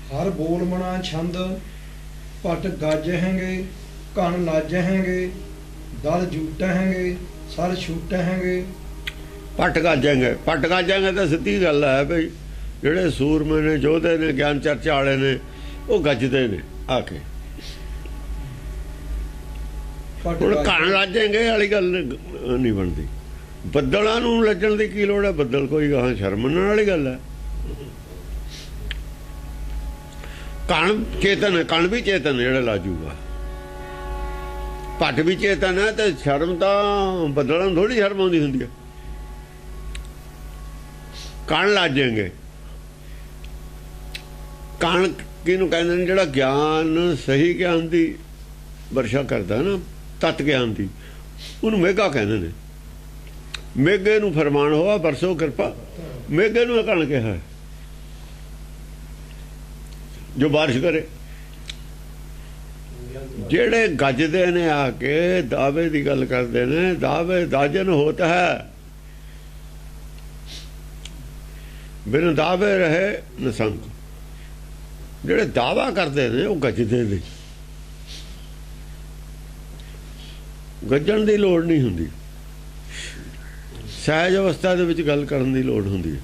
हर बोल मना छंद पट गाजेंगे कण लाजेंगे दल जूटेंगे सर छूटेंगे। पट गाजेंगे तो सीधी गल है भाई ਜਿਹੜੇ ਸੂਰਮੇ ਨੇ ਯੋਧੇ ਨੇ ਗਿਆਨ ਚਰਚਾ ਵਾਲੇ ਨੇ ਉਹ ਗੱਜਦੇ ਨੇ ਆ ਕੇ। ਹੁਣ ਕਣ ਲੱਜੇਂਗੇ ਵਾਲੀ ਗੱਲ ਨਹੀਂ ਬਣਦੀ। ਬੱਦਲਾਂ ਨੂੰ ਲੱਜਣ ਦੀ ਕੀ ਲੋੜ ਹੈ? ਬੱਦਲ ਕੋਈ ਗਾਹਾਂ ਸ਼ਰਮ ਮੰਨਣ ਵਾਲੀ ਗੱਲ ਹੈ। ਕਣ ਚੇਤਨ ਹੈ, ਕਣ ਵੀ ਚੇਤਨ ਜਿਹੜਾ ਲਾਜੂਗਾ। ਪੱਟ ਵੀ ਚੇਤਨ ਹੈ ਤੇ ਸ਼ਰਮ ਤਾਂ ਬੱਦਲਾਂ ਨੂੰ ਥੋੜੀ ਸ਼ਰਮ ਆਉਂਦੀ ਹੁੰਦੀ ਹੈ। ਕਣ ਲੱਜੇਂਗੇ, ਕਣ ਕਿਹਨੂੰ ਕਹਿੰਦੇ ਨੇ? ਜਿਹੜਾ ਗਿਆਨ ਸਹੀ ਗਿਆਨ ਦੀ ਵਰਸ਼ਾ ਕਰਦਾ ਨਾ, ਤਤ ਗਿਆਨ ਦੀ, ਉਹਨੂੰ ਮੇਘਾ ਕਹਿੰਦੇ ਨੇ। ਮੇਘੇ ਨੂੰ ਫਰਮਾਨ ਹੋਆ ਬਰਸੋ ਕਿਰਪਾ, ਮੇਘੇ ਨੂੰ ਕਣ ਕਿਹਾ ਜੋ ਬਾਰਿਸ਼ ਕਰੇ। ਜਿਹੜੇ ਗੱਜਦੇ ਨੇ ਆ ਕੇ ਦਾਅਵੇ ਦੀ ਗੱਲ ਕਰਦੇ ਨੇ, ਦਾਅਵੇ ਦਾਜਨ ਹੋਤ ਹੈ ਬਿਨ ਦਾਅਵੇ ਰਹੇ ਨਿਸੰਕ। ਜਿਹੜੇ ਦਾਅਵਾ ਕਰਦੇ ਨੇ ਉਹ ਗੱਜਦੇ ਨੇ। ਗੱਜਣ ਦੀ ਲੋੜ ਨਹੀਂ ਹੁੰਦੀ, ਸਹਿਜ ਅਵਸਥਾ ਦੇ ਵਿੱਚ ਗੱਲ ਕਰਨ ਦੀ ਲੋੜ ਹੁੰਦੀ ਹੈ।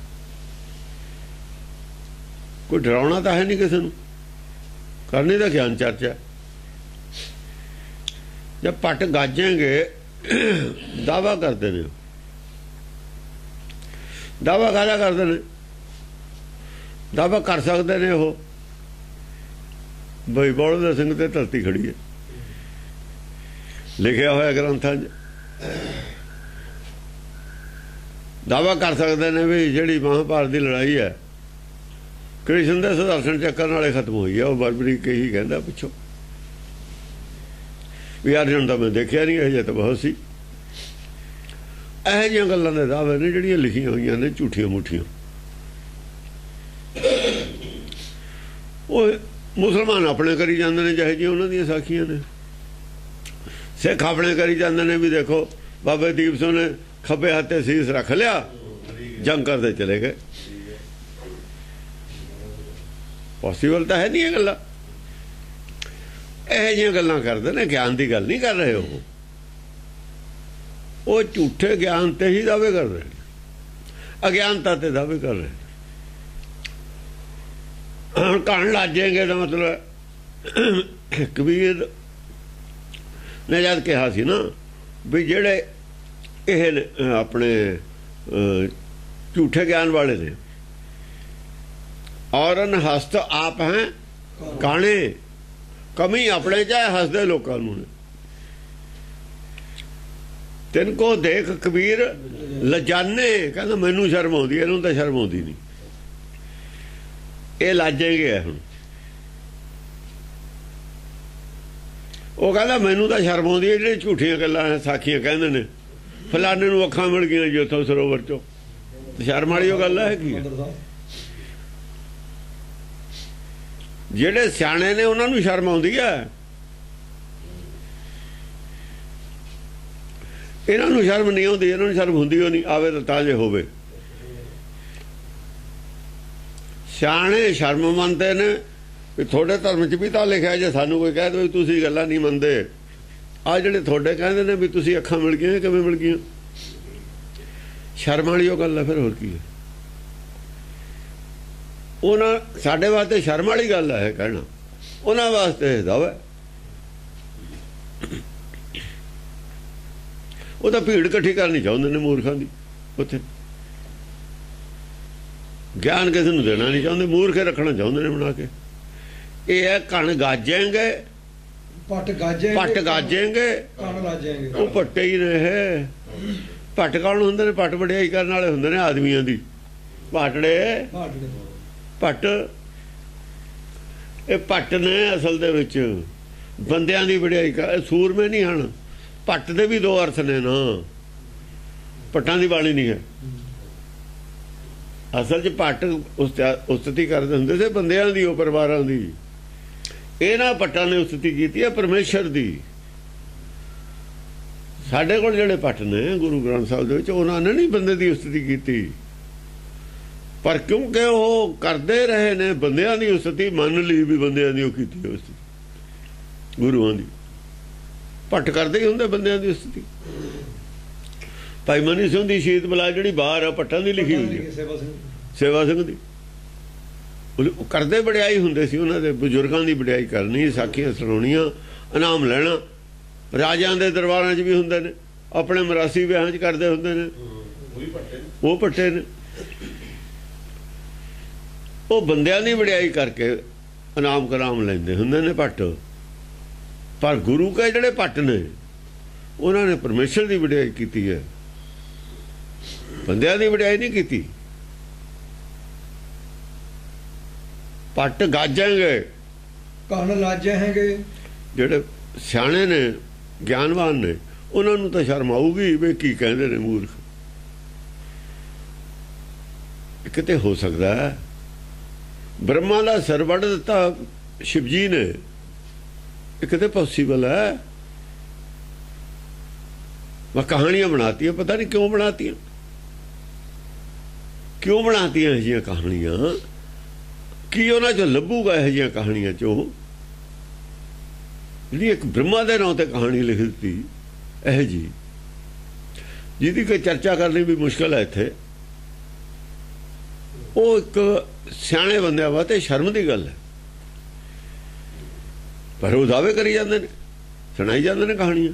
ਕੋਈ ਡਰਾਉਣਾ ਤਾਂ ਹੈ ਨਹੀਂ ਕਿਸੇ ਨੂੰ, ਕਰਨੀ ਤਾਂ ਗਿਆਨ ਚਰਚਾ। ਜਦ ਪੱਟ ਗਾਜੇਂਗੇ ਦਾਅਵਾ ਕਰਦੇ ਨੇ। ਦਾਅਵਾ ਕਾਹਦਾ ਕਰਦੇ ਨੇ? ਦਾਅਵਾ ਕਰ ਸਕਦੇ ਨੇ ਉਹ ਬਈ ਬੋਲਦੇ ਸਿੰਘ ਤੇ ਧਰਤੀ ਖੜੀ ਹੈ, ਲਿਖਿਆ ਹੋਇਆ ਗ੍ਰੰਥਾਂ 'ਚ। ਦਾਅਵਾ ਕਰ ਸਕਦੇ ਨੇ ਵੀ ਜਿਹੜੀ ਮਹਾਭਾਰਤ ਦੀ ਲੜਾਈ ਹੈ ਕ੍ਰਿਸ਼ਨ ਦੇ ਸੁਦਰਸ਼ਨ ਚੱਕਰ ਨਾਲੇ ਖਤਮ ਹੋਈ ਹੈ। ਉਹ ਬਰਬਰੀ ਕਹੀ ਕਹਿੰਦਾ ਪਿੱਛੋਂ ਵੀ ਅਰਜਨ ਤਾਂ ਮੈਂ ਦੇਖਿਆ ਨਹੀਂ, ਇਹ ਤਾਂ ਬਹੁਤ ਸੀ। ਇਹੋ ਜਿਹੀਆਂ ਗੱਲਾਂ ਦੇ ਦਾਅਵੇ ਨੇ ਜਿਹੜੀਆਂ ਲਿਖੀਆਂ ਹੋਈਆਂ ਨੇ ਝੂਠੀਆਂ ਮੂਠੀਆਂ। ਉਹ ਮੁਸਲਮਾਨ ਆਪਣੇ ਕਰੀ ਜਾਂਦੇ ਨੇ, ਜਿਹੇ ਜਿਹੀਆਂ ਉਹਨਾਂ ਦੀਆਂ ਸਾਖੀਆਂ ਨੇ। ਸਿੱਖ ਆਪਣੇ ਕਰੀ ਜਾਂਦੇ ਨੇ ਵੀ ਦੇਖੋ ਬਾਬੇ ਦੀਪ ਸਿੰਘ ਨੇ ਖੱਬੇ ਹੱਥ ਤੇ ਸੀਸ ਰੱਖ ਲਿਆ, ਜੰਗ ਕਰਦੇ ਚਲੇ ਗਏ। ਪੋਸੀਬਲ ਤਾਂ ਹੈ ਨਹੀਂ ਇਹ ਗੱਲਾਂ। ਇਹੋ ਜਿਹੀਆਂ ਗੱਲਾਂ ਕਰਦੇ ਨੇ, ਗਿਆਨ ਦੀ ਗੱਲ ਨਹੀਂ ਕਰ ਰਹੇ। ਉਹ ਝੂਠੇ ਗਿਆਨ ਤੇ ਹੀ ਦਾਅਵੇ ਕਰ ਰਹੇ ਨੇ, ਅਗਿਆਨਤਾ ਤੇ ਦਾਅਵੇ ਕਰ ਰਹੇ ਨੇ। ਹੁਣ ਕਣ ਲੱਜੇਂਗੇ ਦਾ ਮਤਲਬ ਕਬੀਰ ਨੇ ਜਦ ਕਿਹਾ ਸੀ ਨਾ ਵੀ ਜਿਹੜੇ ਇਹ ਆਪਣੇ ਝੂਠੇ ਗਿਆਨ ਵਾਲੇ ਨੇ, ਔਰਨ ਹਸਤ ਆਪ ਹੈ ਕਾਣੇ, ਕਮੀ ਆਪਣੇ ਚ ਹੱਸਦੇ ਲੋਕਾਂ ਨੂੰ ਨੇ। ਤਿੰਨ ਕੋ ਦੇਖ ਕਬੀਰ ਲਜਾਨੇ, ਕਹਿੰਦਾ ਮੈਨੂੰ ਸ਼ਰਮ ਆਉਂਦੀ, ਇਹਨੂੰ ਤਾਂ ਸ਼ਰਮ ਆਉਂਦੀ ਨਹੀਂ। ਇਹ ਲਾਜੇਂਗੇ ਹੁਣ। ਉਹ ਕਹਿੰਦਾ ਮੈਨੂੰ ਤਾਂ ਸ਼ਰਮ ਆਉਂਦੀ ਹੈ, ਜਿਹੜੇ ਝੂਠੀਆਂ ਗੱਲਾਂ ਸਾਖੀਆਂ ਕਹਿੰਦੇ ਨੇ ਫਲਾਣੇ ਨੂੰ ਅੱਖਾਂ ਮਿਲ ਗਈਆਂ ਜੀ ਉੱਥੋਂ ਸਰੋਵਰ ਚੋਂ, ਸ਼ਰਮ ਵਾਲੀ ਉਹ ਗੱਲ ਹੈ ਕੀ? ਜਿਹੜੇ ਸਿਆਣੇ ਨੇ ਉਹਨਾਂ ਨੂੰ ਸ਼ਰਮ ਆਉਂਦੀ ਹੈ, ਇਹਨਾਂ ਨੂੰ ਸ਼ਰਮ ਨਹੀਂ ਆਉਂਦੀ। ਇਹਨਾਂ ਨੂੰ ਸ਼ਰਮ ਹੁੰਦੀ ਉਹ ਨਹੀਂ, ਆਵੇ ਤਾਂ ਜੇ ਹੋਵੇ। ਸਿਆਣੇ ਸ਼ਰਮ ਮੰਨਦੇ ਨੇ ਵੀ ਤੁਹਾਡੇ ਧਰਮ 'ਚ ਵੀ ਤਾਂ ਲਿਖਿਆ, ਜੇ ਸਾਨੂੰ ਕੋਈ ਕਹਿ ਦੇ ਤੁਸੀਂ ਗੱਲਾਂ ਨਹੀਂ ਮੰਨਦੇ। ਆ ਜਿਹੜੇ ਤੁਹਾਡੇ ਕਹਿੰਦੇ ਨੇ ਵੀ ਤੁਸੀਂ ਅੱਖਾਂ ਮਿਲ ਗਈਆਂ, ਕਿਵੇਂ ਮਿਲ ਗਈਆਂ? ਸ਼ਰਮ ਵਾਲੀ ਉਹ ਗੱਲ ਹੈ। ਫਿਰ ਹੋਰ ਕੀ ਹੈ? ਉਹਨਾਂ ਸਾਡੇ ਵਾਸਤੇ ਸ਼ਰਮ ਵਾਲੀ ਗੱਲ ਹੈ ਕਹਿਣਾ, ਉਹਨਾਂ ਵਾਸਤੇ ਦਾਵਾ। ਉਹ ਤਾਂ ਭੀੜ ਇਕੱਠੀ ਕਰਨੀ ਚਾਹੁੰਦੇ ਨੇ ਮੂਰਖਾਂ ਦੀ। ਉੱਥੇ ਗਿਆਨ ਕਿਸੇ ਨੂੰ ਦੇਣਾ ਨਹੀਂ ਚਾਹੁੰਦੇ, ਮੂਰਖੇ ਰੱਖਣਾ ਚਾਹੁੰਦੇ ਨੇ ਬਣਾ ਕੇ। ਇਹ ਹੈ ਕਣ ਗਾਜੇਂਗੇ ਪੱਟ ਗਾਜੇਂਗੇ ਕਣ ਲਾਜੇਂਗੇ। ਉਹ ਪੱਟੇ ਹੀ ਨੇ। ਪੱਟ ਕੌਣ ਹੁੰਦੇ ਨੇ? ਪੱਟ ਵਡਿਆਈ ਕਰਨ ਵਾਲੇ ਹੁੰਦੇ ਨੇ ਆਦਮੀਆਂ ਦੀ। ਪਾਟੜੇ ਪੱਟ, ਇਹ ਪੱਟ ਨੇ ਅਸਲ ਦੇ ਵਿੱਚ ਬੰਦਿਆਂ ਦੀ ਵਡਿਆਈ ਕਰ। ਸੂਰਮੇ ਨਹੀਂ ਹਨ। ਪੱਟ ਦੇ ਵੀ ਦੋ ਅਰਥ ਨੇ ਨਾ, ਪੱਟਾਂ ਦੀ ਬਾਣੀ ਨਹੀਂ ਹੈ। ਅਸਲ 'ਚ ਪੱਟ ਉਸਤਤੀ ਕਰਦੇ ਹੁੰਦੇ ਸੀ ਬੰਦਿਆਂ ਦੀ, ਉਹ ਪਰਿਵਾਰਾਂ ਦੀ। ਇਹਨਾਂ ਪੱਟਾਂ ਨੇ ਉਸਤਤੀ ਕੀਤੀ ਹੈ ਪਰਮੇਸ਼ਰ ਦੀ। ਸਾਡੇ ਕੋਲ ਜਿਹੜੇ ਪੱਟ ਨੇ ਗੁਰੂ ਗ੍ਰੰਥ ਸਾਹਿਬ ਦੇ ਵਿੱਚ, ਉਹਨਾਂ ਨੇ ਨਹੀਂ ਬੰਦੇ ਦੀ ਉਸਤਤੀ ਕੀਤੀ। ਪਰ ਕਿਉਂਕਿ ਉਹ ਕਰਦੇ ਰਹੇ ਨੇ ਬੰਦਿਆਂ ਦੀ ਉਸਤਤੀ ਮੰਨ ਲਈ ਵੀ ਬੰਦਿਆਂ ਦੀ ਉਹ ਕੀਤੀ ਉਸਤਤੀ ਗੁਰੂਆਂ ਦੀ ਭੱਟ ਕਰਦੇ ਹੀ ਹੁੰਦੇ ਬੰਦਿਆਂ ਦੀ ਉਸਤਤੀ। ਭਾਈ ਮਨੀ ਸਿੰਘ ਦੀ ਸ਼ਹੀਦ ਬਲਾ ਜਿਹੜੀ ਬਾਹਰ ਆ ਭੱਟਾਂ ਦੀ ਲਿਖੀ ਹੋਈ ਹੈ ਸੇਵਾ ਸਿੰਘ ਦੀ ਉਹ ਕਰਦੇ ਵਡਿਆਈ ਹੁੰਦੇ ਸੀ ਉਹਨਾਂ ਦੇ ਬਜ਼ੁਰਗਾਂ ਦੀ ਵਡਿਆਈ ਕਰਨੀ ਸਾਖੀਆਂ ਸੁਣਾਉਣੀਆਂ ਇਨਾਮ ਲੈਣਾ ਰਾਜਿਆਂ ਦੇ ਦਰਬਾਰਾਂ 'ਚ ਵੀ ਹੁੰਦੇ ਨੇ ਆਪਣੇ ਮਰਾਸੀ ਵਿਆਹਾਂ 'ਚ ਕਰਦੇ ਹੁੰਦੇ ਨੇ ਉਹ ਭੱਟੇ ਨੇ ਉਹ ਬੰਦਿਆਂ ਦੀ ਵਡਿਆਈ ਕਰਕੇ ਇਨਾਮ ਕਰਾਮ ਲੈਂਦੇ ਹੁੰਦੇ ਨੇ ਭੱਟ। ਪਰ ਗੁਰੂ ਕੇ ਜਿਹੜੇ ਭੱਟ ਨੇ ਉਹਨਾਂ ਨੇ ਪਰਮੇਸ਼ਰ ਦੀ ਵਡਿਆਈ ਕੀਤੀ ਹੈ ਬੰਦਿਆਂ ਦੀ ਵਡਿਆਈ ਨਹੀਂ ਕੀਤੀ। ਪੱਟ ਗਾਜਾਂਗੇ ਕੰਨ ਲਾਜਾਂਗੇ ਜਿਹੜੇ ਸਿਆਣੇ ਨੇ ਗਿਆਨਵਾਨ ਨੇ ਉਹਨਾਂ ਨੂੰ ਤਾਂ ਸ਼ਰਮ ਆਊਗੀ ਵੀ ਕੀ ਕਹਿੰਦੇ ਨੇ ਮੂਰਖ। ਕਿਤੇ ਹੋ ਸਕਦਾ ਹੈ ਬ੍ਰਹਮਾ ਦਾ ਸਿਰ ਵੱਢ ਦਿੱਤਾ ਸ਼ਿਵ ਜੀ ਨੇ ਇਹ ਕਿਤੇ ਪੋਸੀਬਲ ਹੈ। ਮੈਂ ਕਹਾਣੀਆਂ ਬਣਾਤੀਆਂ ਪਤਾ ਨਹੀਂ ਕਿਉਂ ਬਣਾਤੀਆਂ ਇਹ ਜਿਹੀਆਂ ਕਹਾਣੀਆਂ ਕੀ ਉਹਨਾਂ ਚੋਂ ਲੱਭੂਗਾ ਇਹ ਜਿਹੀਆਂ ਕਹਾਣੀਆਂ ਚੋਂ ਜਿਹੜੀ ਇੱਕ ਬ੍ਰਹਮਾ ਦੇ ਨਾਂ ਤੇ ਕਹਾਣੀ ਲਿਖ ਦਿੱਤੀ ਇਹ ਜੀ ਜਿਹਦੀ ਕੋਈ ਚਰਚਾ ਕਰਨੀ ਵੀ ਮੁਸ਼ਕਲ ਹੈ ਇੱਥੇ। ਉਹ ਇੱਕ ਸਿਆਣੇ ਬੰਦਿਆਂ ਵਾਸਤੇ ਸ਼ਰਮ ਦੀ ਗੱਲ ਹੈ ਪਰ ਉਹ ਦਾਅਵੇ ਕਰੀ ਜਾਂਦੇ ਨੇ ਸੁਣਾਈ ਜਾਂਦੇ ਨੇ ਕਹਾਣੀਆਂ।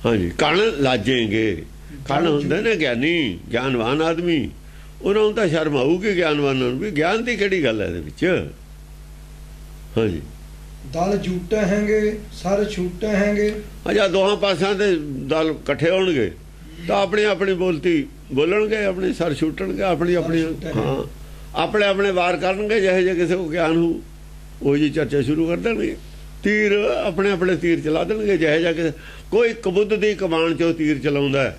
ਹਾਂਜੀ ਕਣ ਲਾਜੇਂਗੇ ਕਣ ਹੁੰਦੇ ਨੇ ਗਿਆਨੀ ਗਿਆਨਵਾਨ ਆਦਮੀ ਉਹਨਾਂ ਨੂੰ ਤਾਂ ਸ਼ਰਮ ਆਊਗੀ ਗਿਆਨਵਾਨਾਂ ਨੂੰ ਵੀ ਗਿਆਨ ਦੀ ਕਿਹੜੀ ਗੱਲ ਹੈ ਇਹਦੇ ਵਿੱਚ। ਹਾਂਜੀ ਦਲ ਝੂਟੇ ਹੈਗੇ ਸਰ ਛੂਟੇ ਹੈਗੇ ਅਜਾ ਦੋਹਾਂ ਪਾਸਿਆਂ ਦੇ ਦਲ ਇਕੱਠੇ ਹੋਣਗੇ ਤਾਂ ਆਪਣੀ ਆਪਣੀ ਬੋਲਤੀ ਬੋਲਣਗੇ ਆਪਣੇ ਸਰ ਛੂਟਣਗੇ ਆਪਣੀ ਆਪਣੀ ਹਾਂ ਆਪਣੇ ਆਪਣੇ ਵਾਰ ਕਰਨਗੇ ਜਿਹੇ ਜਿਹੇ ਕਿਸੇ ਕੋ ਗਿਆਨ ਹੋ ਉਹ ਜੀ ਚਰਚਾ ਸ਼ੁਰੂ ਕਰ ਦੇਣਗੇ ਤੀਰ ਆਪਣੇ ਆਪਣੇ ਤੀਰ ਚਲਾ ਦੇਣਗੇ ਜਿਹੇ ਜਿਹਾ ਕਿਸੇ ਕੋਈ ਕਬੁੱਧ ਦੀ ਕਮਾਨ ਚੋਂ ਤੀਰ ਚਲਾਉਂਦਾ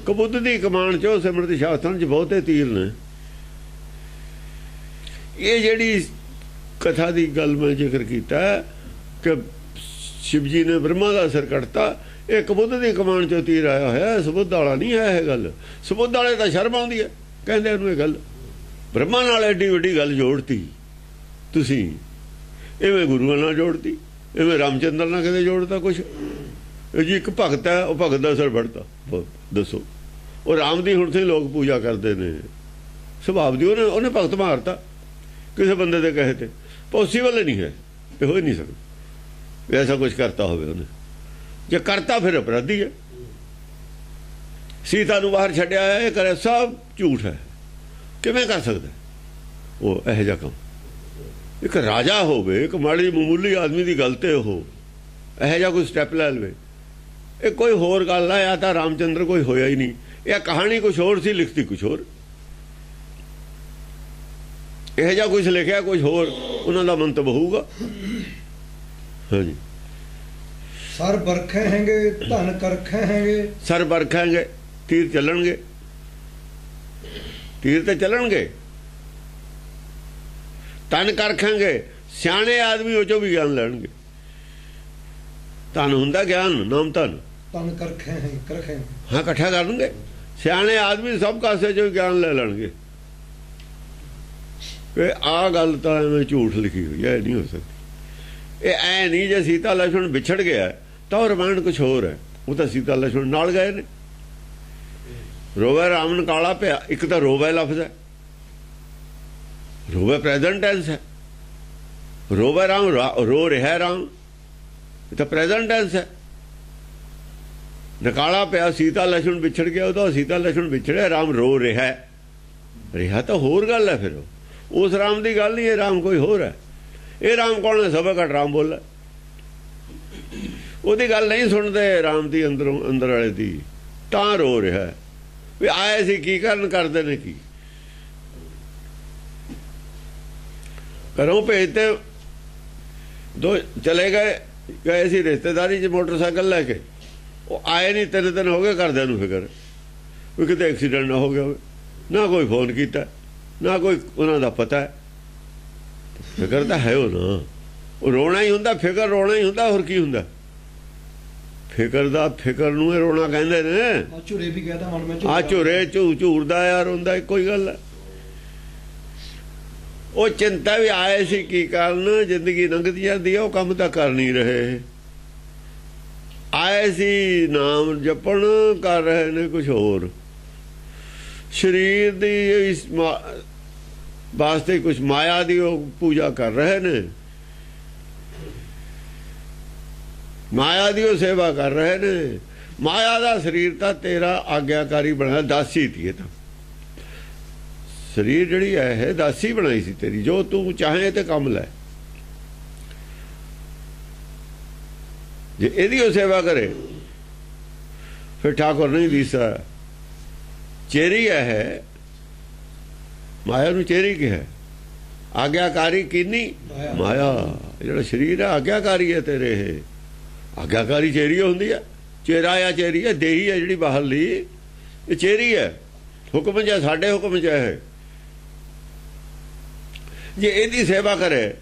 ਕਬੁੱਧ ਦੀ ਕਮਾਨ ਚੋਂ ਸਿਮਰਤ ਸ਼ਾਸਤਰਾਂ 'ਚ ਬਹੁਤੇ ਤੀਰ ਨੇ। ਇਹ ਜਿਹੜੀ ਕਥਾ ਦੀ ਗੱਲ ਮੈਂ ਜ਼ਿਕਰ ਕੀਤਾ ਕਿ ਸ਼ਿਵ ਜੀ ਨੇ ਬ੍ਰਹਮਾ ਦਾ ਸਿਰ ਕੱਟਤਾ ਇਹ ਕਬੁੱਧ ਦੀ ਕਮਾਨ ਚੋਂ ਤੀਰ ਆਇਆ ਹੋਇਆ ਸਬੁੱਧ ਵਾਲਾ ਨਹੀਂ ਹੈ ਇਹ ਗੱਲ। ਸਬੁੱਧ ਵਾਲੇ ਤਾਂ ਸ਼ਰਮ ਆਉਂਦੀ ਹੈ ਕਹਿੰਦੇ ਇਹਨੂੰ ਇਹ ਗੱਲ ਬ੍ਰਹਮਾ ਨਾਲ ਐਡੀ ਵੱਡੀ ਗੱਲ ਜੋੜਤੀ ਤੁਸੀਂ ਇਵੇਂ ਗੁਰੂਆਂ ਨਾਲ ਜੋੜਤੀ ਇਵੇਂ ਰਾਮਚੰਦਰ ਨਾਲ ਕਦੇ ਜੋੜਤਾ ਕੁਛ ਇਹ ਜੀ ਇੱਕ ਭਗਤ ਹੈ ਉਹ ਭਗਤ ਦਾ ਸਿਰ ਵੱਢਤਾ ਦੱਸੋ ਉਹ ਰਾਮ ਦੀ ਹੁਣ ਤੇ ਲੋਕ ਪੂਜਾ ਕਰਦੇ ਨੇ ਸੁਭਾਵ ਦੀ ਉਹਨੇ ਭਗਤ ਮਾਰਤਾ ਕਿਸੇ ਬੰਦੇ ਦੇ ਕਹੇ ਤੇ ਪੋਸੀਬਲ ਨਹੀਂ ਹੈ ਇਹ ਹੋ ਹੀ ਨਹੀਂ ਸਕਦਾ ਐਸਾ ਕੁਝ ਕਰਤਾ ਹੋਵੇ ਉਹਨੇ ਜੇ ਕਰਤਾ ਫਿਰ ਅਪਰਾਧੀ ਹੈ। ਸੀਤਾ ਨੂੰ ਬਾਹਰ ਛੱਡਿਆ ਇਹ ਕਰੇ ਸਭ ਝੂਠ ਹੈ ਕਿਵੇਂ ਕਰ ਸਕਦਾ ਉਹ ਇਹੋ ਜਿਹਾ ਕੰਮ। ਇੱਕ ਰਾਜਾ ਹੋਵੇ ਇੱਕ ਮਾੜੀ ਮਾਮੂਲੀ ਆਦਮੀ ਦੀ ਗੱਲ ਤੇ ਉਹ ਇਹੋ ਜਿਹਾ ਕੋਈ ਸਟੈਪ ਲੈ ਲਵੇ ਇਹ ਕੋਈ ਹੋਰ ਗੱਲ ਆ ਤਾਂ ਰਾਮਚੰਦਰ ਕੋਈ ਹੋਇਆ ਹੀ ਨਹੀਂ ਇਹ ਕਹਾਣੀ ਕੁਛ ਹੋਰ ਸੀ ਲਿਖਤੀ ਕੁਛ ਹੋਰ ਇਹੋ ਜਿਹਾ ਕੁਛ ਲਿਖਿਆ ਕੁਛ ਹੋਰ ਉਹਨਾਂ ਦਾ ਮੰਤਵ ਹੋਊਗਾ। ਹਾਂਜੀ ਸਰ ਬਰਖੇ ਹੈਗੇ ਧਨ ਕਰਖੇ ਹੈਗੇ ਸਰ ਬਰਖਾਂਗੇ ਤੀਰ ਚੱਲਣਗੇ ਤੀਰ ਤੇ ਚੱਲਣਗੇ ਤਨ ਕਰਖਾਂਗੇ ਸਿਆਣੇ ਆਦਮੀ ਉਹ ਚੋਂ ਵੀ ਗਿਆਨ ਲੈਣਗੇ। ਧਨ ਹੁੰਦਾ ਗਿਆਨ ਨਾਮ ਧਨ ਕਰਖੇ ਹਾਂ ਇਕੱਠਾ ਕਰਨਗੇ ਸਿਆਣੇ ਆਦਮੀ ਸਭ ਕਾਸੇ ਚੋਂ ਗਿਆਨ ਲੈ ਲੈਣਗੇ। ਕਿ ਆਹ ਗੱਲ ਤਾਂ ਐਵੇਂ ਝੂਠ ਲਿਖੀ ਹੋਈ ਹੈ ਇਹ ਨਹੀਂ ਹੋ ਸਕਦੀ। ਇਹ ਐ ਨਹੀਂ ਜੇ ਸੀਤਾ ਲక్ష్మణ ਵਿਛੜ ਗਿਆ ਤਾਂ ਉਹ ਰਮਾਇਣ ਕੁਛ ਹੋਰ ਹੈ ਉਹ ਤਾਂ ਸੀਤਾ ਲక్ష్మణ ਨਾਲ ਗਏ ਨੇ। ਰੋਵੇ ਰਾਮਨ ਕਾਲਾ ਪਿਆ ਇੱਕ ਤਾਂ ਰੋਵੇ ਲਫ਼ਜ਼ ਹੈ ਰੋਵੇ ਪ੍ਰੈਜ਼ੈਂਟ ਟੈਂਸ ਹੈ ਰੋਵੇ ਰਾਮ ਰੋ ਰਿਹਾ ਰਾਮ ਇਹ ਤਾਂ ਪ੍ਰੈਜ਼ੈਂਟ ਟੈਂਸ ਹੈ। ਨਕਾਲਾ ਪਿਆ ਸੀਤਾ ਲక్ష్మణ ਵਿਛੜ ਗਿਆ ਉਹਦਾ ਸੀਤਾ ਲక్ష్మణ ਵਿਛੜਿਆ ਰਾਮ ਰੋ ਰਿਹਾ ਤਾਂ ਹੋਰ ਗੱਲ ਹੈ ਫਿਰ ਉਸ ਰਾਮ ਦੀ ਗੱਲ ਨਹੀਂ ਇਹ ਰਾਮ ਕੋਈ ਹੋਰ ਹੈ। ਇਹ ਰਾਮ ਕੌਣ ਹੈ ਸਭਾ ਘਟ ਰਾਮ ਬੋਲਾ ਉਹਦੀ ਗੱਲ ਨਹੀਂ ਸੁਣਦੇ ਰਾਮ ਦੀ ਅੰਦਰ ਵਾਲੇ ਦੀ ਤਾਂ ਰੋ ਰਿਹਾ ਵੀ ਆਏ ਸੀ ਕੀ ਕਰਨ ਕਰਦੇ ਨੇ ਕੀ ਘਰੋਂ ਭੇਜਤੇ ਦੋ ਚਲੇ ਗਏ ਸੀ ਰਿਸ਼ਤੇਦਾਰੀ 'ਚ ਮੋਟਰਸਾਈਕਲ ਲੈ ਕੇ ਉਹ ਆਏ ਨਹੀਂ 3 ਦਿਨ ਹੋ ਗਏ ਘਰਦਿਆਂ ਨੂੰ ਫਿਕਰ ਵੀ ਕਿਤੇ ਐਕਸੀਡੈਂਟ ਨਾ ਹੋ ਗਿਆ ਹੋਵੇ ਨਾ ਕੋਈ ਫੋਨ ਕੀਤਾ ਨਾ ਕੋਈ ਉਹਨਾਂ ਦਾ ਪਤਾ ਫਿਕਰ ਤਾਂ ਹੈ ਉਹ ਨਾ ਉਹ ਰੋਣਾ ਹੀ ਹੁੰਦਾ ਫਿਕਰ ਰੋਣਾ ਹੀ ਹੁੰਦਾ ਹੋਰ ਕੀ ਹੁੰਦਾ ਫਿਕਰ ਦਾ ਫਿਕਰ ਨੂੰ ਇਹ ਰੋਣਾ ਕਹਿੰਦੇ ਨੇ। ਆ ਝੁਰੇ ਵੀ ਕਹਦਾ ਮਨ ਵਿੱਚ ਆ ਝੁਰੇ ਝੂਰਦਾ ਯਾਰ ਹੁੰਦਾ ਇੱਕੋ ਹੀ ਗੱਲ ਹੈ। ਉਹ ਚਿੰਤਾ ਵੀ ਆਏ ਸੀ ਕੀ ਕਾਰਨ, ਜ਼ਿੰਦਗੀ ਲੰਘਦੀ ਜਾਂਦੀ ਹੈ, ਉਹ ਕੰਮ ਤਾਂ ਕਰ ਨਹੀਂ ਰਹੇ। ਆਏ ਸੀ ਨਾਮ ਜਪਣ, ਕਰ ਰਹੇ ਨੇ ਕੁਝ ਹੋਰ। ਸਰੀਰ ਦੀ ਇਸ ਵਾਸਤੇ ਕੁਝ ਮਾਇਆ ਦੀ ਉਹ ਪੂਜਾ ਕਰ ਰਹੇ ਨੇ, ਮਾਇਆ ਦੀ ਉਹ ਸੇਵਾ ਕਰ ਰਹੇ ਨੇ। ਮਾਇਆ ਦਾ ਸਰੀਰ ਤਾਂ ਤੇਰਾ ਆਗਿਆਕਾਰੀ ਬਣਾਇਆ, ਦਾਸੀ ਤੀ। ਤਾਂ ਸਰੀਰ ਜਿਹੜੀ ਹੈ ਇਹ ਦਾਸੀ ਬਣਾਈ ਸੀ ਤੇਰੀ, ਜੋ ਤੂੰ ਚਾਹੇ ਤੇ ਕੰਮ ਲੈ। ਜੇ ਇਹਦੀ ਉਹ ਸੇਵਾ ਕਰੇ ਫਿਰ ਠਾਕੁਰ ਨਹੀਂ ਦੀਸਾ। ਚੇਰੀ ਹੈ, ਮਾਇਆ ਨੂੰ ਚੇਰੀ ਕਿਹਾ। ਆਗਿਆਕਾਰੀ ਕੀਨੀ ਮਾਇਆ। ਜਿਹੜਾ ਸਰੀਰ ਹੈ ਆਗਿਆਕਾਰੀ ਹੈ ਤੇਰੇ। ਇਹ ਆਗਿਆਕਾਰੀ ਚੇਰੀ ਹੁੰਦੀ ਹੈ। ਚੇਰਾ ਆ ਚੇਰੀ ਹੈ, ਦੇਹੀ ਹੈ ਜਿਹੜੀ ਬਾਹਰਲੀ, ਇਹ ਚੇਰੀ ਹੈ। ਹੁਕਮ ਚ ਸਾਡੇ ਹੁਕਮ ਚ ਹੈ। ਜੇ ਇਹਦੀ ਸੇਵਾ ਕਰੇ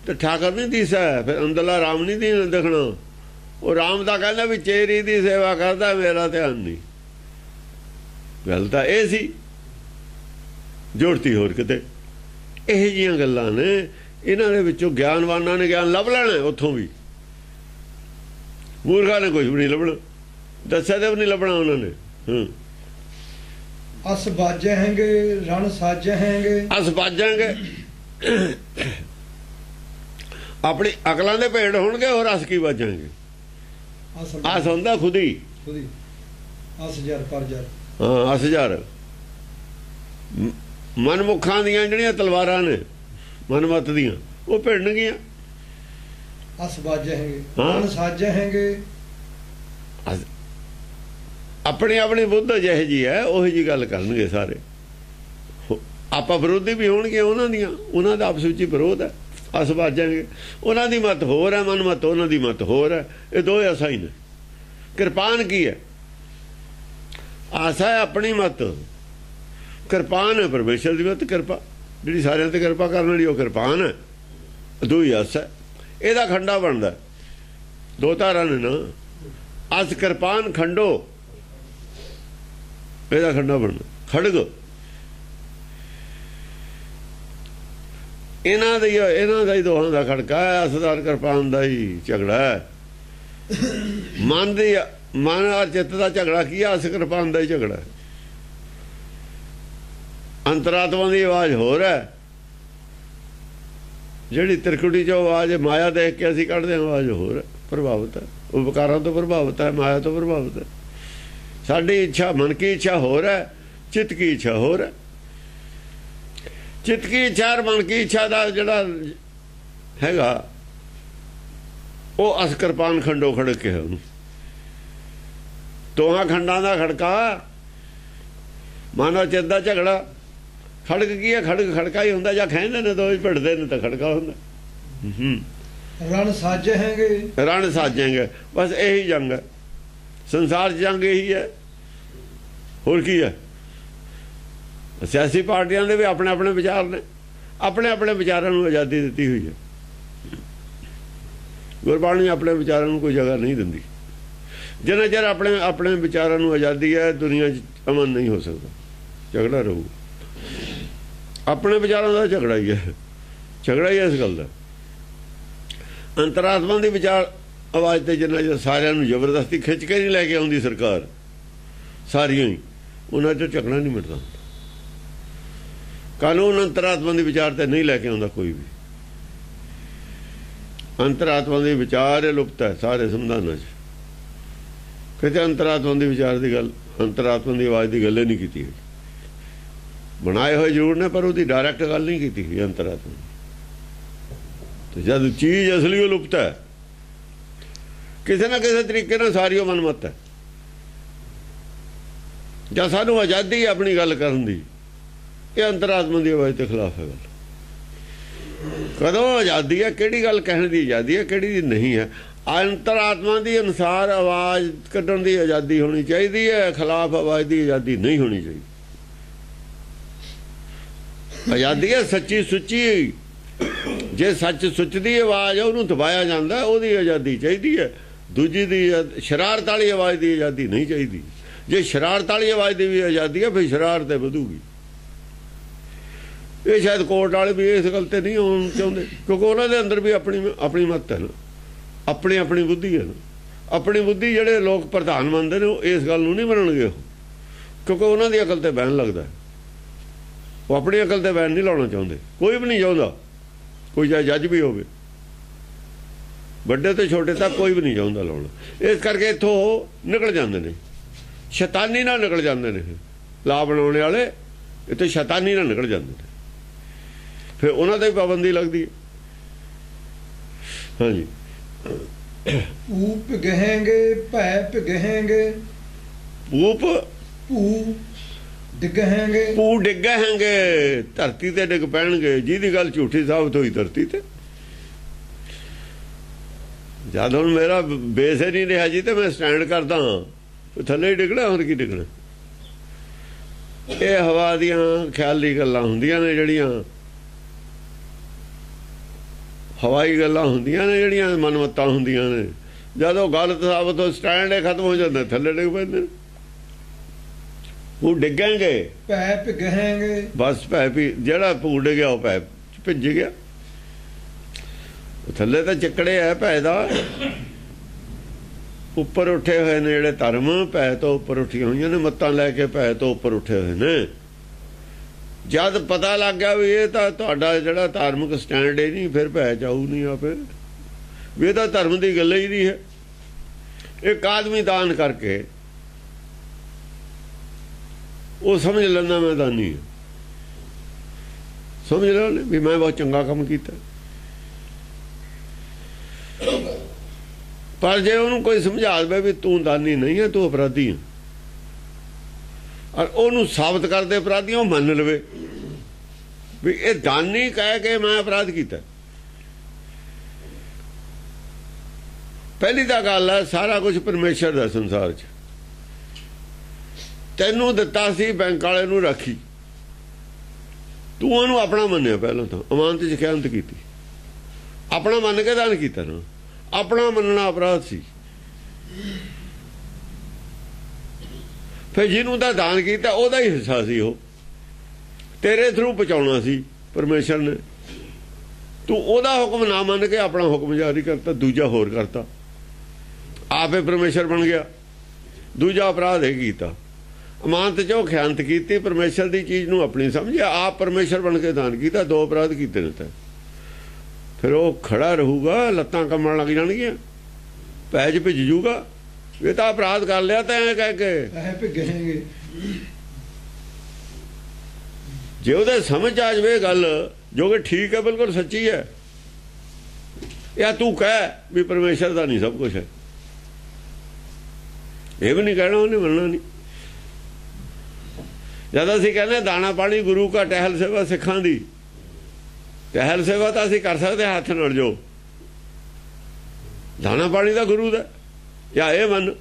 ਤੇ ਠਾਕੁਰ ਨਹੀਂ ਦੀਸਾ, ਫਿਰ ਅੰਦਰਲਾ ਰਾਮ ਨਹੀਂ ਦਿਖਣਾ। ਉਹ ਰਾਮ ਦਾ ਕਹਿੰਦਾ ਵੀ ਚੇਰੀ ਦੀ ਸੇਵਾ ਕਰਦਾ, ਮੇਰਾ ਧਿਆਨ ਨਹੀਂ। ਗੱਲ ਤਾਂ ਇਹ ਸੀ, ਜੋੜਤੀ ਹੋਰ ਕਿਤੇ। ਇਹੋ ਜਿਹੀਆਂ ਗੱਲਾਂ ਨੇ, ਇਹਨਾਂ ਦੇ ਵਿੱਚੋਂ ਗਿਆਨਵਾਨਾਂ ਨੇ ਗਿਆਨ ਲੱਭ ਲੈਣਾ, ਉੱਥੋਂ ਵੀ। ਮੂਰਖਾਂ ਨੇ ਕੁਝ ਵੀ ਨਹੀਂ ਲੱਭਣਾ, ਦੱਸਿਆ ਤੇ ਵੀ ਨਹੀਂ ਲੱਭਣਾ ਉਹਨਾਂ ਨੇ। ਅਸ ਬਾਜੇ ਹੈਂਗੇ ਰਣ ਸਾਜੇ ਹੈਂਗੇ। ਅਸ ਬਾਜਾਂਗੇ ਆਪਣੀ ਅਕਲਾਂ ਦੇ ਭੇਡ ਹੋਣਗੇ, ਹੋਰ ਅਸ ਕੀ ਬਾਜਾਂਗੇ। ਅਸ ਹੁੰਦਾ ਖੁਦੀ ਅਸ ਜਰ ਪਰ ਜਰ। ਹਾਂ, ਅਸ ਜਰ ਮਨਮੁਖਾਂ ਦੀਆਂ ਜਿਹੜੀਆਂ ਤਲਵਾਰਾਂ ਨੇ ਮਨਮਤ ਦੀਆਂ, ਉਹ ਭਿੜਨਗੀਆਂ। ਅਸ ਬਾਜੇ ਹੈਂਗੇ ਰਣ ਸਾਜੇ ਹੈਂਗੇ। ਆਪਣੀ ਆਪਣੀ ਬੁੱਧ ਜਿਹੇ ਜੀ ਹੈ, ਉਹੀ ਜੀ ਗੱਲ ਕਰਨਗੇ ਸਾਰੇ। ਆਪਾਂ ਵਿਰੋਧੀ ਵੀ ਹੋਣਗੇ ਉਹਨਾਂ ਦੀਆਂ, ਉਹਨਾਂ ਦਾ ਆਪਸ ਵਿੱਚ ਵਿਰੋਧ ਹੈ। ਅਸ ਬਾਜਾਂਗੇ, ਉਹਨਾਂ ਦੀ ਮਤ ਹੋਰ ਹੈ, ਮਨਮਤ ਉਹਨਾਂ ਦੀ ਮਤ ਹੋਰ ਹੈ। ਇਹ ਦੋਏ ਅਸਾਂ ਹੀ ਨੇ। ਕਿਰਪਾਨ ਕੀ ਹੈ? ਆਸਾ ਹੈ ਆਪਣੀ ਮਤ, ਕਿਰਪਾਨ ਹੈ ਪਰਮੇਸ਼ਰ ਦੀ ਮਤ। ਕਿਰਪਾ ਜਿਹੜੀ ਸਾਰਿਆਂ ਤੇ ਕਿਰਪਾ ਕਰਨ ਵਾਲੀ, ਉਹ ਕਿਰਪਾਨ ਹੈ। ਦੋ ਹੀ ਅਸ ਹੈ। ਇਹਦਾ ਖੰਡਾ ਬਣਦਾ, ਦੋ ਧਾਰਾਂ ਨੇ ਨਾ। ਅਸ ਕਿਰਪਾਨ ਖੰਡੋ, ਇਹਦਾ ਖੰਡਾ ਬਣਦਾ ਖੜਗ। ਇਹਨਾਂ ਦਾ ਹੀ ਦੋਹਾਂ ਦਾ ਖੜਕਾ ਹੈ। ਅਸਦਾਰ ਕਿਰਪਾਨ ਦਾ ਹੀ ਝਗੜਾ ਹੈ। ਮਨ ਔਰ ਚਿੱਤ ਦਾ ਝਗੜਾ ਕੀ ਹੈ? ਅਸ ਕਿਰਪਾਨ ਦਾ ਹੀ ਝਗੜਾ ਹੈ। ਅੰਤਰਾਤਮਾ ਦੀ ਆਵਾਜ਼ ਹੋਰ ਹੈ। ਜਿਹੜੀ ਤਿਰਕੁਟੀ ਚੋਂ ਆਵਾਜ਼ ਮਾਇਆ ਦੇਖ ਕੇ ਅਸੀਂ ਕੱਢਦੇ ਹਾਂ, ਆਵਾਜ਼ ਹੋਰ ਹੈ, ਪ੍ਰਭਾਵਿਤ ਹੈ। ਉਹ ਵਿਕਾਰਾਂ ਤੋਂ ਪ੍ਰਭਾਵਿਤ ਹੈ, ਮਾਇਆ ਤੋਂ ਪ੍ਰਭਾਵਿਤ ਹੈ। ਸਾਡੀ ਇੱਛਾ, ਮਨ ਕੀ ਇੱਛਾ ਹੋਰ ਹੈ, ਚਿੱਤ ਕੀ ਇੱਛਾ ਹੋਰ ਹੈ। ਚਿੱਤ ਕੀ ਇੱਛਾ ਔਰ ਮਨ ਕੀ ਇੱਛਾ ਦਾ ਜਿਹੜਾ ਹੈਗਾ, ਉਹ ਅਸ ਕਿਰਪਾਨ ਖੰਡੋ ਖੜਕ ਕੇ ਹੈ। ਉਹਨੂੰ ਦੋਹਾਂ ਖੰਡਾਂ ਦਾ ਖੜਕਾ, ਮਨ ਔਰ ਚਿੱਤ ਦਾ ਝਗੜਾ। ਖੜਕ ਕੀ ਹੈ? ਖੜਕਾ ਹੀ ਹੁੰਦਾ। ਜਾਂ ਖਹਿੰਦੇ ਨੇ ਦੋ ਭਿੜਦੇ ਨੇ ਤਾਂ ਖੜਕਾ ਹੁੰਦਾ। ਰਣ ਸਾਜੇ ਹੈਗੇ, ਰਣ ਸਾਜੇਂਗੇ, ਬਸ ਇਹੀ ਜੰਗ ਹੈ ਸੰਸਾਰ 'ਚ। ਜੰਗ ਇਹੀ ਹੈ, ਹੋਰ ਕੀ ਹੈ। ਸਿਆਸੀ ਪਾਰਟੀਆਂ ਦੇ ਵੀ ਆਪਣੇ ਆਪਣੇ ਵਿਚਾਰ ਨੇ, ਆਪਣੇ ਆਪਣੇ ਵਿਚਾਰਾਂ ਨੂੰ ਆਜ਼ਾਦੀ ਦਿੱਤੀ ਹੋਈ ਹੈ। ਗੁਰਬਾਣੀ ਆਪਣੇ ਵਿਚਾਰਾਂ ਨੂੰ ਕੋਈ ਜਗ੍ਹਾ ਨਹੀਂ ਦਿੰਦੀ। ਜਿੰਨਾ ਚਿਰ ਆਪਣੇ ਆਪਣੇ ਵਿਚਾਰਾਂ ਨੂੰ ਆਜ਼ਾਦੀ ਹੈ, ਦੁਨੀਆ 'ਚ ਅਮਨ ਨਹੀਂ ਹੋ ਸਕਦਾ, ਝਗੜਾ ਰਹੂ। ਆਪਣੇ ਵਿਚਾਰਾਂ ਦਾ ਝਗੜਾ ਹੀ ਹੈ, ਝਗੜਾ ਹੀ ਇਸ ਗੱਲ ਦਾ। ਅੰਤਰਾਤਮਾ ਦੀ ਵਿਚਾਰ ਆਵਾਜ਼ ਤੇ ਜਿੰਨਾ ਚਿਰ ਸਾਰਿਆਂ ਨੂੰ ਜ਼ਬਰਦਸਤੀ ਖਿੱਚ ਕੇ ਨਹੀਂ ਲੈ ਕੇ ਆਉਂਦੀ ਸਰਕਾਰ, ਸਾਰੀਆਂ ਹੀ, ਉਹਨਾਂ 'ਚੋਂ ਝਗੜਾ ਨਹੀਂ ਮਿਟਦਾ। ਕਾਨੂੰਨ ਅੰਤਰਾਤਮਾ ਦੇ ਵਿਚਾਰ ਤੇ ਨਹੀਂ ਲੈ ਕੇ ਆਉਂਦਾ ਕੋਈ ਵੀ। ਅੰਤਰਾਤਮਾ ਦੇ ਵਿਚਾਰ ਲੁਪਤ ਹੈ ਸਾਰੇ ਸੰਵਿਧਾਨਾਂ 'ਚ। ਕਿਤੇ ਅੰਤਰਾਤਮਾ ਦੇ ਵਿਚਾਰ ਦੀ ਗੱਲ, ਅੰਤਰਾਤਮਾ ਦੀ ਆਵਾਜ਼ ਦੀ ਗੱਲ ਨਹੀਂ ਕੀਤੀ। ਬਣਾਏ ਹੋਏ ਜ਼ਰੂਰ ਨੇ, ਪਰ ਉਹਦੀ ਡਾਇਰੈਕਟ ਗੱਲ ਨਹੀਂ ਕੀਤੀ ਹੋਈ ਅੰਤਰਾਤਮਾ। ਤੇ ਜਦ ਚੀਜ਼ ਅਸਲੀ ਉਹ ਲੁਪਤ ਹੈ, ਕਿਸੇ ਨਾ ਕਿਸੇ ਤਰੀਕੇ ਨਾਲ ਸਾਰੀ ਉਹ ਮਨਮਤ ਹੈ। ਜਾਂ ਸਾਨੂੰ ਆਜ਼ਾਦੀ ਹੈ ਆਪਣੀ ਗੱਲ ਕਰਨ ਦੀ, ਇਹ ਅੰਤਰਾਤਮਾ ਦੀ ਆਵਾਜ਼ ਦੇ ਖਿਲਾਫ ਹੈ ਗੱਲ। ਕਦੋਂ ਆਜ਼ਾਦੀ ਹੈ? ਕਿਹੜੀ ਗੱਲ ਕਹਿਣ ਦੀ ਆਜ਼ਾਦੀ ਹੈ, ਕਿਹੜੀ ਦੀ ਨਹੀਂ ਹੈ? ਅੰਤਰਾਤਮਾ ਦੀ ਅਨੁਸਾਰ ਆਵਾਜ਼ ਕੱਢਣ ਦੀ ਆਜ਼ਾਦੀ ਹੋਣੀ ਚਾਹੀਦੀ ਹੈ, ਖਿਲਾਫ ਆਵਾਜ਼ ਦੀ ਆਜ਼ਾਦੀ ਨਹੀਂ ਹੋਣੀ ਚਾਹੀਦੀ। ਆਜ਼ਾਦੀ ਹੈ ਸੱਚੀ ਸੁੱਚੀ। ਜੇ ਸੱਚ ਸੁੱਚ ਦੀ ਆਵਾਜ਼ ਹੈ, ਉਹਨੂੰ ਦਬਾਇਆ ਜਾਂਦਾ, ਉਹਦੀ ਆਜ਼ਾਦੀ ਚਾਹੀਦੀ ਹੈ। ਦੂਜੀ ਦੀ ਸ਼ਰਾਰਤ ਵਾਲੀ ਆਵਾਜ਼ ਦੀ ਆਜ਼ਾਦੀ ਨਹੀਂ ਚਾਹੀਦੀ। ਜੇ ਸ਼ਰਾਰਤ ਵਾਲੀ ਆਵਾਜ਼ ਦੀ ਵੀ ਆਜ਼ਾਦੀ ਹੈ ਫਿਰ ਸ਼ਰਾਰਤ ਵਧੂਗੀ। ਇਹ ਸ਼ਾਇਦ ਕੋਰਟ ਵਾਲੇ ਵੀ ਇਸ ਗੱਲ ਤੇ ਨਹੀਂ ਹੋਣ ਚਾਹੁੰਦੇ, ਕਿਉਂਕਿ ਉਹਨਾਂ ਦੇ ਅੰਦਰ ਵੀ ਆਪਣੀ ਮੱਤ ਹੈ ਨਾ, ਆਪਣੀ ਬੁੱਧੀ ਹੈ ਨਾ। ਆਪਣੀ ਬੁੱਧੀ ਜਿਹੜੇ ਲੋਕ ਪ੍ਰਧਾਨ ਮੰਨਦੇ ਨੇ ਉਹ ਇਸ ਗੱਲ ਨੂੰ ਨਹੀਂ ਮੰਨਣਗੇ, ਕਿਉਂਕਿ ਉਹਨਾਂ ਦੀ ਅਕਲ ਤੇ ਬੈਨ ਲੱਗਦਾ। ਉਹ ਆਪਣੀ ਅਕਲ ਤੇ ਬੈਨ ਨਹੀਂ ਲਾਉਣਾ ਚਾਹੁੰਦੇ, ਕੋਈ ਵੀ ਨਹੀਂ ਚਾਹੁੰਦਾ, ਕੋਈ ਚਾਹੇ ਜੱਜ ਵੀ ਹੋਵੇ, ਵੱਡੇ ਤੋਂ ਛੋਟੇ ਤੱਕ ਕੋਈ ਵੀ ਨਹੀਂ ਚਾਹੁੰਦਾ ਲਾਉਣਾ। ਇਸ ਕਰਕੇ ਇੱਥੋਂ ਨਿਕਲ ਜਾਂਦੇ ਨੇ, ਸ਼ੈਤਾਨੀ ਨਾਲ ਨਿਕਲ ਜਾਂਦੇ ਨੇ। ਲਾ ਬਣਾਉਣੇ ਵਾਲੇ ਇੱਥੇ ਸ਼ੈਤਾਨੀ ਨਾਲ ਨਿਕਲ ਜਾਂਦੇ ਨੇ, ਫਿਰ ਉਹਨਾਂ ਤੇ ਪਾਬੰਦੀ ਲੱਗਦੀ ਹੈ। ਹਾਂਜੀ, ਭੂ ਪਿਘहेंगे ਭੈ ਪਿਘहेंगे, ਭੂ ਡਿੱਗहेंगे, ਭੂ ਡਿੱਗहेंगे, ਧਰਤੀ ਤੇ ਡਿੱਗ ਪੈਣਗੇ। ਜਿਹਦੀ ਗੱਲ ਝੂਠੀ ਸਾਬਤ ਹੋਈ ਧਰਤੀ ਤੇ, ਜਦ ਹੁਣ ਮੇਰਾ ਬੇਸ ਹੀ ਨਹੀਂ ਰਿਹਾ ਜੀ ਤੇ ਮੈਂ ਸਟੈਂਡ ਕਰਦਾ ਹਾਂ, ਥੱਲੇ ਹੀ ਡਿੱਗਣਾ, ਹੋਰ ਕੀ ਡਿੱਗਣਾ। ਇਹ ਹਵਾ ਦੀਆਂ ਖਿਆਲੀ ਗੱਲਾਂ ਹੁੰਦੀਆਂ ਨੇ, ਜਿਹੜੀਆਂ ਹਵਾਈ ਗੱਲਾਂ ਹੁੰਦੀਆਂ ਨੇ, ਜਿਹੜੀਆਂ ਮਨਮੱਤਾਂ ਹੁੰਦੀਆਂ ਨੇ। ਜਦੋਂ ਗਲਤ ਸਾਬਤ ਹੋ ਸਟੈਂਡ ਹੀ ਖਤਮ ਹੋ ਜਾਂਦਾ, ਥੱਲੇ ਡਿੱਗ ਪੈਂਦੇ ਨੇ। ਉਹ ਡਿੱਗਣਗੇ ਭੈ ਪਿਘहेंगे, ਬਸ ਭੈ ਵੀ ਜਿਹੜਾ ਭੂ ਡਿੱਗਿਆ ਉਹ ਭੈ ਭਿੱਜ ਗਿਆ। ਥੱਲੇ ਤਾਂ ਚੱਕੜੇ ਹੈ ਭੈ ਦਾ, ਉੱਪਰ ਉੱਠੇ ਹੋਏ ਨੇ ਜਿਹੜੇ ਧਰਮ, ਭੈ ਤੋਂ ਉੱਪਰ ਉੱਠੀਆਂ ਹੋਈਆਂ ਨੇ ਮੱਤਾਂ ਲੈ ਕੇ, ਭੈ ਤੋਂ ਉੱਪਰ ਉੱਠੇ ਹੋਏ ਨੇ। ਜਦ ਪਤਾ ਲੱਗ ਗਿਆ ਵੀ ਇਹ ਤਾਂ ਤੁਹਾਡਾ ਜਿਹੜਾ ਧਾਰਮਿਕ ਸਟੈਂਡ ਹੀ ਨਹੀਂ, ਫਿਰ ਭੈ ਚਾਹੂ ਨਹੀਂ ਆਪੇ ਵੀ ਇਹ ਤਾਂ ਧਰਮ ਦੀ ਗੱਲ ਹੀ ਨਹੀਂ ਹੈ। ਇੱਕ ਆਦਮੀ ਦਾਨ ਕਰਕੇ ਉਹ ਸਮਝ ਲੈਂਦਾ ਮੈਂ ਦਾਨੀ ਹਾਂ, ਸਮਝ ਲਓ ਵੀ ਮੈਂ ਬਹੁਤ ਚੰਗਾ ਕੰਮ ਕੀਤਾ। ਪਰ ਜੇ ਉਹਨੂੰ ਕੋਈ ਸਮਝਾ ਦੇਵੇ ਵੀ ਤੂੰ ਦਾਨੀ ਨਹੀਂ ਹੈ, ਤੂੰ ਅਪਰਾਧੀ ਹੈ, ਔਰ ਉਹਨੂੰ ਸਾਬਤ ਕਰਦੇ ਅਪਰਾਧੀ, ਉਹ ਮੰਨ ਲਵੇ ਵੀ ਇਹ ਦਾਨੀ ਕਹਿ ਕੇ ਮੈਂ ਅਪਰਾਧ ਕੀਤਾ। ਪਹਿਲੀ ਤਾਂ ਗੱਲ ਹੈ ਸਾਰਾ ਕੁਝ ਪਰਮੇਸ਼ਰ ਦਾ ਸੰਸਾਰ 'ਚ। ਤੈਨੂੰ ਦਿੱਤਾ ਸੀ ਬੈਂਕ ਵਾਲੇ ਨੂੰ ਰਾਖੀ, ਤੂੰ ਉਹਨੂੰ ਆਪਣਾ ਮੰਨਿਆ, ਪਹਿਲਾਂ ਤਾਂ ਅਮਾਨਤ 'ਚ ਖਿਆਨਤ ਕੀਤੀ, ਆਪਣਾ ਮੰਨ ਕੇ ਦਾਨ ਕੀਤਾ ਨਾ। ਆਪਣਾ ਮੰਨਣਾ ਅਪਰਾਧ ਸੀ। ਫਿਰ ਜਿਹਨੂੰ ਤਾਂ ਦਾਨ ਕੀਤਾ ਉਹਦਾ ਹੀ ਹਿੱਸਾ ਸੀ, ਉਹ ਤੇਰੇ ਥਰੂ ਪਹੁੰਚਾਉਣਾ ਸੀ ਪਰਮੇਸ਼ਰ ਨੇ। ਤੂੰ ਉਹਦਾ ਹੁਕਮ ਨਾ ਮੰਨ ਕੇ ਆਪਣਾ ਹੁਕਮ ਜਾਰੀ ਕਰਤਾ, ਦੂਜਾ ਹੋਰ ਕਰਤਾ, ਆਪੇ ਪਰਮੇਸ਼ਰ ਬਣ ਗਿਆ। ਦੂਜਾ ਅਪਰਾਧ ਇਹ ਕੀਤਾ, ਅਮਾਨਤ 'ਚੋਂ ਖਿਆਨਤ ਕੀਤੀ, ਪਰਮੇਸ਼ਰ ਦੀ ਚੀਜ਼ ਨੂੰ ਆਪਣੀ ਸਮਝਿਆ, ਆਪ ਪਰਮੇਸ਼ਰ ਬਣ ਕੇ ਦਾਨ ਕੀਤਾ। ਦੋ ਅਪਰਾਧ ਕੀਤੇ ਨੇ ਤਾਂ ਫਿਰ ਉਹ ਖੜਾ ਰਹੂਗਾ, ਲੱਤਾਂ ਕੰਮਣ ਲੱਗ ਜਾਣਗੀਆਂ, ਭੈ 'ਚ ਭਿੱਜ ਜੂਗਾ। ਇਹ ਤਾਂ ਅਪਰਾਧ ਕਰ ਲਿਆ ਤਾਂ ਐਂ ਕਹਿ ਕੇ ਭੈ ਪਿਘहेंगे। ਜੇ ਉਹਦੇ ਸਮਝ ਆ ਜਾਵੇ ਗੱਲ ਜੋ ਕਿ ਠੀਕ ਹੈ, ਬਿਲਕੁਲ ਸੱਚੀ ਹੈ, ਜਾਂ ਤੂੰ ਕਹਿ ਵੀ ਪਰਮੇਸ਼ਰ ਦਾ ਨਹੀਂ ਸਭ ਕੁਝ ਹੈ, ਇਹ ਵੀ ਨਹੀਂ ਕਹਿਣਾ, ਉਹਨੇ ਮੰਨਣਾ ਨਹੀਂ। ਜਦ ਅਸੀਂ ਕਹਿੰਦੇ ਦਾਣਾ ਪਾਣੀ ਗੁਰੂ ਕਾ, ਟਹਿਲ ਸੇਵਾ ਸਿੱਖਾਂ ਦੀ, ਟਹਿਲ ਸੇਵਾ ਤਾਂ ਅਸੀਂ ਕਰ ਸਕਦੇ ਹੱਥ ਨਾਲ, ਜੋ ਦਾਣਾ ਪਾਣੀ ਦਾ ਗੁਰੂ ਦਾ, ਜਾਂ ਇਹ ਮੰਨ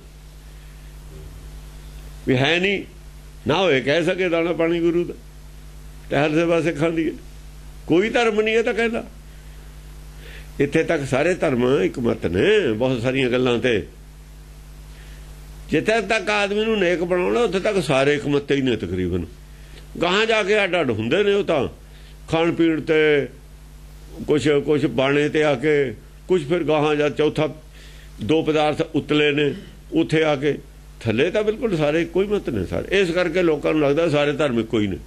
ਵੀ ਹੈ ਨਹੀਂ ਨਾ ਹੋਏ ਕਹਿ ਸਕੇ ਦਾਣਾ ਪਾਣੀ ਗੁਰੂ ਦਾ, ਟਹਿਲ ਸੇਵਾ ਸਿੱਖਾਂ ਦੀ। ਕੋਈ ਧਰਮ ਨਹੀਂ ਇਹ ਤਾਂ ਕਹਿੰਦਾ। ਇੱਥੇ ਤੱਕ ਸਾਰੇ ਧਰਮ ਇੱਕ ਮਤ ਨੇ ਬਹੁਤ ਸਾਰੀਆਂ ਗੱਲਾਂ ਤੇ। ਜਿੱਥੇ ਤੱਕ ਆਦਮੀ ਨੂੰ ਨੇਕ ਬਣਾਉਣਾ ਉੱਥੇ ਤੱਕ ਸਾਰੇ ਇੱਕ ਮੱਤੇ ਹੀ ਨੇ ਤਕਰੀਬਨ। ਗਾਹਾਂ ਜਾ ਕੇ ਅੱਡ ਅੱਡ ਹੁੰਦੇ ਨੇ ਉਹ ਤਾਂ, ਖਾਣ ਪੀਣ ਤੇ, ਕੁਛ ਬਾਣੇ ਤੇ ਆ ਕੇ, ਕੁਛ ਫਿਰ ਗਾਹਾਂ ਜਾ ਚੌਥਾ ਦੋ ਪਦਾਰਥ ਉਤਲੇ ਨੇ ਉੱਥੇ ਆ ਕੇ, ਥੱਲੇ ਤਾਂ ਬਿਲਕੁਲ ਸਾਰੇ ਇੱਕੋ ਹੀ ਮਤ ਨੇ ਸਾਰੇ। ਇਸ ਕਰਕੇ ਲੋਕਾਂ ਨੂੰ ਲੱਗਦਾ ਸਾਰੇ ਧਰਮ ਇੱਕੋ ਹੀ ਨੇ,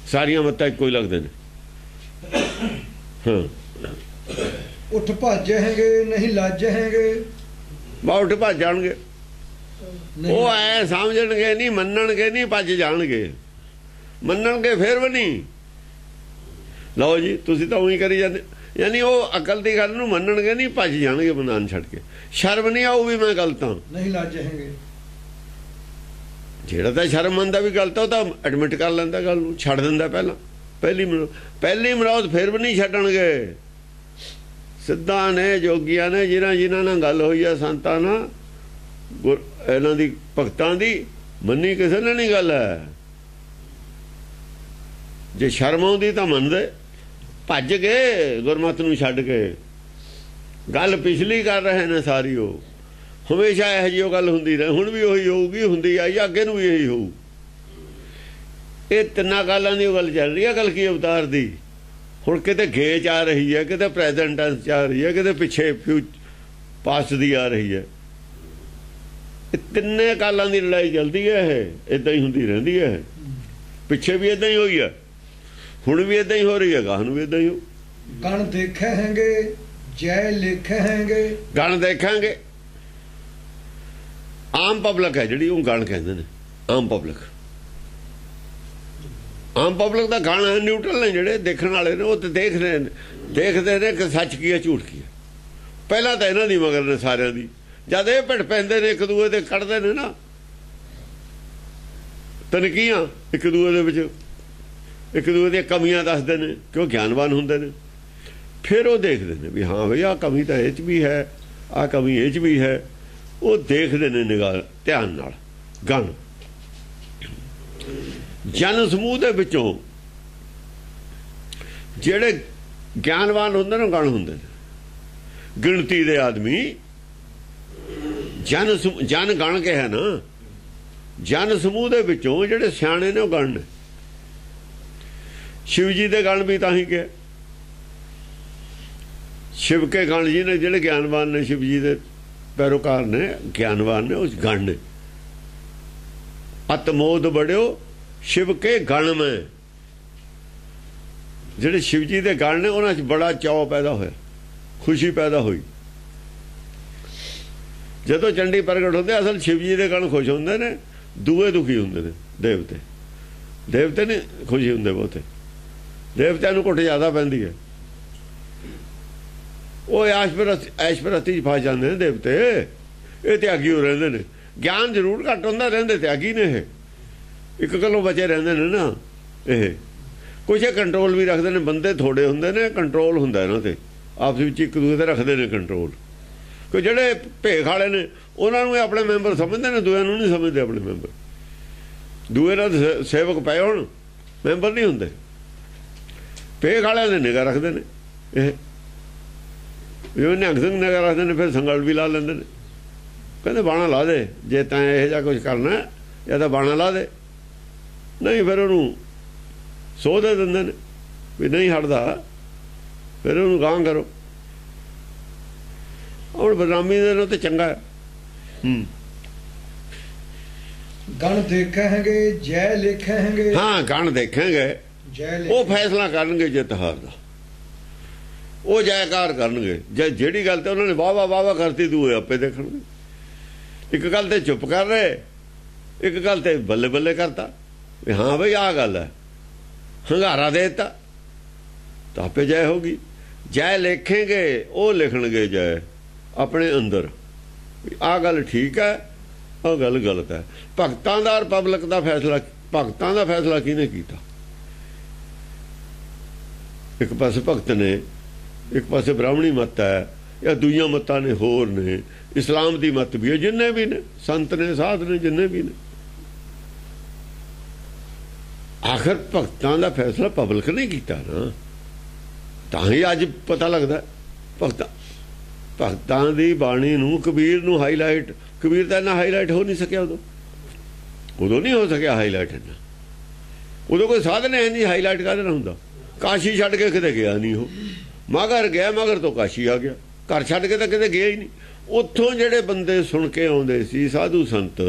ਸਾਰੀਆਂ ਮੱਤਾਂ ਇੱਕੋ ਹੀ ਲੱਗਦੇ ਨੇ। ਹਾਂ, ਉੱਠ ਭੱਜेंगे ਨਹੀਂ ਲੱਜेंगे, ਉੱਠ ਭੱਜ ਜਾਣਗੇ ਉਹ, ਐ ਸਮਝਣਗੇ ਨਹੀਂ, ਮੰਨਣਗੇ ਨਹੀਂ, ਭੱਜ ਜਾਣਗੇ। ਮੰਨਣਗੇ ਫਿਰ ਵੀ ਨਹੀਂ। ਲਓ ਜੀ ਤੁਸੀਂ ਤਾਂ ਉਹੀ ਕਰੀ ਜਾਂਦੇ, ਯਾਨੀ ਉਹ ਅਕਲ ਦੀ ਗੱਲ ਨੂੰ ਮੰਨਣਗੇ ਨਹੀਂ, ਭੱਜ ਜਾਣਗੇ ਬਨਾਨ ਛੱਡ ਕੇ। ਸ਼ਰਮ ਨਹੀਂ ਆਊ ਵੀ ਮੈਂ ਗਲਤ ਹਾਂ, ਨਹੀਂ ਲੱਜेंगे। ਜਿਹੜਾ ਤਾਂ ਸ਼ਰਮ ਮੰਨਦਾ ਵੀ ਗਲਤ, ਉਹ ਤਾਂ ਐਡਮਿਟ ਕਰ ਲੈਂਦਾ ਗੱਲ ਨੂੰ, ਛੱਡ ਦਿੰਦਾ ਪਹਿਲਾਂ। ਪਹਿਲੀ ਮਰੌਤ ਫਿਰ ਵੀ ਨਹੀਂ ਛੱਡਣਗੇ। ਸਿੱਧਾਂ ਨੇ, ਜੋਗੀਆਂ ਨੇ, ਜਿਨ੍ਹਾਂ ਨਾਲ ਗੱਲ ਹੋਈ ਆ ਸੰਤਾਂ ਨਾਲ, ਇਹਨਾਂ ਦੀ ਭਗਤਾਂ ਦੀ, ਮੰਨੀ ਕਿਸੇ ਨੇ ਨਹੀਂ ਗੱਲ ਹੈ। ਜੇ ਸ਼ਰਮ ਆਉਂਦੀ ਤਾਂ ਮੰਨਦੇ, ਭੱਜ ਗਏ ਗੁਰਮਤਿ ਨੂੰ ਛੱਡ ਕੇ। गल पिछली कर रहे ने सारी वो हमेशा यह जी गल हुंदी रहे हुण भी उही होऊगी हुंदी आई अगे नूं भी यही होऊ ये तिन्ना गल्लां दी गल चल रही है कल की अवतार दी हुण किते गेच आ रही है किते प्रेजेंट टेंस आ रही है किते पिछे पास्ट दी आ रही है तिन्ने कालां दी लड़ाई चलती है ये इदां ही हुंदी रहिंदी है पिछे भी इदां ही होई है हुण भी इदां ही हो रही है गाह नूं भी इदां ही हो गण देखे हैंगे जय लिखे हैंगे गण देखेंगे आम पब्लिक है जिहड़ी ਉਹ गण कहंदे ने आम पब्लिक ਦਾ ਗਣ ਹੈ ਨਿਊਟਰਲ ਨੇ ਜਿਹੜੇ ਦੇਖਣ ਵਾਲੇ ਨੇ ਉਹ ਤੇ ਦੇਖਦੇ ਨੇ ਕਿ ਸੱਚ ਕੀ ਹੈ ਝੂਠ ਕੀ ਹੈ ਪਹਿਲਾਂ ਤਾਂ ਇਹਨਾਂ ਦੀ ਮਗਰ ਨੇ ਸਾਰਿਆਂ ਦੀ ਜਦ ਇਹ ਭਿੜ ਪੈਂਦੇ ਨੇ ਇੱਕ ਦੂਏ ਤੇ ਕੱਢਦੇ ਨੇ ਨਾ ਤਨਕੀਆਂ ਇੱਕ ਦੂਏ ਦੇ ਵਿੱਚ ਇੱਕ ਦੂਏ ਦੀਆਂ ਕਮੀਆਂ ਦੱਸਦੇ ਨੇ ਕਿਉਂ ਗਿਆਨਵਾਨ ਹੁੰਦੇ ਨੇ ਫਿਰ ਉਹ ਦੇਖਦੇ ਨੇ ਵੀ ਹਾਂ ਬਈ ਆਹ ਕਮੀ ਤਾਂ ਇਹ 'ਚ ਵੀ ਹੈ ਆਹ ਕਮੀ ਇਹ 'ਚ ਵੀ ਹੈ ਉਹ ਦੇਖਦੇ ਨੇ ਨਿਗਾਹ ਧਿਆਨ ਨਾਲ ਗਣ ਜਨ ਸਮੂਹ ਦੇ ਵਿੱਚੋਂ ਜਿਹੜੇ ਗਿਆਨਵਾਨ ਹੁੰਦੇ ਨੇ ਗਣ ਹੁੰਦੇ ਨੇ ਗਿਣਤੀ ਦੇ ਆਦਮੀ ਜਨ ਗਣ ਕੇ ਹੈ ਨਾ ਜਨ ਸਮੂਹ ਦੇ ਵਿੱਚੋਂ ਜਿਹੜੇ ਸਿਆਣੇ ਨੇ ਉਹ ਗਣ ਨੇ शिव जी दे गण भी ताही के शिव के गण जी ने जिहड़े ज्ञानवान ने शिव जी दे पैरोकार ने ज्ञानवान ने उस गण ने अतमोद बड़ियो शिव के गण में जिहड़े शिव जी दे गण ने उन्हां च बड़ा चाव पैदा होया खुशी पैदा हुई जदों चंडी प्रगट होंदे असल शिव जी दे गण खुश होंदे ने दूए दुखी होंदे ने देवते देवते ने खुशी होंदे बहुते देवत्या नूं घुट ज़्यादा पैंदी है वो ऐशपरस्ती च फस जाते हैं देवते ये त्यागी हो रहिंदे ने ज्ञान जरूर घट हुंदा रहिंदे त्यागी ने एक गल्लों बचे रहिंदे ने ना ये कुछ कंट्रोल भी रखते हैं बंदे थोड़े हुंदे ने कंट्रोल हुंदा इन्हां ते आपस विच एक दूजे ते रखते हैं कंट्रोल कोई जिहड़े भेख वाले ने उन्हां नूं अपने मैंबर समझदे ने दूए नूं नहीं समझदे अपने मैंबर दूए नाल सेवक पए होण मैंबर नहीं हुंदे पेख वाले ने निगाह रखते हैं जो निहंग सिंह निगाह रखते हैं फिर संगल भी ला लेंदे ने कहते बाणा ला दे जे तैं इहो जिहा कुछ करना या तो बाणा ला दे नहीं फिर उन्होंने सो दे दिंदे ने भी नहीं हटदा फिर उन्होंने गांह करो हुण बदनामी दे नाल ते चंगा है गण देखेंगे जय लिखेंगे हाँ गण देखेंगे वो फैसला करनगे जित हार दा वो जयकार करनगे जे जेड़ी गल ते उन्होंने वाह वाह वाह करती दूए आपे देखणगे एक गल ते चुप कर रहे एक गल ते बल्ले बल्ले करता भी हाँ भाई आ गल है हंगारा देता तो आपे जय होगी जय लिखेंगे वो लिखणगे जय अपने अंदर आ गल ठीक है आ गल गलत है भगतां दा पब्लिक दा फैसला भगतां दा फैसला किहने कीता एक पासे भगत ने एक पासे ब्राह्मणी मत है या दूइयां मतां ने होर ने इस्लाम की मत भी है जिन्ने भी ने संत ने साध ने जिन्ने भी ने आखिर भगतां दा फैसला पब्लिक ने कीता ना तां ही अज पता लगदा भगतां दी बाणी नूं कबीर नूं हाईलाइट कबीर दा इन्ना हाईलाइट हो नहीं सकिया उदों नहीं हो सकिया हाईलाइट इन्ना उदों कोई साधन है नहीं हाईलाइट काहदे नाल हुंदा काशी छड्ड के किते गया नहीं हो मगर गया मगर तो काशी आ गया घर छड्ड के तो किते गया ही नहीं उत्थों जिहड़े बंदे सुन के आउंदे सी साधु संत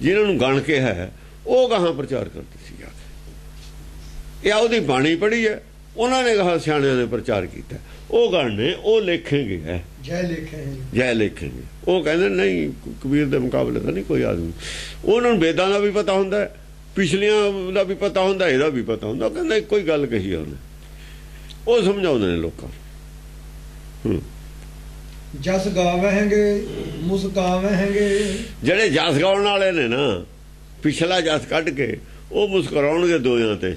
जिन्हां नूं गण के है वो गाहां प्रचार करते सी या उहदी बाणी पढ़ी है उन्होंने कहा सियाणियां ने प्रचार किया वो गण ने वो लिखेंगे है जय लिखेंगे वो कहते नहीं कबीर के मुकाबले का नहीं कोई आदमी उन्होंने वेदां का भी पता हुंदा है पिछलियां का भी पता हुंदा इहदा भी पता हुंदा कहंदा कोई गल कही है उन्हें वो समझाउंदे ने लोकां जस गावेंगे मुस्कावेंगे जिहड़े जस गाउण वाले ने ना पिछला जस कढ के वो मुस्कुराउणगे दोयां ते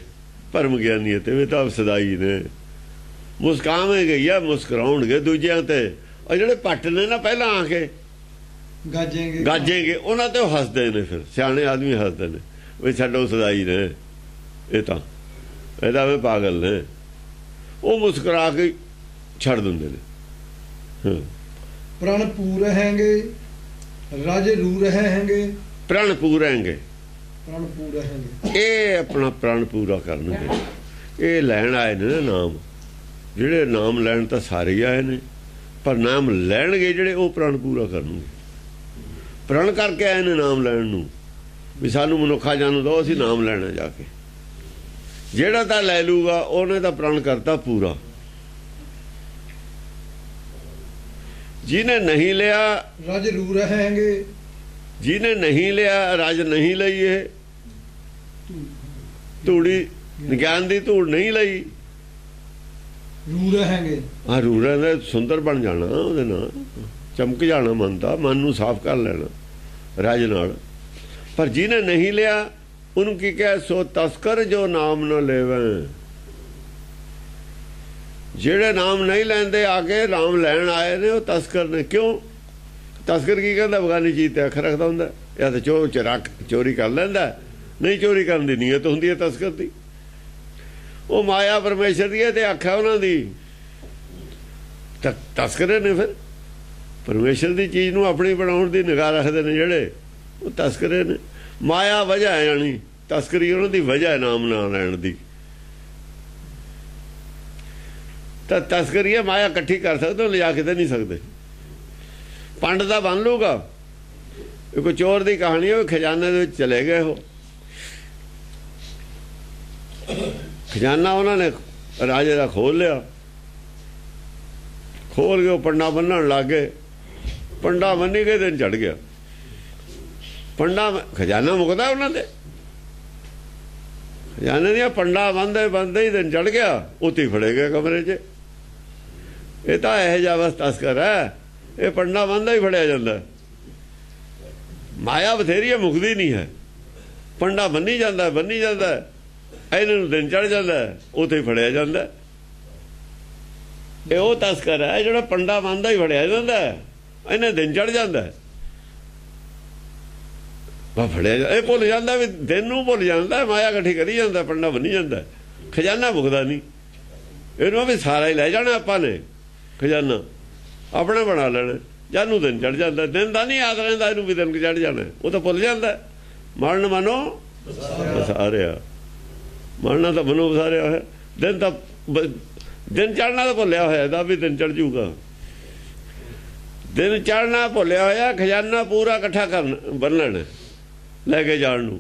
परम ज्ञानी ते वे तां सदाई ने मुस्कावेंगे या मुस्कुराउणगे दूजियां ते और जिहड़े पट ने ना पहलां आके गाजेंगे उन्हां ते हसदे ने फिर सियाणे आदमी हसदे ने वे छड्डो सदाई ने ये तां ਇਹਦਾ ਵੇ पागल ने वो मुस्कुरा के छड़ देंदे ने प्रण पूर हैंगे राज रू रहे हैंगे प्रण पूरेंगे प्रण पूर हैंगे ਇਹ ਆਪਣਾ ਪ੍ਰਣ ਪੂਰਾ ਕਰਨਗੇ। ਇਹ ਲੈਣ ਆਏ ਨੇ ਨਾ ਨਾਮ, ਜਿਹੜੇ ਨਾਮ ਲੈਣ ਤਾਂ ਸਾਰੇ ਹੀ ਆਏ ਨੇ, ਪਰ ਨਾਮ ਲੈਣਗੇ ਜਿਹੜੇ ਉਹ ਪ੍ਰਣ ਪੂਰਾ ਕਰਨਗੇ। ਪ੍ਰਣ ਕਰਕੇ ਆਏ ਨੇ ਨਾਮ ਲੈਣ ਨੂੰ, ਵੀ ਸਾਨੂੰ ਮਨੁੱਖਾ ਜਾਨੂੰ ਦੋ, ਅਸੀਂ ਨਾਮ ਲੈਣਾ ਜਾ ਕੇ। ਜਿਹੜਾ ਤਾਂ ਲੈ ਲੂਗਾ ਉਹਨੇ ਤਾਂ ਪ੍ਰਣ ਕਰਤਾ ਪੂਰਾ। ਜਿਹਨੇ ਨਹੀਂ ਲਿਆ राज रू रहे हैंगे ਜਿਹਨੇ ਨਹੀਂ ਲਿਆ ਰਜ ਨਹੀਂ ਲਈ, ਇਹ ਧੂੜੀ ਗਿਆਨ ਦੀ ਧੂੜ ਨਹੀਂ ਲਈ, रू रहे हैंगे ਆ ਰੂਰਾਂ ਦਾ ਸੁੰਦਰ ਬਣ ਜਾਣਾ, ਉਹਦੇ ਨਾਲ ਚਮਕ ਜਾਣਾ, ਮਨ ਦਾ ਮਨ ਨੂੰ ਸਾਫ਼ ਕਰ ਲੈਣਾ ਰਜ ਨਾਲ। ਪਰ ਜਿਹਨੇ ਨਹੀਂ ਲਿਆ ਉਹਨੂੰ ਕੀ ਕਹੇ, ਸੋ ਤਸਕਰ ਜੋ ਨਾਮ ਨਾ ਲੈਵੇਂ। ਜਿਹੜੇ ਨਾਮ ਨਹੀਂ ਲੈਂਦੇ ਆ ਕੇ ਨਾਮ ਲੈਣ ਆਏ ਨੇ ਉਹ ਤਸਕਰ ਨੇ। ਕਿਉਂ ਤਸਕਰ ਕੀ ਕਹਿੰਦਾ, ਬਗਾਨੀ ਚੀਜ਼ ਤੇ ਅੱਖ ਰੱਖਦਾ ਹੁੰਦਾ, ਜਾਂ ਤਾਂ ਚੋਰੀ ਕਰ ਲੈਂਦਾ, ਨਹੀਂ ਚੋਰੀ ਕਰਨ ਦੀ ਨੀਅਤ ਹੁੰਦੀ ਹੈ ਤਸਕਰ ਦੀ। ਉਹ ਮਾਇਆ ਪਰਮੇਸ਼ਰ ਦੀ ਹੈ ਤੇ ਅੱਖ ਹੈ ਉਹਨਾਂ ਦੀ, ਤਸਕਰੇ ਨੇ। ਫਿਰ ਪਰਮੇਸ਼ਰ ਦੀ ਚੀਜ਼ ਨੂੰ ਆਪਣੀ ਬਣਾਉਣ ਦੀ ਨਿਗਾਹ ਰੱਖਦੇ ਨੇ ਜਿਹੜੇ, ਉਹ ਤਸਕਰੇ ਨੇ। ਮਾਇਆ ਵਜ੍ਹਾ ਹੈ, ਜਾਣੀ ਤਸਕਰੀ ਉਹਨਾਂ ਦੀ ਵਜ੍ਹਾ ਹੈ ਨਾਮ ਨਾ ਲੈਣ ਦੀ। ਤਾਂ ਤਸਕਰੀ ਹੈ, ਮਾਇਆ ਇਕੱਠੀ ਕਰ ਸਕਦੇ ਹੋ, ਲਿਜਾ ਕੇ ਤਾਂ ਨਹੀਂ ਸਕਦੇ। ਪੰਡ ਦਾ ਬਣ ਲੂਗਾ। ਕੋਈ ਚੋਰ ਦੀ ਕਹਾਣੀ ਹੈ, ਖਜ਼ਾਨੇ ਦੇ ਵਿੱਚ ਚਲੇ ਗਏ, ਉਹ ਖਜ਼ਾਨਾ ਉਹਨਾਂ ਨੇ ਰਾਜੇ ਦਾ ਖੋਲ ਲਿਆ। ਖੋਲ ਕੇ ਉਹ ਪੰਡਾ ਬੰਨਣ ਲੱਗ ਗਏ। ਪੰਡਾ ਬੰਨੀ ਗਏ, ਦਿਨ ਚੜ ਗਿਆ। ਪੰਡਾ ਖਜ਼ਾਨਾ ਮੁੱਕਦਾ ਉਹਨਾਂ ਦੇ, ਖਜ਼ਾਨੇ ਦੀਆਂ ਪੰਡਾ ਬੰਦੇ ਹੀ ਦਿਨ ਚੜ ਗਿਆ। ਉੱਥੇ ਫੜੇ ਗਏ ਕਮਰੇ 'ਚ। ਇਹ ਤਾਂ ਇਹੋ ਜਿਹਾ ਬਸ ਤਸਕਰ ਹੈ, ਇਹ ਪੰਡਾ ਬੰਦਾ ਹੀ ਫੜਿਆ ਜਾਂਦਾ। ਮਾਇਆ ਬਥੇਰੀ ਹੈ, ਮੁੱਕਦੀ ਨਹੀਂ ਹੈ। ਪੰਡਾ ਬੰਨੀ ਜਾਂਦਾ ਇਹਨਾਂ ਨੂੰ ਦਿਨ ਚੜ ਜਾਂਦਾ, ਉੱਥੇ ਫੜਿਆ ਜਾਂਦਾ। ਇਹ ਉਹ ਤਸਕਰ ਹੈ ਜਿਹੜਾ ਪੰਡਾ ਬੰਦਾ ਹੀ ਫੜਿਆ ਜਾਂਦਾ, ਇਹਨੇ ਦਿਨ ਚੜ ਜਾਂਦਾ। ਫੜਿਆ ਇਹ ਭੁੱਲ ਜਾਂਦਾ, ਵੀ ਦਿਨ ਨੂੰ ਭੁੱਲ ਜਾਂਦਾ, ਮਾਇਆ ਇਕੱਠੀ ਕਰੀ ਜਾਂਦਾ, ਪੰਡਾ ਬੰਨੀ ਜਾਂਦਾ। ਖਜ਼ਾਨਾ ਮੁੱਕਦਾ ਨਹੀਂ। ਇਹਨੂੰ ਵੀ ਸਾਰਾ ਹੀ ਲੈ ਜਾਣਾ ਆਪਾਂ ਨੇ, ਖਜ਼ਾਨਾ ਆਪਣਾ ਬਣਾ ਲੈਣਾ। ਜਦ ਨੂੰ ਦਿਨ ਚੜ ਜਾਂਦਾ, ਦਿਨ ਦਾ ਨਹੀਂ ਯਾਦ ਰਹਿੰਦਾ ਇਹਨੂੰ ਵੀ ਦਿਨ ਚੜ ਜਾਣਾ, ਉਹ ਤਾਂ ਭੁੱਲ ਜਾਂਦਾ। ਮਰਨ ਮਨੋ ਵਸਾਰਿਆ, ਮਰਨਾ ਤਾਂ ਮਨੋ ਵਸਾਰਿਆ ਹੋਇਆ। ਦਿਨ ਤਾਂ ਦਿਨ ਚੜ੍ਹਨਾ ਤਾਂ ਭੁੱਲਿਆ ਹੋਇਆ, ਇਹਦਾ ਵੀ ਦਿਨ ਚੜ ਜੂਗਾ। ਦਿਨ ਚੜ੍ਹਨਾ ਭੁੱਲਿਆ ਹੋਇਆ, ਖਜ਼ਾਨਾ ਪੂਰਾ ਇਕੱਠਾ ਕਰਨ ਬੰਨਣ ਲੈ ਕੇ ਜਾਣ ਨੂੰ।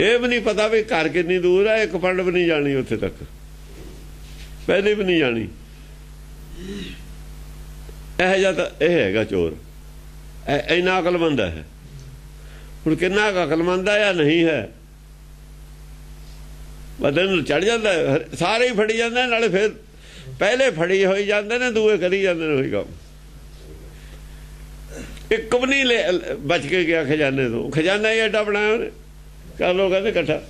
ਇਹ ਵੀ ਨਹੀਂ ਪਤਾ ਵੀ ਘਰ ਕਿੰਨੀ ਦੂਰ ਹੈ, ਇੱਕ ਪੰਡ ਵੀ ਨਹੀਂ ਜਾਣੀ ਉੱਥੇ ਤੱਕ, ਪਹਿਲੇ ਵੀ ਨਹੀਂ ਜਾਣੀ। ਇਹੋ ਜਿਹਾ ਤਾਂ ਇਹ ਹੈਗਾ ਚੋਰ, ਇੰਨਾ ਅਕਲਮੰਦ ਹੈ। ਹੁਣ ਕਿੰਨਾ ਕੁ ਅਕਲਮੰਦ ਹੈ ਜਾਂ ਨਹੀਂ ਹੈ, ਬਦਨ ਚੜ ਜਾਂਦਾ। ਸਾਰੇ ਹੀ ਫੜੀ ਜਾਂਦੇ, ਨਾਲੇ ਫਿਰ ਪਹਿਲੇ ਫੜੀ ਹੋਈ ਜਾਂਦੇ ਨੇ, ਦੂਏ ਕਰੀ ਜਾਂਦੇ ਨੇ ਉਹੀ ਕੰਮ। ਇੱਕ ਵੀ ਨਹੀਂ ਬਚ ਕੇ ਗਿਆ ਖਜ਼ਾਨੇ ਤੋਂ। ਖਜ਼ਾਨਾ ਹੀ ਐਡਾ ਬਣਾਇਆ ਉਹਨੇ, ਕਰ ਲੋ ਕਹਿੰਦੇ ਇਕੱਠਾ।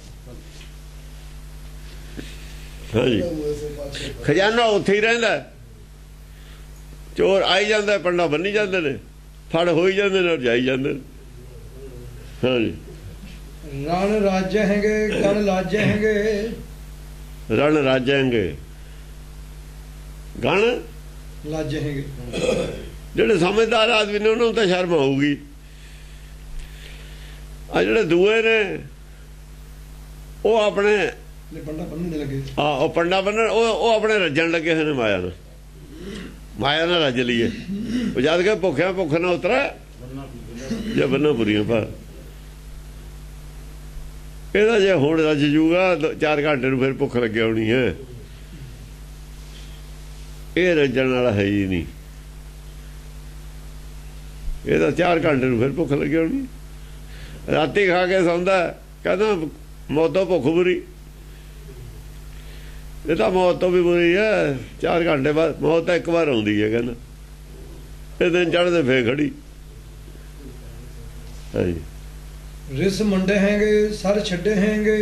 ਹਾਂਜੀ, ਖਜ਼ਾਨਾ ਉੱਥੇ ਹੀ ਰਹਿੰਦਾ। ਚੋਰ ਆਈ ਜਾਂਦਾ, ਪੰਡਾ ਬੰਨੀ ਜਾਂਦੇ ਨੇ, ਫੜ ਹੋਈ ਜਾਂਦੇ ਨੇ, ਜਾਈ ਜਾਂਦੇ ਨੇ। ਹਾਂਜੀ, रण राज्य हैंगे गण लाज्य हैंगे ਰਣ ਰਾਜੈਂਗੇ ਗਣ लाज्य हैंगे। ਜਿਹੜੇ ਸਮਝਦਾਰ ਆਦਮੀ ਨੇ ਉਹਨਾਂ ਨੂੰ ਤਾਂ ਸ਼ਰਮ ਆਊਗੀ। ਆ ਜਿਹੜੇ ਦੂਏ ਨੇ ਉਹ ਆਪਣੇ पंडा बनने लगे, ਉਹ ਪੰਡਾ ਬੰਨਣ, ਉਹ ਆਪਣੇ ਰੱਜਣ ਲੱਗੇ ਹੋਏ ਨੇ ਮਾਇਆ ਨਾਲ। ਮਾਇਆ ਨਾਲ ਰੱਜ ਲਈਏ। ਉਹ ਜਦ ਕੇ ਭੁੱਖਿਆ ਭੁੱਖ ਨਾ ਉਤਰਾ ਜੇ ਬੰਨਾ ਬੁਰੀਆਂ ਪਾ। ਇਹਦਾ ਜੇ ਹੁਣ ਰੱਜ ਜੂਗਾ 4 ਘੰਟੇ ਨੂੰ ਫਿਰ ਭੁੱਖ ਲੱਗੀ ਹੋਣੀ ਹੈ। ਇਹ ਰੱਜਣ ਵਾਲਾ ਹੈ ਹੀ ਨਹੀਂ। ਇਹਦਾ 4 ਘੰਟੇ ਨੂੰ ਫਿਰ ਭੁੱਖ ਲੱਗੀ ਹੋਣੀ। ਰਾਤੀ ਖਾ ਕੇ ਸੌਂਦਾ, ਕਹਿੰਦਾ ਮੌਤੋਂ ਭੁੱਖ ਬੁਰੀ। ਇਹ ਤਾਂ ਮੌਤ ਤੋਂ ਵੀ ਬੁਰੀ ਹੈ। 4 ਘੰਟੇ ਬਾਅਦ ਮੌਤ ਤਾਂ ਇੱਕ ਵਾਰ ਆਉਂਦੀ ਹੈ, ਕਹਿੰਦਾ। ਇਹ ਦਿਨ ਚੜ੍ਹਦੇ ਫੇਰ ਖੜੀ। ਹਾਂਜੀ, रिस मंडे हैंगे सर छड्डे हैंगे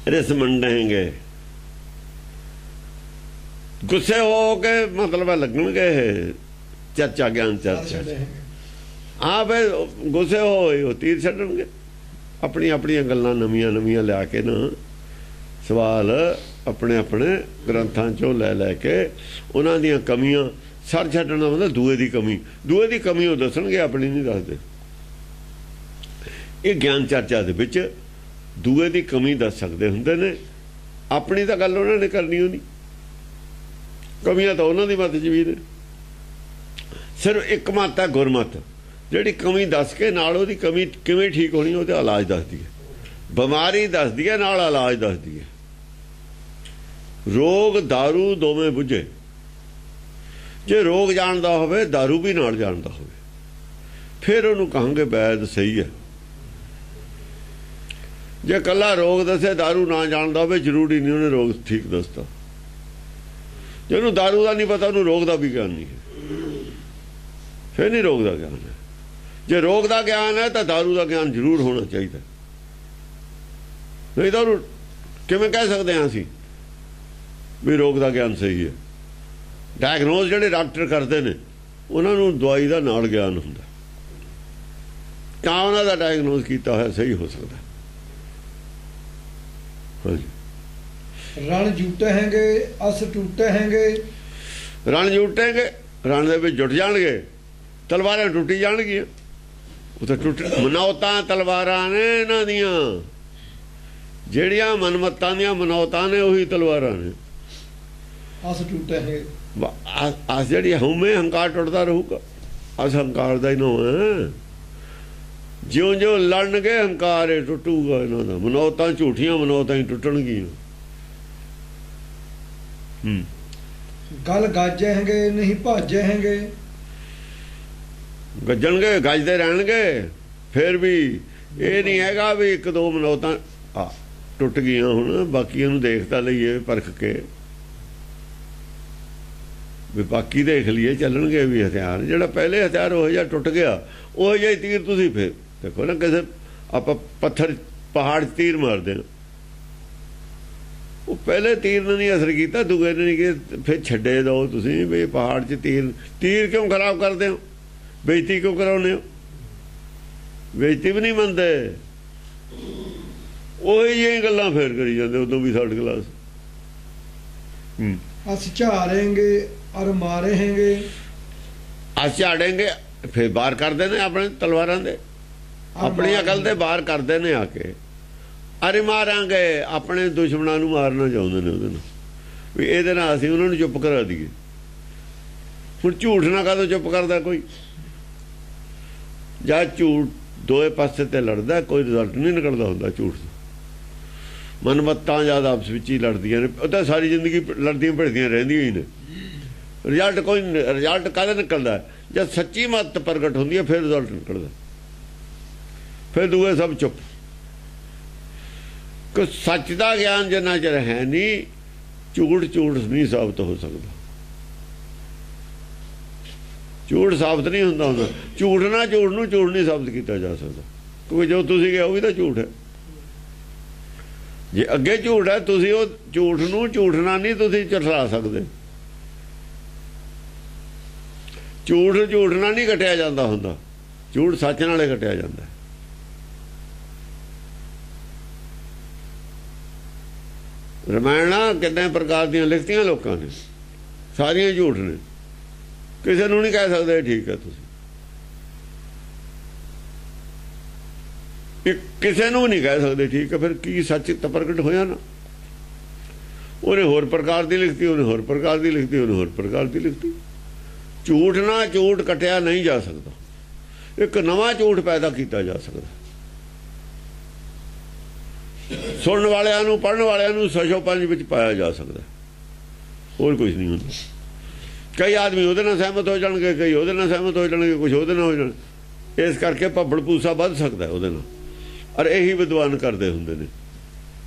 ਰਿਸ ਮੰਡੇਂਗੇ। ਗੁੱਸੇ ਹੋ ਕੇ ਮਤਲਬ ਲੱਗਣਗੇ ਚਰਚਾ, ਗਿਆਨ ਚਰਚਾ। ਹਾਂ ਬਈ ਗੁੱਸੇ ਹੋਏ ਉਹ ਤੀਰ ਛੱਡਣਗੇ। ਆਪਣੀਆਂ ਗੱਲਾਂ ਨਵੀਆਂ ਲਿਆ ਕੇ ਨਾ, ਸਵਾਲ ਆਪਣੇ ਗ੍ਰੰਥਾਂ ਚੋਂ ਲੈ ਕੇ ਉਹਨਾਂ ਦੀਆਂ ਕਮੀਆਂ ਸਰ ਛੱਡਣ ਦਾ ਮਤਲਬ ਦੂਏ ਦੀ ਕਮੀ ਉਹ ਦੱਸਣਗੇ, ਆਪਣੀ ਨਹੀਂ ਦੱਸਦੇ। ਇਹ ਗਿਆਨ ਚਰਚਾ ਦੇ ਵਿੱਚ ਦੂਏ ਦੀ ਕਮੀ ਦੱਸ ਸਕਦੇ ਹੁੰਦੇ ਨੇ, ਆਪਣੀ ਤਾਂ ਗੱਲ ਉਹਨਾਂ ਨੇ ਕਰਨੀ ਹੋਣੀ, ਕਮੀਆਂ ਤਾਂ ਉਹਨਾਂ ਦੀ ਮੱਤ 'ਚ ਵੀ ਨੇ। ਸਿਰਫ ਇੱਕ ਮੱਤ ਹੈ ਗੁਰਮਤ, ਜਿਹੜੀ ਕਮੀ ਦੱਸ ਕੇ ਨਾਲ ਉਹਦੀ ਕਮੀ ਕਿਵੇਂ ਠੀਕ ਹੋਣੀ ਉਹਦਾ ਇਲਾਜ ਦੱਸਦੀ ਹੈ, ਬਿਮਾਰੀ ਦੱਸਦੀ ਹੈ ਨਾਲ ਇਲਾਜ ਦੱਸਦੀ ਹੈ। ਰੋਗ ਦਾਰੂ ਦੋਵੇਂ ਬੁੱਝੇ, ਜੇ ਰੋਗ ਜਾਣਦਾ ਹੋਵੇ ਦਾਰੂ ਵੀ ਨਾਲ ਜਾਣਦਾ ਹੋਵੇ ਫਿਰ ਉਹਨੂੰ ਕਹਾਂਗੇ ਵੈਦ ਸਹੀ ਹੈ। ਜੇ ਕੱਲਾ ਰੋਗ ਦੱਸੇ ਦਾਰੂ ਨਾ ਜਾਣਦਾ ਹੋਵੇ ਜ਼ਰੂਰੀ ਨਹੀਂ ਉਹਨੇ ਰੋਗ ਠੀਕ ਦੱਸਦਾ। ਜਿਹਨੂੰ ਦਾਰੂ ਦਾ ਨਹੀਂ ਪਤਾ ਉਹਨੂੰ ਰੋਗ ਦਾ ਵੀ ਗਿਆਨ ਨਹੀਂ ਹੈ, ਫਿਰ ਨਹੀਂ ਰੋਗ ਦਾ ਗਿਆਨ ਹੈ। ਜੇ ਰੋਗ ਦਾ ਗਿਆਨ ਹੈ ਤਾਂ ਦਾਰੂ ਦਾ ਗਿਆਨ ਜ਼ਰੂਰ ਹੋਣਾ ਚਾਹੀਦਾ, ਨਹੀਂ ਤਾਂ ਉਹਨੂੰ ਕਿਵੇਂ ਕਹਿ ਸਕਦੇ ਹਾਂ ਅਸੀਂ ਵੀ ਰੋਗ ਦਾ ਗਿਆਨ ਸਹੀ ਹੈ। ਡਾਇਗਨੋਸ ਜਿਹੜੇ ਡਾਕਟਰ ਕਰਦੇ ਨੇ ਉਹਨਾਂ ਨੂੰ ਦਵਾਈ ਦਾ ਨਾਲ ਗਿਆਨ ਹੁੰਦਾ, ਤਾਂ ਉਹਨਾਂ ਦਾ ਡਾਇਗਨੋਸ ਕੀਤਾ ਹੋਇਆ ਸਹੀ ਹੋ ਸਕਦਾ। ਰਣ ਜੂਟੇ ਹੈਗੇ ਅਸ ਟੂਟੇ ਹੈਗੇ, ਰਣ ਜੂਟੇਗੇ, ਰਣ ਦੇ ਵਿੱਚ ਜੁਟ ਜਾਣਗੇ, ਤਲਵਾਰਾਂ ਟੁੱਟੀ ਜਾਣਗੀਆਂ। ਉਹ ਤਾਂ ਮਨੌਤਾਂ ਤਲਵਾਰਾਂ ਨੇ ਇਹਨਾਂ ਦੀਆਂ, ਜਿਹੜੀਆਂ ਮਨਮੱਤਾਂ ਦੀਆਂ ਮਨੌਤਾਂ ਨੇ ਉਹੀ ਤਲਵਾਰਾਂ ਨੇ। ਅਸ ਟੂਟੇ ਹੈਗੇ, ਅਸ ਜਿਹੜੀ ਹਉਮੈ ਹੰਕਾਰ ਟੁੱਟਦਾ ਰਹੂਗਾ, ਅਸ ਹੰਕਾਰ ਦਾ ਹੀ ਨਾ ਹੈ। ਜਿਉਂ ਲੜਨਗੇ ਹੰਕਾਰ ਇਹ ਟੁੱਟੂਗਾ ਇਹਨਾਂ ਦਾ, ਮਨੌਤਾਂ ਝੂਠੀਆਂ ਮਨੌਤਾਂ ਹੀ ਟੁੱਟਣਗੀਆਂ। ਗੱਲ ਗਾਜੇ ਹੈਗੇ ਨਹੀਂ ਭਾਜੇ ਹੈਗੇ, ਗੱਜਣਗੇ ਗੱਜਦੇ ਰਹਿਣਗੇ। ਫਿਰ ਵੀ ਇਹ ਨਹੀਂ ਹੈਗਾ ਵੀ ਇੱਕ ਦੋ ਮਨੌਤਾਂ ਟੁੱਟ ਗਈਆਂ ਹੁਣ ਬਾਕੀਆਂ ਨੂੰ ਦੇਖ ਤਾਂ ਲਈਏ ਪਰਖ ਕੇ, ਵੀ ਬਾਕੀ ਦੇਖ ਲਈਏ ਚੱਲਣਗੇ ਵੀ ਹਥਿਆਰ। ਜਿਹੜਾ ਪਹਿਲੇ ਹਥਿਆਰ ਉਹ ਜਿਹਾ ਟੁੱਟ ਗਿਆ, ਉਹ ਜਿਹਾ ਤੀਰ ਤੁਸੀਂ ਫਿਰ ਦੇਖੋ ਨਾ, ਕਿਸੇ ਆਪਾਂ ਪੱਥਰ ਪਹਾੜ 'ਚ ਤੀਰ ਮਾਰਦੇ ਹਾਂ, ਉਹ ਪਹਿਲੇ ਤੀਰ ਨੇ ਨਹੀਂ ਅਸਰ ਕੀਤਾ, ਦੂਏ ਨੇ ਨਹੀਂ ਕਿ ਫਿਰ ਛੱਡੇ ਦੋ ਤੁਸੀਂ ਵੀ ਪਹਾੜ 'ਚ ਤੀਰ ਕਿਉਂ ਖਰਾਬ ਕਰਦੇ ਹੋ, ਬੇਇੱਜ਼ਤੀ ਕਿਉਂ ਕਰਾਉਂਦੇ ਹੋ? ਬੇਇੱਜ਼ਤੀ ਵੀ ਨਹੀਂ ਮੰਨਦੇ, ਉਹੀ ਜਿਹੀਆਂ ਗੱਲਾਂ ਫੇਰ ਕਰੀ ਜਾਂਦੇ ਉਦੋਂ ਵੀ ਥਰਡ ਕਲਾਸ। ਅਸ ਝਾੜेंगे ਔਰ ਮਾਰੇ ਹੈਗੇ, ਅਸ ਝਾੜेंगे ਫਿਰ ਬਾਹਰ ਕਰਦੇ ਨੇ ਆਪਣੇ ਤਲਵਾਰਾਂ ਦੇ, ਆਪਣੀ ਅਕਲ ਦੇ ਬਾਹਰ ਕਰਦੇ ਨੇ ਆ ਕੇ। ਅਰੇ ਮਾਰਾਂਗੇ, ਆਪਣੇ ਦੁਸ਼ਮਣਾਂ ਨੂੰ ਮਾਰਨਾ ਚਾਹੁੰਦੇ ਨੇ ਉਹਦੇ ਨਾਲ, ਵੀ ਇਹਦੇ ਨਾਲ ਅਸੀਂ ਉਹਨਾਂ ਨੂੰ ਚੁੱਪ ਕਰਾ ਦਈਏ। ਹੁਣ ਝੂਠ ਨਾ ਕਦੋਂ ਚੁੱਪ ਕਰਦਾ ਕੋਈ, ਜਾਂ ਝੂਠ ਦੋਏ ਪਾਸੇ ਤੇ ਲੜਦਾ ਕੋਈ ਰਿਜ਼ਲਟ ਨਹੀਂ ਨਿਕਲਦਾ ਹੁੰਦਾ ਝੂਠ ਦਾ। ਮਨਮੱਤਾਂ ਜਦ ਆਪਸ ਵਿੱਚ ਹੀ ਲੜਦੀਆਂ ਨੇ, ਉਹ ਤਾਂ ਸਾਰੀ ਜ਼ਿੰਦਗੀ ਲੜਦੀਆਂ ਭਿੜਦੀਆਂ ਰਹਿੰਦੀਆਂ ਹੀ ਨੇ, ਰਿਜ਼ਲਟ ਕਾਹਦਾ ਨਿਕਲਦਾ? ਜਦ ਸੱਚੀ ਮੱਤ ਪ੍ਰਗਟ ਹੁੰਦੀ ਹੈ ਫਿਰ ਰਿਜ਼ਲਟ ਨਿਕਲਦਾ, ਫਿਰ ਦੂਏ ਸਭ ਚੁੱਪ। ਕਿ ਸੱਚ ਦਾ ਗਿਆਨ ਜਿੰਨਾ ਚਿਰ ਹੈ ਨਹੀਂ, ਝੂਠ ਨਹੀਂ ਸਾਬਤ ਹੋ ਸਕਦਾ। ਝੂਠ ਸਾਬਤ ਨਹੀਂ ਹੁੰਦਾ ਝੂਠ ਨੂੰ ਝੂਠ ਨਹੀਂ ਸਾਬਤ ਕੀਤਾ ਜਾ ਸਕਦਾ, ਕਿਉਂਕਿ ਜੋ ਤੁਸੀਂ ਕਿਹਾ ਉਹ ਵੀ ਤਾਂ ਝੂਠ ਹੈ। ਜੇ ਅੱਗੇ ਝੂਠ ਹੈ, ਤੁਸੀਂ ਉਹ ਝੂਠ ਨੂੰ ਝੂਠ ਨਾਲ ਨਹੀਂ ਤੁਸੀਂ ਝੁਠਲਾ ਸਕਦੇ। ਝੂਠ ਨਾਲ ਨਹੀਂ ਕੱਟਿਆ ਜਾਂਦਾ ਹੁੰਦਾ, ਝੂਠ ਸੱਚ ਨਾਲੇ ਕੱਟਿਆ ਜਾਂਦਾ। ਰਮਾਇਣਾਂ ਕਿੰਨੇ ਪ੍ਰਕਾਰ ਦੀਆਂ ਲਿਖਤੀਆਂ ਲੋਕਾਂ ਨੇ, ਸਾਰੀਆਂ ਝੂਠ ਨੇ, ਕਿਸੇ ਨੂੰ ਨਹੀਂ ਕਹਿ ਸਕਦੇ ਠੀਕ ਹੈ ਤੁਸੀਂ, ਕਿਸੇ ਨੂੰ ਨਹੀਂ ਕਹਿ ਸਕਦੇ ਠੀਕ ਹੈ। ਫਿਰ ਕੀ ਸੱਚ ਤਾਂ ਪ੍ਰਗਟ ਹੋਇਆ ਨਾ, ਉਹਨੇ ਹੋਰ ਪ੍ਰਕਾਰ ਦੀ ਲਿਖਤੀ, ਉਹਨੇ ਹੋਰ ਪ੍ਰਕਾਰ ਦੀ ਲਿਖਤੀ, ਉਹਨੇ ਹੋਰ ਪ੍ਰਕਾਰ ਦੀ ਲਿਖਤੀ। ਝੂਠ ਨਾਲ ਝੂਠ ਕੱਟਿਆ ਨਹੀਂ ਜਾ ਸਕਦਾ, ਇੱਕ ਨਵਾਂ ਝੂਠ ਪੈਦਾ ਕੀਤਾ ਜਾ ਸਕਦਾ। ਸੁਣਨ ਵਾਲਿਆਂ ਨੂੰ ਪੜ੍ਹਨ ਵਾਲਿਆਂ ਨੂੰ ਸਸ਼ੋ ਪੰਜ ਵਿੱਚ ਪਾਇਆ ਜਾ ਸਕਦਾ, ਹੋਰ ਕੁਝ ਨਹੀਂ ਹੁੰਦਾ। ਕਈ ਆਦਮੀ ਉਹਦੇ ਨਾਲ ਸਹਿਮਤ ਹੋ ਜਾਣਗੇ, ਕਈ ਉਹਦੇ ਨਾਲ ਸਹਿਮਤ ਹੋ ਜਾਣਗੇ, ਕੁਝ ਉਹਦੇ ਨਾਲ ਹੋ ਜਾਣ। ਇਸ ਕਰਕੇ ਭੱਬੜ ਪੂਸਾ ਵੱਧ ਸਕਦਾ ਉਹਦੇ ਨਾਲ, ਔਰ ਇਹੀ ਵਿਦਵਾਨ ਕਰਦੇ ਹੁੰਦੇ ਨੇ।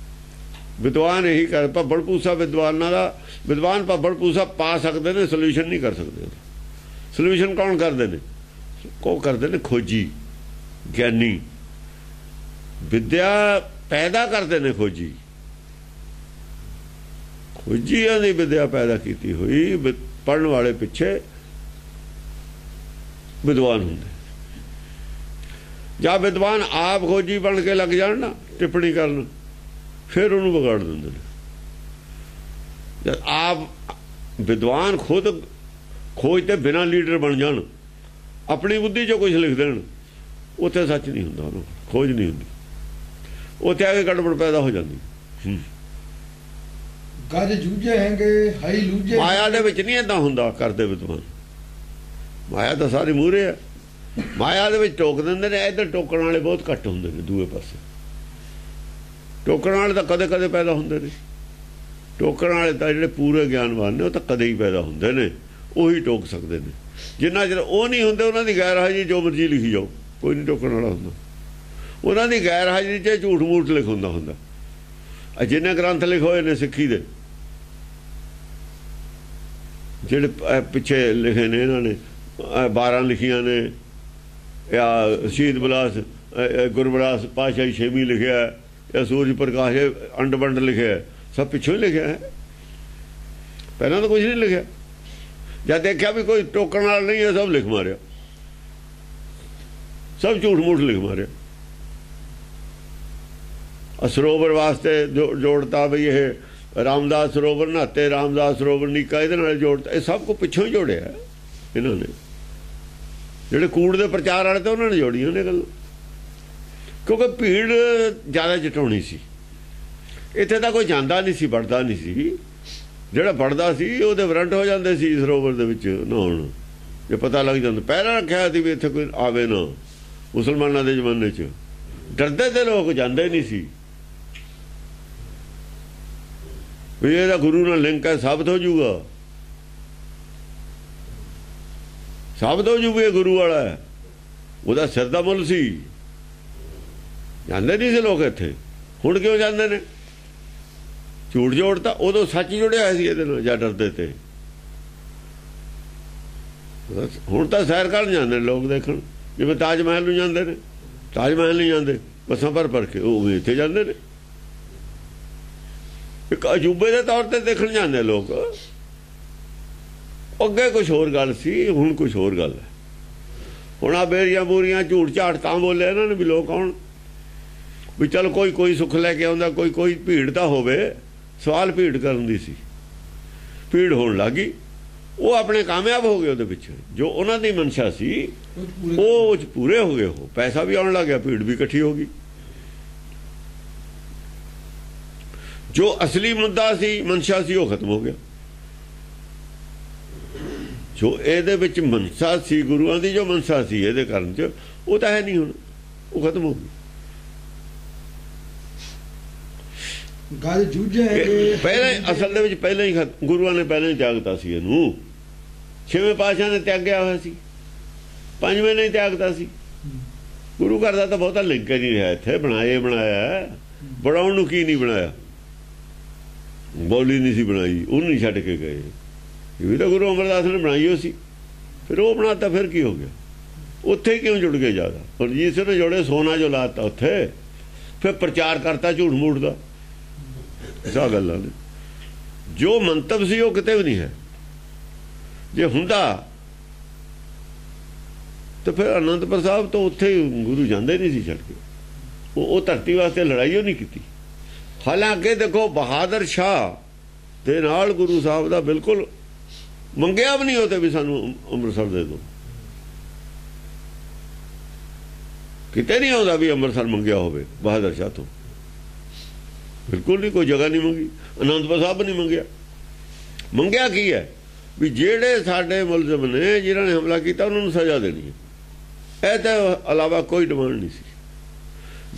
ਵਿਦਵਾਨ ਇਹੀ ਕਰ ਭੱਬੜ ਪੂਸਾ ਵਿਦਵਾਨਾਂ ਦਾ, ਵਿਦਵਾਨ ਭੱਬੜ ਪੂਸਾ ਪਾ ਸਕਦੇ ਨੇ, ਸੋਲੂਸ਼ਨ ਨਹੀਂ ਕਰ ਸਕਦੇ। ਸੋਲੂਸ਼ਨ ਕੌਣ ਕਰਦੇ ਨੇ? ਉਹ ਕਰਦੇ ਨੇ ਖੋਜੀ, ਗਿਆਨੀ, ਵਿਦਿਆ ਪੈਦਾ ਕਰਦੇ ਨੇ। ਖੋਜੀਆਂ ਦੀ ਵਿਦਿਆ ਪੈਦਾ ਕੀਤੀ ਹੋਈ, ਪੜ੍ਹਨ ਵਾਲੇ ਪਿੱਛੇ ਵਿਦਵਾਨ ਹੁੰਦੇ। ਜਾਂ ਵਿਦਵਾਨ ਆਪ ਖੋਜੀ ਬਣ ਕੇ ਲੱਗ ਜਾਣ ਨਾ ਟਿੱਪਣੀ ਕਰਨ, ਫਿਰ ਉਹਨੂੰ ਵਿਗਾੜ ਦਿੰਦੇ ਨੇ। ਜਦ ਆਪ ਵਿਦਵਾਨ ਖੁਦ ਖੋਜ ਤੇ ਬਿਨਾਂ ਲੀਡਰ ਬਣ ਜਾਣ, ਆਪਣੀ ਬੁੱਧੀ 'ਚੋਂ ਕੁਝ ਲਿਖ ਦੇਣ, ਉੱਥੇ ਸੱਚ ਨਹੀਂ ਹੁੰਦਾ, ਉਹਨੂੰ ਖੋਜ ਨਹੀਂ ਹੁੰਦੀ, ਉੱਥੇ ਆ ਕੇ ਗੜਬੜ ਪੈਦਾ ਹੋ ਜਾਂਦੀ। ਗੱਜ ਜੂਝੇ ਹੈਂਗੇ ਹਾਈ ਲੂਝੇ। ਮਾਇਆ ਦੇ ਵਿੱਚ ਨਹੀਂ ਏਦਾਂ ਹੁੰਦਾ ਕਰਦੇ ਵਿਦਵਾਨ, ਮਾਇਆ ਤਾਂ ਸਾਰੀ ਮੂਹਰੇ ਆ। ਮਾਇਆ ਦੇ ਵਿੱਚ ਟੋਕ ਦਿੰਦੇ ਨੇ, ਇੱਧਰ ਟੋਕਣ ਵਾਲੇ ਬਹੁਤ ਘੱਟ ਹੁੰਦੇ ਨੇ। ਦੂਏ ਪਾਸੇ ਟੋਕਣ ਵਾਲੇ ਤਾਂ ਕਦੇ ਕਦੇ ਪੈਦਾ ਹੁੰਦੇ ਨੇ। ਟੋਕਣ ਵਾਲੇ ਤਾਂ ਜਿਹੜੇ ਪੂਰੇ ਗਿਆਨਵਾਨ ਨੇ ਉਹ ਤਾਂ ਕਦੇ ਹੀ ਪੈਦਾ ਹੁੰਦੇ ਨੇ, ਉਹੀ ਟੋਕ ਸਕਦੇ ਨੇ। ਜਿੰਨਾ ਚਿਰ ਉਹ ਨਹੀਂ ਹੁੰਦੇ, ਉਹਨਾਂ ਦੀ ਗੈਰ ਹਾਜ਼ਰੀ ਜੋ ਮਰਜ਼ੀ ਲਿਖੀ ਜਾਓ, ਕੋਈ ਨਹੀਂ ਟੋਕਣ ਵਾਲਾ ਹੁੰਦਾ। ਉਹਨਾਂ ਦੀ ਗੈਰ ਹਾਜ਼ਰੀ 'ਚ ਝੂਠ ਮੂਠ ਲਿਖਾਉਂਦਾ ਹੁੰਦਾ। ਜਿੰਨੇ ਗ੍ਰੰਥ ਲਿਖੇ ਹੋਏ ਨੇ ਸਿੱਖੀ ਦੇ, ਜਿਹੜੇ ਪਿੱਛੇ ਲਿਖੇ ਨੇ ਇਹਨਾਂ ਨੇ, 12 ਲਿਖੀਆਂ ਨੇ, ਜਾਂ ਸ਼ਹੀਦ ਬਿਲਾਸ ਗੁਰਬਿਲਾਸ ਪਾਤਸ਼ਾਹੀ ਛੇਵੀਂ ਲਿਖਿਆ, ਜਾਂ ਸੂਰਜ ਪ੍ਰਕਾਸ਼ ਅੰਡ ਵੰਡ ਲਿਖਿਆ, ਸਭ ਪਿੱਛੋਂ ਹੀ ਲਿਖਿਆ ਹੈ, ਪਹਿਲਾਂ ਤਾਂ ਕੁਝ ਨਹੀਂ ਲਿਖਿਆ। ਜਦ ਦੇਖਿਆ ਵੀ ਕੋਈ ਟੋਕਣ ਵਾਲਾ ਨਹੀਂ ਹੈ, ਸਭ ਲਿਖ ਮਾਰਿਆ, ਸਭ ਝੂਠ ਮੂਠ ਲਿਖ ਮਾਰਿਆ। ਸਰੋਵਰ ਵਾਸਤੇ ਜੋੜਤਾ ਵੀ ਇਹ ਰਾਮਦਾਸ ਸਰੋਵਰ ਨਹਾਤੇ, ਰਾਮਦਾਸ ਸਰੋਵਰ ਨੀਕਾ, ਇਹਦੇ ਨਾਲ ਜੋੜਤਾ। ਇਹ ਸਭ ਕੁਝ ਪਿੱਛੋਂ ਹੀ ਜੋੜਿਆ ਇਹਨਾਂ ਨੇ। ਜਿਹੜੇ ਕੂੜ ਦੇ ਪ੍ਰਚਾਰ ਵਾਲੇ ਤੇ ਉਹਨਾਂ ਨੇ ਜੋੜੀਆਂ ਨੇ ਗੱਲ, ਕਿਉਂਕਿ ਭੀੜ ਜ਼ਿਆਦਾ ਜਟਾਉਣੀ ਸੀ। ਇੱਥੇ ਤਾਂ ਕੋਈ ਜਾਂਦਾ ਨਹੀਂ ਸੀ, ਵੜਦਾ ਨਹੀਂ ਸੀ। ਜਿਹੜਾ ਵੜਦਾ ਸੀ ਉਹਦੇ ਵਾਰੰਟ ਹੋ ਜਾਂਦੇ ਸੀ ਸਰੋਵਰ ਦੇ ਵਿੱਚ ਨਹਾਉਣ, ਜੇ ਪਤਾ ਲੱਗ ਜਾਂਦਾ। ਪਹਿਲਾਂ ਰੱਖਿਆ ਸੀ ਵੀ ਇੱਥੇ ਕੋਈ ਆਵੇ ਨਾ। ਮੁਸਲਮਾਨਾਂ ਦੇ ਜ਼ਮਾਨੇ 'ਚ ਡਰਦੇ ਤੇ ਲੋਕ ਜਾਂਦੇ ਨਹੀਂ ਸੀ ਵੀ ਇਹਦਾ ਗੁਰੂ ਨਾਲ ਲਿੰਕ ਹੈ, ਸਾਬਤ ਹੋ ਜਾਊਗਾ, ਸਾਬਤ ਹੋ ਜੂਗੀ ਇਹ ਗੁਰੂ ਵਾਲਾ ਹੈ, ਉਹਦਾ ਸਿਰ ਦਾ ਮੁੱਲ ਸੀ। ਜਾਂਦੇ ਨਹੀਂ ਸੀ ਲੋਕ ਇੱਥੇ। ਹੁਣ ਕਿਉਂ ਜਾਂਦੇ ਨੇ? ਝੂਠ ਜੋੜਤਾ। ਉਦੋਂ ਸੱਚ ਜੁੜਿਆ ਸੀ ਇਹਦੇ ਨਾਲ, ਜਾਂ ਡਰਦੇ ਤੇ। ਹੁਣ ਤਾਂ ਸੈਰ ਕਰਨ ਜਾਂਦੇ ਨੇ ਲੋਕ ਦੇਖਣ, ਜਿਵੇਂ ਤਾਜ ਮਹਿਲ ਨੂੰ ਜਾਂਦੇ ਨੇ। ਤਾਜ ਮਹਿਲ ਨਹੀਂ ਜਾਂਦੇ ਬੱਸਾਂ ਭਰ ਕੇ, ਉਹ ਵੀ ਇੱਥੇ ਜਾਂਦੇ ਨੇ, ਇੱਕ ਅਜੂਬੇ ਦੇ ਤੌਰ ਤੇ ਦੇਖਣ ਜਾਂਦੇ ਲੋਕ। ਅੱਗੇ ਕੁਛ ਹੋਰ ਗੱਲ ਸੀ, ਹੁਣ ਕੁਛ ਹੋਰ ਗੱਲ ਹੈ। ਹੁਣ ਆ ਬੇਰੀਆਂ ਬੂਰੀਆਂ ਝੂਠ ਝਾਟ ਤਾਂ ਬੋਲੇ ਇਹਨਾਂ ਨੇ ਵੀ ਲੋਕ ਆਉਣ, ਵੀ ਚਲ ਕੋਈ ਸੁੱਖ ਲੈ ਕੇ ਆਉਂਦਾ, ਕੋਈ ਭੀੜ ਤਾਂ ਹੋਵੇ। ਸਵਾਲ ਭੀੜ ਕਰਨ ਦੀ ਸੀ, ਭੀੜ ਹੋਣ ਲੱਗੀ। ਉਹ ਆਪਣੇ ਕਾਮਯਾਬ ਹੋ ਗਏ ਉਹਦੇ ਵਿੱਚ, ਜੋ ਉਹਨਾਂ ਦੀ ਮਨਸ਼ਾ ਸੀ ਉਹ ਪੂਰੇ ਹੋ ਗਏ। ਉਹ ਪੈਸਾ ਵੀ ਆਉਣ ਲੱਗ ਗਿਆ, ਭੀੜ ਵੀ ਇਕੱਠੀ ਹੋ ਗਈ। ਜੋ ਅਸਲੀ ਮੁੱਦਾ ਸੀ, ਮਨਸ਼ਾ ਸੀ, ਉਹ ਖਤਮ ਹੋ ਗਿਆ। ਜੋ ਇਹਦੇ ਵਿੱਚ ਮਨਸ਼ਾ ਸੀ, ਗੁਰੂਆਂ ਦੀ ਜੋ ਮਨਸ਼ਾ ਸੀ ਇਹਦੇ ਕਰਨ 'ਚ, ਉਹ ਤਾਂ ਹੈ ਨਹੀਂ ਹੁਣ, ਉਹ ਖਤਮ ਹੋ ਗਈ। ਗੱਲ ਜੂਝੇ ਪਹਿਲਾਂ ਅਸਲ ਦੇ ਵਿੱਚ ਪਹਿਲਾਂ ਹੀ ਗੁਰੂਆਂ ਨੇ ਪਹਿਲਾਂ ਹੀ ਤਿਆਗਤਾ ਸੀ ਇਹਨੂੰ। 6ਵੇਂ ਪਾਤਸ਼ਾਹ ਨੇ ਤਿਆਗਿਆ ਹੋਇਆ ਸੀ, 5ਵੇਂ ਨੇ ਤਿਆਗਤਾ ਸੀ। ਗੁਰੂ ਘਰ ਦਾ ਤਾਂ ਬਹੁਤਾ ਲਿੰਕ ਨਹੀਂ ਰਿਹਾ ਇੱਥੇ। ਬਣਾਇਆ ਬਣਾਉਣ ਨੂੰ ਕੀ ਨਹੀਂ ਬਣਾਇਆ, ਬੋਲੀ ਨਹੀਂ ਸੀ ਬਣਾਈ, ਉਹਨੂੰ ਨਹੀਂ ਛੱਡ ਕੇ ਗਏ। ਇਹ ਵੀ ਤਾਂ ਗੁਰੂ ਅਮਰਦਾਸ ਨੇ ਬਣਾਈ ਹੋ ਸੀ, ਫਿਰ ਉਹ ਬਣਾਤਾ, ਫਿਰ ਕੀ ਹੋ ਗਿਆ? ਉੱਥੇ ਕਿਉਂ ਜੁੜ ਗਏ ਜ਼ਿਆਦਾ? ਹੁਣ ਜਿਸ ਨੇ ਜੋੜੇ ਸੋਨਾ ਜੋ ਲਾਤਾ ਉੱਥੇ, ਫਿਰ ਪ੍ਰਚਾਰ ਕਰਤਾ ਝੂਠ ਮੂਠ ਦਾ। ਸਾ ਗੱਲਾਂ ਨੇ। ਜੋ ਮੰਤਵ ਸੀ ਉਹ ਕਿਤੇ ਵੀ ਨਹੀਂ ਹੈ। ਜੇ ਹੁੰਦਾ ਤਾਂ ਫਿਰ ਅਨੰਦਪੁਰ ਸਾਹਿਬ ਤੋਂ ਉੱਥੇ ਗੁਰੂ ਜਾਂਦੇ ਨਹੀਂ ਸੀ ਛੱਡ ਕੇ। ਉਹ ਧਰਤੀ ਵਾਸਤੇ ਲੜਾਈ ਉਹ ਨਹੀਂ ਕੀਤੀ। ਹਾਲਾਂਕਿ ਦੇਖੋ ਬਹਾਦਰ ਸ਼ਾਹ ਦੇ ਨਾਲ ਗੁਰੂ ਸਾਹਿਬ ਦਾ ਬਿਲਕੁਲ ਮੰਗਿਆ ਵੀ ਨਹੀਂ ਉਹ ਤੇ ਵੀ ਸਾਨੂੰ ਅੰਮ੍ਰਿਤਸਰ ਦੇ ਦਿਓ। ਕਿਤੇ ਨਹੀਂ ਆਉਂਦਾ ਵੀ ਅੰਮ੍ਰਿਤਸਰ ਮੰਗਿਆ ਹੋਵੇ ਬਹਾਦਰ ਸ਼ਾਹ ਤੋਂ, ਬਿਲਕੁਲ ਨਹੀਂ। ਕੋਈ ਜਗ੍ਹਾ ਨਹੀਂ ਮੰਗੀ, ਅਨੰਦਪੁਰ ਸਾਹਿਬ ਨਹੀਂ ਮੰਗਿਆ। ਮੰਗਿਆ ਕੀ ਹੈ ਵੀ ਜਿਹੜੇ ਸਾਡੇ ਮੁਲਜ਼ਮ ਨੇ, ਜਿਨ੍ਹਾਂ ਨੇ ਹਮਲਾ ਕੀਤਾ, ਉਹਨਾਂ ਨੂੰ ਸਜ਼ਾ ਦੇਣੀ ਹੈ। ਇਹ ਤਾਂ ਇਲਾਵਾ ਕੋਈ ਡਿਮਾਂਡ ਨਹੀਂ ਸੀ,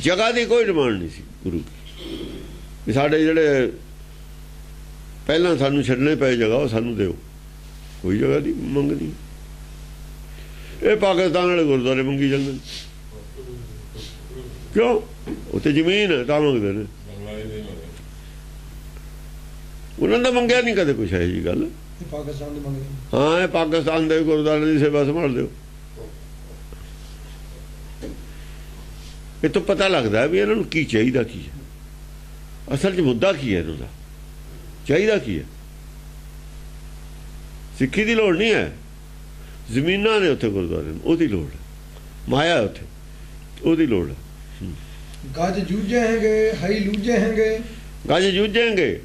ਜਗ੍ਹਾ ਦੀ ਕੋਈ ਡਿਮਾਂਡ ਨਹੀਂ ਸੀ ਗੁਰੂ ਦੀ ਵੀ ਸਾਡੇ ਜਿਹੜੇ ਪਹਿਲਾਂ ਸਾਨੂੰ ਛੱਡਣੇ ਪਏ ਜਗ੍ਹਾ ਉਹ ਸਾਨੂੰ ਦਿਓ। ਕੋਈ ਜਗ੍ਹਾ ਦੀ ਮੰਗ ਨਹੀਂ। ਇਹ ਪਾਕਿਸਤਾਨ ਵਾਲੇ ਗੁਰਦੁਆਰੇ ਮੰਗੀ ਜਾਂਦੇ ਨੇ। ਕਿਉਂ? ਉੱਥੇ ਜ਼ਮੀਨ ਹੈ ਤਾਂ ਮੰਗਦੇ ਨੇ। ਉਹਨਾਂ ਦਾ ਮੰਗਿਆ ਨਹੀਂ ਕਦੇ ਕੁਛ ਹੈ ਜੀ ਗੱਲ। ਪਾਕਿਸਤਾਨ ਦੇ ਮੰਗਦੇ। ਹਾਂ, ਇਹ ਪਾਕਿਸਤਾਨ ਦੇ ਗੁਰਦੁਆਰੇ ਦੀ ਸੇਵਾ ਸੰਭਾਲ ਦਿਓ। ਇਹ ਤੋਂ ਪਤਾ ਲੱਗਦਾ ਵੀ ਇਹਨਾਂ ਨੂੰ ਕੀ ਚਾਹੀਦਾ, ਕੀ ਹੈ ਅਸਲ 'ਚ ਮੁੱਦਾ ਕੀ ਹੈ ਇਹਨਾਂ ਦਾ, ਚਾਹੀਦਾ ਕੀ ਹੈ। ਸਿੱਖੀ ਦੀ ਲੋੜ ਨਹੀਂ ਹੈ, ਜ਼ਮੀਨਾਂ ਨੇ ਉੱਥੇ ਗੁਰਦੁਆਰੇ ਨੂੰ, ਉਹਦੀ ਲੋੜ ਹੈ। ਮਾਇਆ ਉੱਥੇ, ਉਹਦੀ ਲੋੜ ਹੈ। ਗੱਜ ਜੂਝੇ ਹੈਗੇ ਹਾਈ ਲੂਝੇ ਹੈਗੇ। ਗੱਜ ਜੂਝੇਂਗੇ,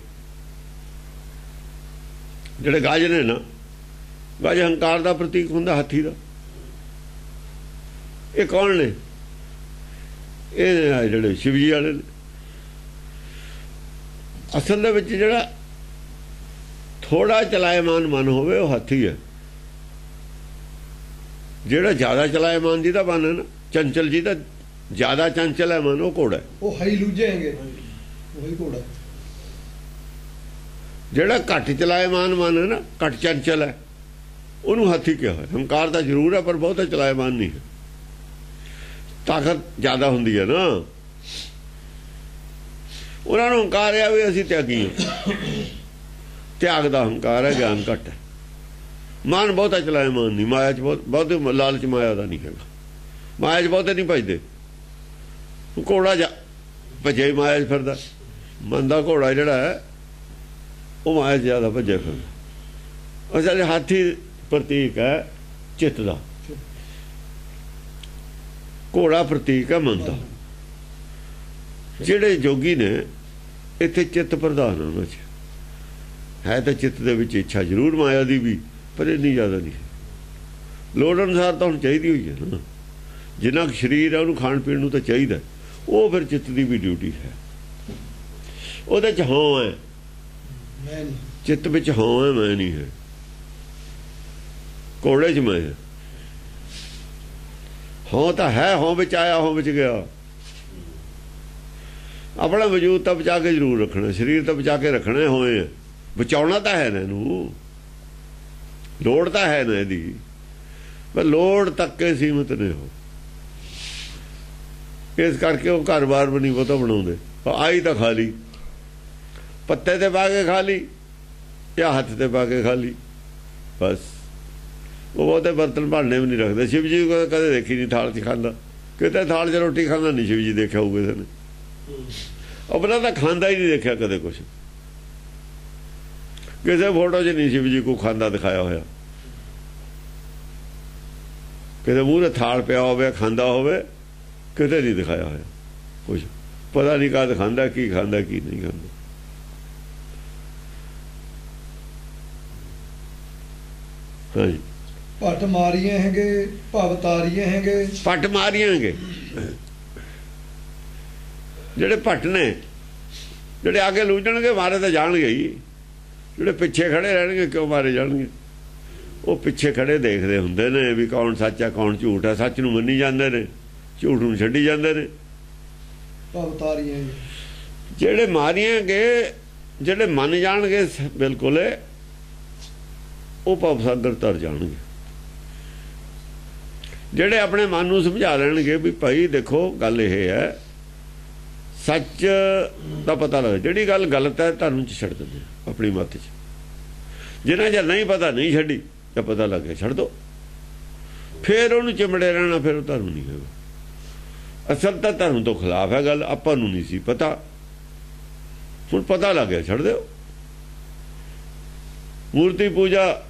ਜਿਹੜੇ ਗੱਜ ਨੇ ਨਾ, ਗਜ ਹੰਕਾਰ ਦਾ ਪ੍ਰਤੀਕ ਹੁੰਦਾ ਹਾਥੀ ਦਾ। ਇਹ ਕੌਣ ਨੇ? ਇਹ ਜਿਹੜੇ ਸ਼ਿਵ ਜੀ ਵਾਲੇ ਨੇ। ਅਸਲ ਦੇ ਵਿੱਚ ਜਿਹੜਾ ਥੋੜਾ ਚਲਾਇਮਾਨ ਮਨ ਹੋਵੇ ਉਹ ਹਾਥੀ ਹੈ। ਜਿਹੜਾ ਜ਼ਿਆਦਾ ਚਲਾਇਮਾਨ ਜੀ ਦਾ ਮਨ ਹੈ ਨਾ, ਚੰਚਲ ਜੀ ਦਾ ਜ਼ਿਆਦਾ ਚੰਚਲ ਹੈ ਮਨ, ਉਹ ਘੋੜਾ। ਉਹ ਹਾਈ ਲੂਝੇ ਹੈਗੇ, ਉਹੀ ਘੋੜਾ। ਜਿਹੜਾ ਘੱਟ ਚਲਾਇਮਾਨ ਮਨ ਹੈ ਨਾ, ਘੱਟ ਚੰਚਲ ਹੈ, ਉਹਨੂੰ ਹਾਥੀ ਕਿਹਾ ਹੋਇਆ। ਹੰਕਾਰ ਦਾ ਜ਼ਰੂਰ ਹੈ ਪਰ ਬਹੁਤਾ ਚਲਾਇਮਾਨ ਨਹੀਂ ਹੈ। ਤਾਕਤ ਜ਼ਿਆਦਾ ਹੁੰਦੀ ਹੈ ਨਾ, ਉਹਨਾਂ ਨੂੰ ਹੰਕਾਰ ਆ ਵੀ ਅਸੀਂ ਤਿਆਗੀ ਹਾਂ। ਤਿਆਗ ਦਾ ਹੰਕਾਰ ਹੈ, ਗਿਆਨ ਘੱਟ ਹੈ। ਮਨ ਬਹੁਤਾ ਚਲਾਇਮਾਨ ਨਹੀਂ, ਮਾਇਆ 'ਚ ਬਹੁਤੇ ਲਾਲਚ ਮਾਇਆ ਦਾ ਨਹੀਂ ਹੈਗਾ। ਮਾਇਆ 'ਚ ਬਹੁਤੇ ਨਹੀਂ ਭਜਦੇ। ਘੋੜਾ ਜਾ ਭੱਜਿਆ ਹੀ ਮਾਇਆ 'ਚ ਫਿਰਦਾ। ਮਨ ਦਾ ਘੋੜਾ ਜਿਹੜਾ ਹੈ ਉਹ ਮਾਇਆ 'ਚ ਜ਼ਿਆਦਾ ਭੱਜਿਆ ਫਿਰਦਾ। ਅਸਲ ਹਾਥੀ ਪ੍ਰਤੀਕ ਹੈ ਚਿੱਤ ਦਾ, ਘੋੜਾ ਪ੍ਰਤੀਕ ਹੈ ਮਨ ਦਾ। ਜਿਹੜੇ ਜੋਗੀ ਨੇ ਇੱਥੇ ਚਿੱਤ ਪ੍ਰਧਾਨ ਉਹਨਾਂ 'ਚ ਹੈ, ਤਾਂ ਚਿੱਤ ਦੇ ਵਿੱਚ ਇੱਛਾ ਜ਼ਰੂਰ ਮਾਇਆ ਦੀ ਵੀ, ਪਰ ਇੰਨੀ ਜ਼ਿਆਦਾ ਨਹੀਂ। ਲੋੜ ਅਨੁਸਾਰ ਤਾਂ ਹੁਣ ਚਾਹੀਦੀ ਹੋਈ ਹੈ ਨਾ। ਜਿੰਨਾ ਕੁ ਸਰੀਰ ਹੈ ਉਹਨੂੰ ਖਾਣ ਪੀਣ ਨੂੰ ਤਾਂ ਚਾਹੀਦਾ, ਉਹ ਫਿਰ ਚਿੱਤ ਦੀ ਵੀ ਡਿਊਟੀ ਹੈ। ਉਹਦੇ 'ਚ ਹਾਂ ਹੈ, ਚਿੱਤ ਵਿੱਚ ਹਾਂ ਹੈ, ਮੈਂ ਨਹੀਂ ਹੈ। ਘੋੜੇ 'ਚ ਮੈਂ ਹੈ। ਹਾਂ ਤਾਂ ਹੈ, ਹਾਂ ਵਿੱਚ ਆਇਆ, ਹਾਂ ਵਿੱਚ ਗਿਆ। ਆਪਣਾ ਵਜੂਦ ਤਾਂ ਬਚਾ ਕੇ ਜ਼ਰੂਰ ਰੱਖਣਾ, ਸਰੀਰ ਤਾਂ ਬਚਾ ਕੇ ਰੱਖਣਾ ਹੋਏ ਆ। ਬਚਾਉਣਾ ਤਾਂ ਹੈ ਨਾ ਇਹਨੂੰ, ਲੋੜ ਤਾਂ ਹੈ ਨਾ ਇਹਦੀ, ਪਰ ਲੋੜ ਤੱਕ ਕੇ ਸੀਮਤ ਨੇ ਹੋ। ਇਸ ਕਰਕੇ ਉਹ ਘਰ-ਬਾਰ ਵੀ ਨਹੀਂ ਬਹੁਤਾ ਬਣਾਉਂਦੇ। ਆਈ ਤਾਂ ਖਾ ਲਈ, ਪੱਤੇ ਤੇ ਪਾ ਕੇ ਖਾ ਲਈ ਜਾਂ ਹੱਥ ਤੇ ਪਾ ਕੇ ਖਾ ਲਈ, ਬਸ। ਉਹ ਬਹੁਤੇ ਬਰਤਨ ਭਾਂਡੇ ਵੀ ਨਹੀਂ ਰੱਖਦੇ। ਸ਼ਿਵ ਜੀ ਕਦੇ ਦੇਖੀ ਨਹੀਂ ਥਾਲ 'ਚ ਖਾਂਦਾ, ਕਿਤੇ ਥਾਲ 'ਚ ਰੋਟੀ ਖਾਂਦਾ ਨਹੀਂ ਸ਼ਿਵ ਜੀ ਦੇਖਿਆ ਹੋਊ ਕਿਸੇ ਨੇ। ਆਪਣਾ ਤਾਂ ਖਾਂਦਾ ਹੀ ਨਹੀਂ ਦੇਖਿਆ ਕਦੇ ਕੁਛ। ਕਿਸੇ ਫੋਟੋ 'ਚ ਨਹੀਂ ਸ਼ਿਵ ਜੀ ਕੋ ਖਾਂਦਾ ਦਿਖਾਇਆ ਹੋਇਆ। ਕਿਤੇ ਮੂਹਰੇ ਥਾਲ ਪਿਆ ਹੋਵੇ, ਖਾਂਦਾ ਹੋਵੇ, ਕਿਤੇ ਨਹੀਂ ਦਿਖਾਇਆ ਹੋਇਆ ਕੁਛ। ਪਤਾ ਨਹੀਂ ਕਦ ਖਾਂਦਾ, ਕੀ ਖਾਂਦਾ, ਕੀ ਨਹੀਂ ਖਾਂਦਾ। ਹਾਂਜੀ, ਪੱਟ ਮਾਰੀਆਂ ਹੈਗੇ, ਭਵ ਤਾਰੀਆਂ ਹੈਗੇ। ਪੱਟ ਮਾਰੀਆਂ ਹੈਗੇ ਜਿਹੜੇ ਭੱਟ ਨੇ, ਜਿਹੜੇ ਆਗੇ ਲੂਝਣਗੇ ਮਾਰੇ ਤਾਂ ਜਾਣਗੇ ਹੀ। ਜਿਹੜੇ ਪਿੱਛੇ ਖੜੇ ਰਹਿਣਗੇ ਕਿਉਂ ਮਾਰੇ ਜਾਣਗੇ? ਉਹ ਪਿੱਛੇ ਖੜੇ ਦੇਖਦੇ ਹੁੰਦੇ ਨੇ ਵੀ ਕੌਣ ਸੱਚ ਹੈ, ਕੌਣ ਝੂਠ ਹੈ। ਸੱਚ ਨੂੰ ਮੰਨੀ ਜਾਂਦੇ ਨੇ, ਝੂਠ ਨੂੰ ਛੱਡੀ ਜਾਂਦੇ ਨੇ। ਭਵ ਤਾਰੀਆਂ ਜਿਹੜੇ ਮਾਰੀਆਂਗੇ, ਜਿਹੜੇ ਮੰਨ ਜਾਣਗੇ ਬਿਲਕੁਲ, ਉਹ ਭਵ ਸਾਗਰ ਤਰ ਜਾਣਗੇ। ਜਿਹੜੇ ਆਪਣੇ ਮਨ ਨੂੰ ਸਮਝਾ ਲੈਣਗੇ ਵੀ ਭਾਈ ਦੇਖੋ ਗੱਲ ਇਹ ਹੈ, ਸੱਚ ਦਾ ਪਤਾ ਲੱਗ, ਜਿਹੜੀ ਗੱਲ ਗਲਤ ਹੈ ਧਰਮ 'ਚ ਛੱਡ ਦਿੰਦੇ ਆਪਣੀ ਮੱਤ 'ਚ। ਜਿਨ੍ਹਾਂ ਜੇ ਨਹੀਂ ਪਤਾ ਨਹੀਂ ਛੱਡੀ, ਜਾਂ ਪਤਾ ਲੱਗ ਗਿਆ ਛੱਡ ਦੋ। ਫਿਰ ਉਹਨੂੰ ਚਿਮੜੇ ਰਹਿਣਾ, ਫਿਰ ਉਹ ਧਰਮ ਨਹੀਂ ਹੈਗਾ। ਅਸਲ ਤਾਂ ਧਰਮ ਤੋਂ ਖਿਲਾਫ ਹੈ ਗੱਲ। ਆਪਾਂ ਨੂੰ ਨਹੀਂ ਸੀ ਪਤਾ, ਹੁਣ ਪਤਾ ਲੱਗ ਗਿਆ ਛੱਡ ਦਿਓ। ਮੂਰਤੀ ਪੂਜਾ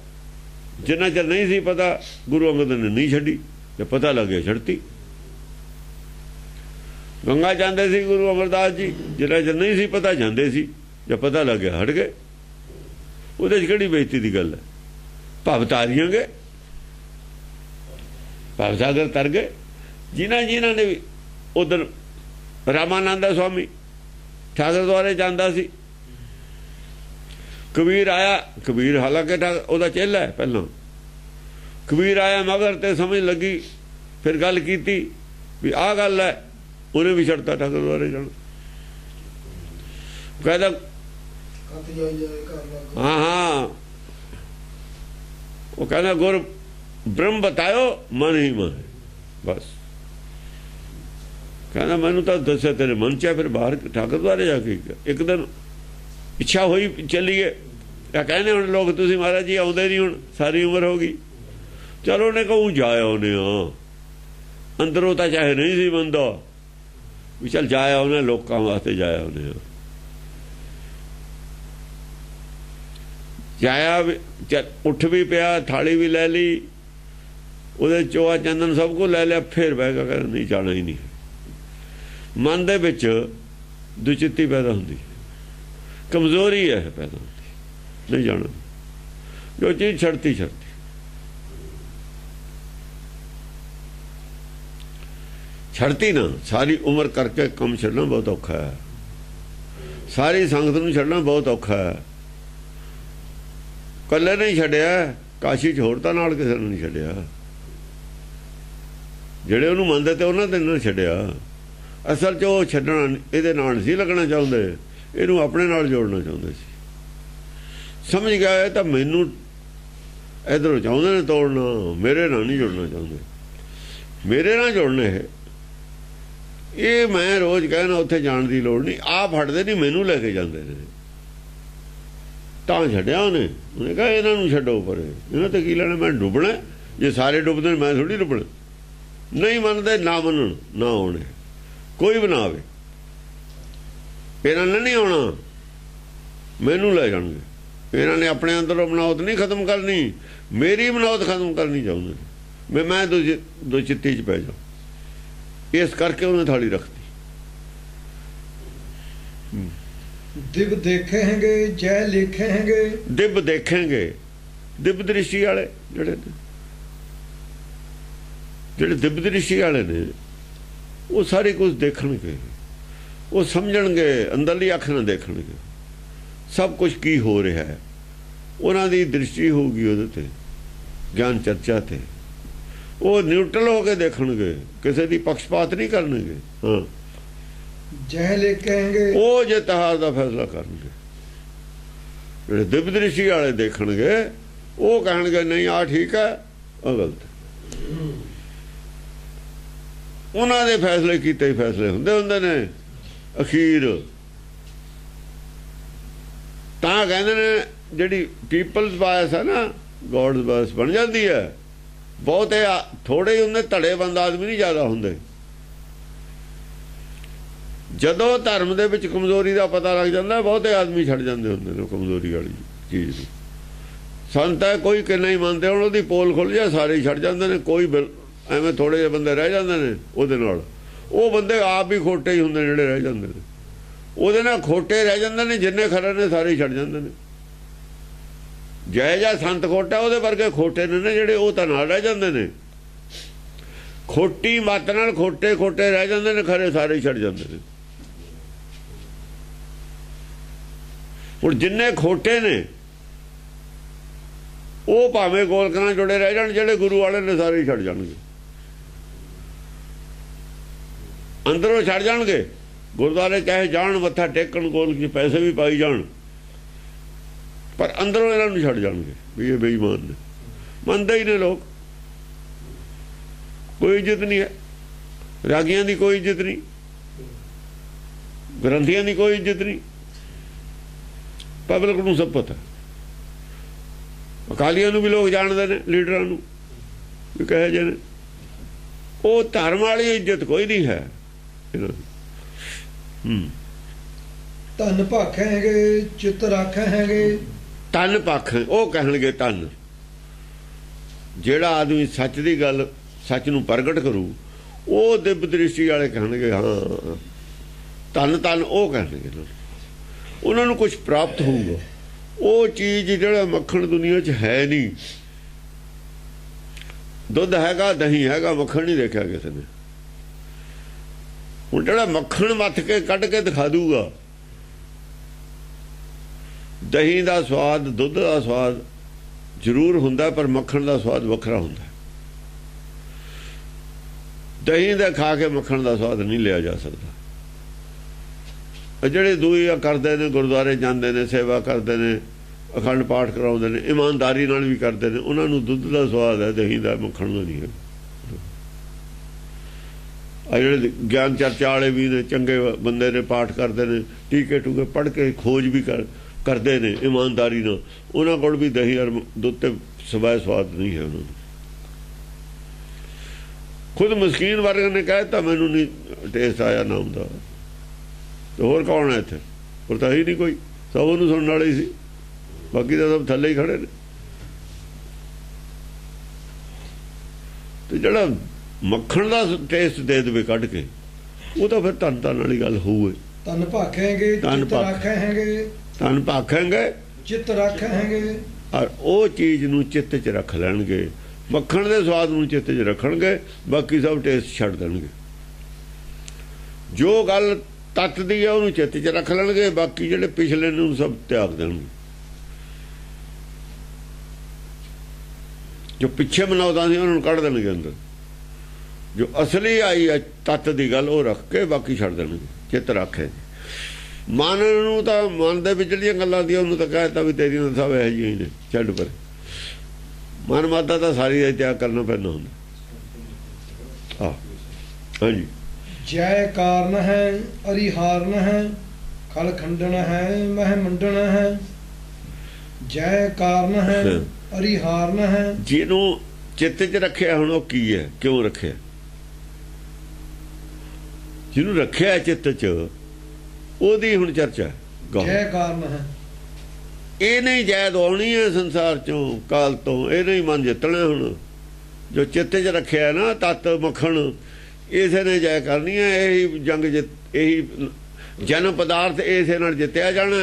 ਜਿੰਨਾ ਚਿਰ ਨਹੀਂ ਸੀ ਪਤਾ, ਗੁਰੂ ਅੰਗਦ ਨੇ ਨਹੀਂ ਛੱਡੀ। ਜੇ ਪਤਾ ਲੱਗ ਗਿਆ ਛੱਡਤੀ। ਗੰਗਾ ਜਾਂਦੇ ਸੀ ਗੁਰੂ ਅਮਰਦਾਸ ਜੀ, ਜਿੰਨਾ ਚਿਰ ਨਹੀਂ ਸੀ ਪਤਾ ਜਾਂਦੇ ਸੀ, ਜੇ ਪਤਾ ਲੱਗ ਗਿਆ ਹਟ ਗਏ। ਉਹਦੇ 'ਚ ਕਿਹੜੀ ਬੇਇੱਜ਼ਤੀ ਦੀ ਗੱਲ ਹੈ? ਭਵ ਤਾਰੀਆਂਗੇ, ਭਵ ਸਾਗਰ ਤਰ ਗਏ। ਜਿਨ੍ਹਾਂ ਨੇ ਵੀ ਉਧਰ ਰਾਮਾਨੰਦ ਸਵਾਮੀ ਠਾਕਰ ਦੁਆਰੇ ਜਾਂਦਾ ਸੀ, ਕਬੀਰ ਆਇਆ। ਕਬੀਰ ਹਾਲਾਂਕਿ ਉਹਦਾ ਚੇਲਾ ਹੈ ਪਹਿਲਾਂ। ਕਬੀਰ ਆਇਆ ਮਗਰ ਤੇ ਸਮਝ ਲੱਗੀ, ਫਿਰ ਗੱਲ ਕੀਤੀ ਵੀ ਆਹ ਗੱਲ ਹੈ, ਉਹਨੇ ਵੀ ਛੱਡਤਾ ਠਾਕਰ ਦੁਆਰੇ ਜਾਣਾ। ਕਹਿੰਦਾ ਹਾਂ, ਉਹ ਕਹਿੰਦਾ ਗੁਰ ਬ੍ਰਹਮ ਬਤਾਇਓ ਮਨ ਹੀ ਮਨ, ਬਸ। ਕਹਿੰਦਾ ਮੈਨੂੰ ਤਾਂ ਦੱਸਿਆ ਤੇਰੇ ਮਨ 'ਚ ਹੈ। ਫਿਰ ਬਾਹਰ ਠਾਕਰ ਦੁਆਰੇ ਜਾ ਕੇ ਇੱਕ ਦਿਨ ਇੱਛਾ ਹੋਈ ਚੱਲੀਏ। ਕਹਿੰਦੇ ਹੁਣ ਲੋਕ ਤੁਸੀਂ ਮਹਾਰਾਜ ਜੀ ਆਉਂਦੇ ਨਹੀਂ, ਹੁਣ ਸਾਰੀ ਉਮਰ ਹੋ ਗਈ। ਚਲੋ ਉਹਨੇ ਕਹੂੰ ਜਾਇਆ ਉਹਨੇ, ਅੰਦਰੋਂ ਤਾਂ ਚਾਹੇ ਨਹੀਂ ਸੀ ਬੰਦਾ, ਵੀ ਚੱਲ ਜਾਇਆ ਉਹਨੇ, ਲੋਕਾਂ ਵਾਸਤੇ ਜਾਇਆ ਉਹਨੇ। ਜਾਇਆ, ਉੱਠ ਵੀ ਪਿਆ, ਥਾਲੀ ਵੀ ਲੈ ਲਈ, ਉਹਦੇ ਚੋਆ ਚੰਦਨ ਸਭ ਕੁਝ ਲੈ ਲਿਆ। ਫਿਰ ਬਹਿ ਕੇ ਕਹਿੰਦਾ ਨਹੀਂ ਜਾਣਾ ਹੀ ਨਹੀਂ। ਮਨ ਦੇ ਵਿੱਚ ਦੁਚਿੱਤੀ ਪੈਦਾ ਹੁੰਦੀ, ਕਮਜ਼ੋਰੀ ਹੈ ਪੈਦਾ ਹੁੰਦੀ, ਨਹੀਂ ਜਾਣਾ। ਜੋ ਚੀਜ਼ ਛੱਡਤੀ ਛੱਡਤੀ ਨਾ, ਸਾਰੀ ਉਮਰ ਕਰਕੇ ਕੰਮ ਛੱਡਣਾ ਬਹੁਤ ਔਖਾ ਹੈ, ਸਾਰੀ ਸੰਗਤ ਨੂੰ ਛੱਡਣਾ ਬਹੁਤ ਔਖਾ ਹੈ। ਕੱਲੇ ਨਹੀਂ ਛੱਡਿਆ, ਕਾਸ਼ੀ 'ਚ ਹੋਰ ਤਾਂ ਨਾਲ ਕਿਸੇ ਨੂੰ ਨਹੀਂ ਛੱਡਿਆ, ਜਿਹੜੇ ਉਹਨੂੰ ਮੰਨਦੇ ਤੇ ਉਹਨਾਂ ਦੇ ਨਾਲ ਛੱਡਿਆ। ਅਸਲ 'ਚ ਉਹ ਛੱਡਣਾ ਇਹਦੇ ਨਾਲ ਨਹੀਂ ਲੱਗਣਾ ਚਾਹੁੰਦੇ, ਇਹਨੂੰ ਆਪਣੇ ਨਾਲ ਜੋੜਨਾ ਚਾਹੁੰਦੇ ਸੀ। ਸਮਝ ਗਿਆ ਇਹ ਤਾਂ ਮੈਨੂੰ ਇੱਧਰੋਂ ਚਾਹੁੰਦੇ ਨੇ ਤੋੜਨਾ, ਮੇਰੇ ਨਾਲ ਨਹੀਂ ਜੁੜਨਾ ਚਾਹੁੰਦੇ, ਮੇਰੇ ਨਾਲ ਜੁੜਨੇ ਇਹ ਮੈਂ ਰੋਜ਼ ਕਹਿਣਾ ਉੱਥੇ ਜਾਣ ਦੀ ਲੋੜ ਨਹੀਂ, ਆਪ ਫੜਦੇ ਨਹੀਂ ਮੈਨੂੰ ਲੈ ਕੇ ਜਾਂਦੇ ਨੇ। ਤਾਂ ਛੱਡਿਆ ਉਹਨੇ ਕਿਹਾ ਇਹਨਾਂ ਨੂੰ ਛੱਡੋ ਪਰੇ, ਇਹਨਾਂ ਤੇ ਕੀ ਲੈਣਾ, ਮੈਂ ਡੁੱਬਣਾ, ਜੇ ਸਾਰੇ ਡੁੱਬਦੇ ਨੇ ਮੈਂ ਥੋੜ੍ਹੀ ਡੁੱਬਣਾ। ਨਹੀਂ ਮੰਨਦੇ ਨਾ ਮੰਨਣ, ਨਾ ਆਉਣੇ, ਕੋਈ ਵੀ ਨਾ ਆਵੇ, ਇਹਨਾਂ ਨੇ ਨਹੀਂ ਆਉਣਾ, ਮੈਨੂੰ ਲੈ ਜਾਣਗੇ। ਇਹਨਾਂ ਨੇ ਆਪਣੇ ਅੰਦਰੋਂ ਬਣਾਉਤ ਨਹੀਂ ਖਤਮ ਕਰਨੀ, ਮੇਰੀ ਬਣਾਉਤ ਖਤਮ ਕਰਨੀ ਚਾਹੁੰਦੇ ਨੇ, ਮੈਂ ਦੋ ਚਿੱਤੀ 'ਚ ਪੈ ਜਾ। ਇਸ ਕਰਕੇ ਉਹਨੇ ਥਾਲੀ ਰੱਖਤੀ। ਦਿਵ ਦੇਖेंगे जय लिखेंगे, ਦਿਵ ਦੇਖेंगे, ਦਿਵ ਦ੍ਰਿਸ਼ਟੀ ਵਾਲੇ ਜਿਹੜੇ ਦਿਵ ਦ੍ਰਿਸ਼ਟੀ ਵਾਲੇ ਨੇ ਉਹ ਸਾਰੇ ਕੁਝ ਦੇਖਣਗੇ, ਉਹ ਸਮਝਣਗੇ, ਅੰਦਰਲੀ ਅੱਖ ਨਾਲ ਦੇਖਣਗੇ ਸਭ ਕੁਝ ਕੀ ਹੋ ਰਿਹਾ ਹੈ। ਉਹਨਾਂ ਦੀ ਦ੍ਰਿਸ਼ਟੀ ਹੋਊਗੀ ਉਹਦੇ ਤੇ, ਗਿਆਨ ਚਰਚਾ ਤੇ, ਉਹ ਨਿਊਟਰਲ ਹੋ ਕੇ ਦੇਖਣਗੇ, ਕਿਸੇ ਦੀ ਪੱਖਪਾਤ ਨਹੀਂ ਕਰਨਗੇ। ਹਾਂ, ਜੈ ਲਿਖेंगे, ਉਹ ਜੇ ਤਹਾਰ ਦਾ ਫੈਸਲਾ ਕਰਨਗੇ। ਜਿਹੜੇ ਦਿਵ ਦ੍ਰਿਸ਼ਟੀ ਵਾਲੇ ਦੇਖਣਗੇ ਉਹ ਕਹਿਣਗੇ ਨਹੀਂ ਆਹ ਠੀਕ ਹੈ, ਆਹ ਗਲਤ ਹੈ। ਉਹਨਾਂ ਦੇ ਫੈਸਲੇ ਕੀਤੇ ਹੀ ਫੈਸਲੇ ਹੁੰਦੇ ਨੇ ਅਖੀਰ। ਤਾਂ ਕਹਿੰਦੇ ਨੇ ਜਿਹੜੀ ਪੀਪਲਸ ਬਾਇਸ ਹੈ ਨਾ, ਗੋਡਸ ਬਾਇਸ ਬਣ ਜਾਂਦੀ ਹੈ। ਬਹੁਤੇ ਥੋੜੇ ਹੁੰਦੇ, ਧੜੇਬੰਦ ਆਦਮੀ ਨਹੀਂ ਜ਼ਿਆਦਾ ਹੁੰਦੇ। ਜਦੋਂ ਧਰਮ ਦੇ ਵਿੱਚ ਕਮਜ਼ੋਰੀ ਦਾ ਪਤਾ ਲੱਗ ਜਾਂਦਾ, ਬਹੁਤੇ ਆਦਮੀ ਛੱਡ ਜਾਂਦੇ ਹੁੰਦੇ ਨੇ ਕਮਜ਼ੋਰੀ ਵਾਲੀ ਚੀਜ਼ ਨੂੰ। ਸੰਤ ਹੈ ਕੋਈ ਕਿੰਨਾ ਹੀ ਮੰਨਦੇ ਹੁਣ, ਉਹਦੀ ਪੋਲ ਖੁੱਲ ਜਾ ਸਾਰੇ ਹੀ ਛੱਡ ਜਾਂਦੇ ਨੇ, ਕੋਈ ਐਵੇਂ ਥੋੜੇ ਜਿਹੇ ਬੰਦੇ ਰਹਿ ਜਾਂਦੇ ਨੇ ਉਹਦੇ ਨਾਲ। ਉਹ ਬੰਦੇ ਆਪ ਵੀ ਖੋਟੇ ਹੀ ਹੁੰਦੇ ਜਿਹੜੇ ਰਹਿ ਜਾਂਦੇ ਨੇ, ਉਹਦੇ ਨਾਲ ਖੋਟੇ ਰਹਿ ਜਾਂਦੇ ਨੇ, ਜਿੰਨੇ ਖਰੇ ਨੇ ਸਾਰੇ ਹੀ ਛੱਡ ਜਾਂਦੇ ਨੇ। ਜੈ ਜਾਂ ਸੰਤ ਖੋਟਾ, ਉਹਦੇ ਵਰਗੇ ਖੋਟੇ ਨੇ ਜਿਹੜੇ, ਉਹ ਤਾਂ ਨਾਲ ਰਹਿ ਜਾਂਦੇ ਨੇ। ਖੋਟੀ ਮੱਤ ਨਾਲ ਖੋਟੇ ਰਹਿ ਜਾਂਦੇ ਨੇ, ਖਰੇ ਸਾਰੇ ਹੀ ਛੱਡ ਜਾਂਦੇ ਨੇ। ਹੁਣ ਜਿੰਨੇ ਖੋਟੇ ਨੇ ਉਹ ਭਾਵੇਂ ਗੋਲਕ ਨਾਲ ਜੁੜੇ ਰਹਿ ਜਾਣ, ਜਿਹੜੇ ਗੁਰੂ ਵਾਲੇ ਨੇ ਸਾਰੇ ਹੀ ਛੱਡ ਜਾਣਗੇ, ਅੰਦਰੋਂ ਛੱਡ ਜਾਣਗੇ। ਗੁਰਦੁਆਰੇ ਚਾਹੇ ਜਾਣ, ਮੱਥਾ ਟੇਕਣ, ਗੋਲਕ 'ਚ ਪੈਸੇ ਵੀ ਪਾਈ ਜਾਣ, ਪਰ ਅੰਦਰੋਂ ਇਹਨਾਂ ਨੂੰ ਛੱਡ ਜਾਣਗੇ ਵੀ ਇਹ ਬੇਈਮਾਨ ਨੇ। ਮੰਨਦੇ ਹੀ ਨੇ ਲੋਕ, ਕੋਈ ਇੱਜ਼ਤ ਨਹੀਂ ਹੈ, ਰਾਗੀਆਂ ਦੀ ਕੋਈ ਇੱਜ਼ਤ ਨਹੀਂ, ਗ੍ਰੰਥੀਆਂ ਦੀ ਕੋਈ ਇੱਜ਼ਤ ਨਹੀਂ, ਪਬਲਿਕ ਨੂੰ ਸਭ ਪਤਾ। ਅਕਾਲੀਆਂ ਨੂੰ ਵੀ ਲੋਕ ਜਾਣਦੇ ਨੇ, ਲੀਡਰਾਂ ਨੂੰ ਵੀ ਕਹੇ ਜੇ ਨੇ। ਉਹ ਧਰਮ ਵਾਲੀ ਇੱਜ਼ਤ ਕੋਈ ਨਹੀਂ ਹੈ ਇਹਨਾਂ ਦੀ। ਧਨ ਭਾਖेंगे ਚਿੱਤ ਰੱਖेंगे, ਤਨ ਪੱਖ ਉਹ ਕਹਿਣਗੇ ਤਨ। ਜਿਹੜਾ ਆਦਮੀ ਸੱਚ ਦੀ ਗੱਲ, ਸੱਚ ਨੂੰ ਪ੍ਰਗਟ ਕਰੂ, ਉਹ ਦਿਵ ਦ੍ਰਿਸ਼ਟੀ ਵਾਲੇ ਕਹਿਣਗੇ ਹਾਂ ਤਨ ਉਹ ਕਹਿਣਗੇ। ਉਹਨਾਂ ਨੂੰ ਕੁਝ ਪ੍ਰਾਪਤ ਹੋਊਗਾ, ਉਹ ਚੀਜ਼ ਜਿਹੜਾ ਮੱਖਣ ਦੁਨੀਆ 'ਚ ਹੈ ਨਹੀਂ। ਦੁੱਧ ਹੈਗਾ, ਦਹੀਂ ਹੈਗਾ, ਮੱਖਣ ਨਹੀਂ ਦੇਖਿਆ ਕਿਸੇ ਨੇ। ਹੁਣ ਜਿਹੜਾ ਮੱਖਣ ਮੱਥ ਕੇ ਕੱਢ ਕੇ ਦਿਖਾ ਦੂਗਾ, ਦਹੀਂ ਦਾ ਸਵਾਦ, ਦੁੱਧ ਦਾ ਸਵਾਦ ਜ਼ਰੂਰ ਹੁੰਦਾ, ਪਰ ਮੱਖਣ ਦਾ ਸਵਾਦ ਵੱਖਰਾ ਹੁੰਦਾ। ਦਹੀਂ ਦਾ ਖਾ ਕੇ ਮੱਖਣ ਦਾ ਸਵਾਦ ਨਹੀਂ ਲਿਆ ਜਾ ਸਕਦਾ। ਜਿਹੜੇ ਦੂਏ ਕਰਦੇ ਨੇ, ਗੁਰਦੁਆਰੇ ਜਾਂਦੇ ਨੇ, ਸੇਵਾ ਕਰਦੇ ਨੇ, ਅਖੰਡ ਪਾਠ ਕਰਾਉਂਦੇ ਨੇ, ਇਮਾਨਦਾਰੀ ਨਾਲ ਵੀ ਕਰਦੇ ਨੇ, ਉਹਨਾਂ ਨੂੰ ਦੁੱਧ ਦਾ ਸਵਾਦ ਹੈ, ਦਹੀਂ ਦਾ, ਮੱਖਣ ਦਾ ਨਹੀਂ ਹੈ। ਆ ਜਿਹੜੇ ਗਿਆਨ ਚਰਚਾ ਵਾਲੇ ਵੀ ਨੇ, ਚੰਗੇ ਬੰਦੇ ਨੇ, ਪਾਠ ਕਰਦੇ ਨੇ, ਟੀਕੇ ਟੂਕੇ ਪੜ੍ਹ ਕੇ ਖੋਜ ਵੀ ਕਰਦੇ ਨੇ ਇਮਾਨਦਾਰੀ ਨਾਲ, ਉਹਨਾਂ ਕੋਲ ਵੀ ਦਹੀਂ ਔਰ ਦੁੱਧ ਤੇ ਸਵਾਏ ਸਵਾਦ ਨਹੀਂ ਹੈ ਉਹਨਾਂ ਨੂੰ। ਖੁਦ ਮਸਕੀਨ ਵਰਗ ਨੇ ਕਹਿ ਦਿੱਤਾ ਮੈਨੂੰ ਨਹੀਂ ਟੇਸਟ ਆਇਆ ਨਾਮ ਦਾ, ਤੇ ਹੋਰ ਕੌਣ ਹੈ ਇੱਥੇ? ਹੋਰ ਤਾਂ ਹੀ ਨਹੀਂ ਕੋਈ, ਸਭ ਉਹਨੂੰ ਸੁਣਨ ਵਾਲੇ ਸੀ, ਬਾਕੀ ਤਾਂ ਸਭ ਥੱਲੇ ਹੀ ਖੜੇ ਨੇ। ਤੇ ਜਿਹੜਾ ਮੱਖਣ ਦਾ ਟੇਸਟ ਦੇ ਦੇਵੇ ਕੱਢ ਕੇ, ਉਹ ਤਾਂ ਫਿਰ ਧੰਨ ਵਾਲੀ ਗੱਲ ਹੋਊ। ਧਨ ਭਾਖेंगे ਚਿੱਤ ਰੱਖेंगे, ਧਨ ਭਾਖेंगे ਚਿੱਤ ਰੱਖेंगे, ਔਰ ਉਹ ਚੀਜ਼ ਨੂੰ ਚਿੱਤ 'ਚ ਰੱਖ ਲੈਣਗੇ, ਮੱਖਣ ਦੇ ਸਵਾਦ ਨੂੰ ਚਿੱਤ 'ਚ ਰੱਖਣਗੇ, ਬਾਕੀ ਸਭ ਟੇਸਟ ਛੱਡ ਦੇਣਗੇ। ਜੋ ਗੱਲ ਤੱਤ ਦੀ ਹੈ ਉਹਨੂੰ ਚਿੱਤ 'ਚ ਰੱਖ ਲੈਣਗੇ, ਬਾਕੀ ਜਿਹੜੇ ਪਿਛਲੇ ਨੂੰ ਸਭ ਤਿਆਗ ਦੇਣਗੇ। ਜੋ ਪਿੱਛੇ ਬਣਾਉਂਦਾ ਸੀ ਉਹਨਾਂ ਨੂੰ ਕੱਢ ਦੇਣਗੇ ਅੰਦਰ। ਜੋ ਅਸਲੀ ਆਈ ਹੈ ਤੱਤ ਦੀ ਗੱਲ ਉਹ ਰੱਖ ਕੇ ਬਾਕੀ ਛੱਡ ਦੇਣਗੇ। ਚਿੱਤ ਰੱਖੇ ਮਨ ਨੂੰ ਤਾਂ ਮਨ ਦੇ ਵਿੱਚ ਜਿਹੜੀਆਂ ਗੱਲਾਂ ਦੀਆਂ ਉਹਨੂੰ ਤਾਂ ਕਹਿ ਦਿੱਤਾ ਵੀ ਤੇਰੀਆਂ ਸਭ ਇਹੋ ਜਿਹੀਆਂ ਹੀ ਨੇ, ਛੱਡ ਪਰ। ਮਨ ਮਾਦਾ ਤਾਂ ਸਾਰੀ ਦਾ ਤਿਆਗ ਕਰਨਾ ਪੈਂਦਾ ਹੁੰਦਾ। ਹਾਂਜੀ। ਜੈ ਕਾਰਨ ਹੈ ਅਰਿਹਾਰਨ ਹੈ, ਖਲ ਖੰਡਨ ਹੈ ਮਹਿ ਮੰਡਨ ਹੈ। ਜੈ ਕਾਰਨ ਹੈ ਅਰਿਹਾਰਨ ਹੈ। ਜਿਹਨੂੰ ਚਿੱਤ 'ਚ ਰੱਖਿਆ ਹੁਣ ਉਹ ਕੀ ਹੈ, ਕਿਉਂ ਰੱਖਿਆ? ਜਿਹਨੂੰ ਰੱਖਿਆ ਚਿੱਤ 'ਚ ਉਹਦੀ ਹੁਣ ਚਰਚਾ। ਜੈ ਕਾਰਨ ਹੈ ਇਹ ਨਹੀਂ ਜੈ ਦਵਾਉਣੀ ਹੈ ਸੰਸਾਰ 'ਚੋਂ, ਕਾਲ ਤੋਂ। ਇਹ ਨਹੀਂ ਮਨ ਜਿੱਤਣਾ। ਹੁਣ ਜੋ ਚਿੱਤ 'ਚ ਰੱਖਿਆ ਨਾ ਤਤ ਮੱਖਣ, ਇਸੇ ਨੇ ਜੈ ਕਰਨੀ ਹੈ। ਇਹੀ ਜੰਗ ਇਹੀ ਜਨਮ ਪਦਾਰਥ ਇਸੇ ਨਾਲ ਜਿੱਤਿਆ ਜਾਣਾ।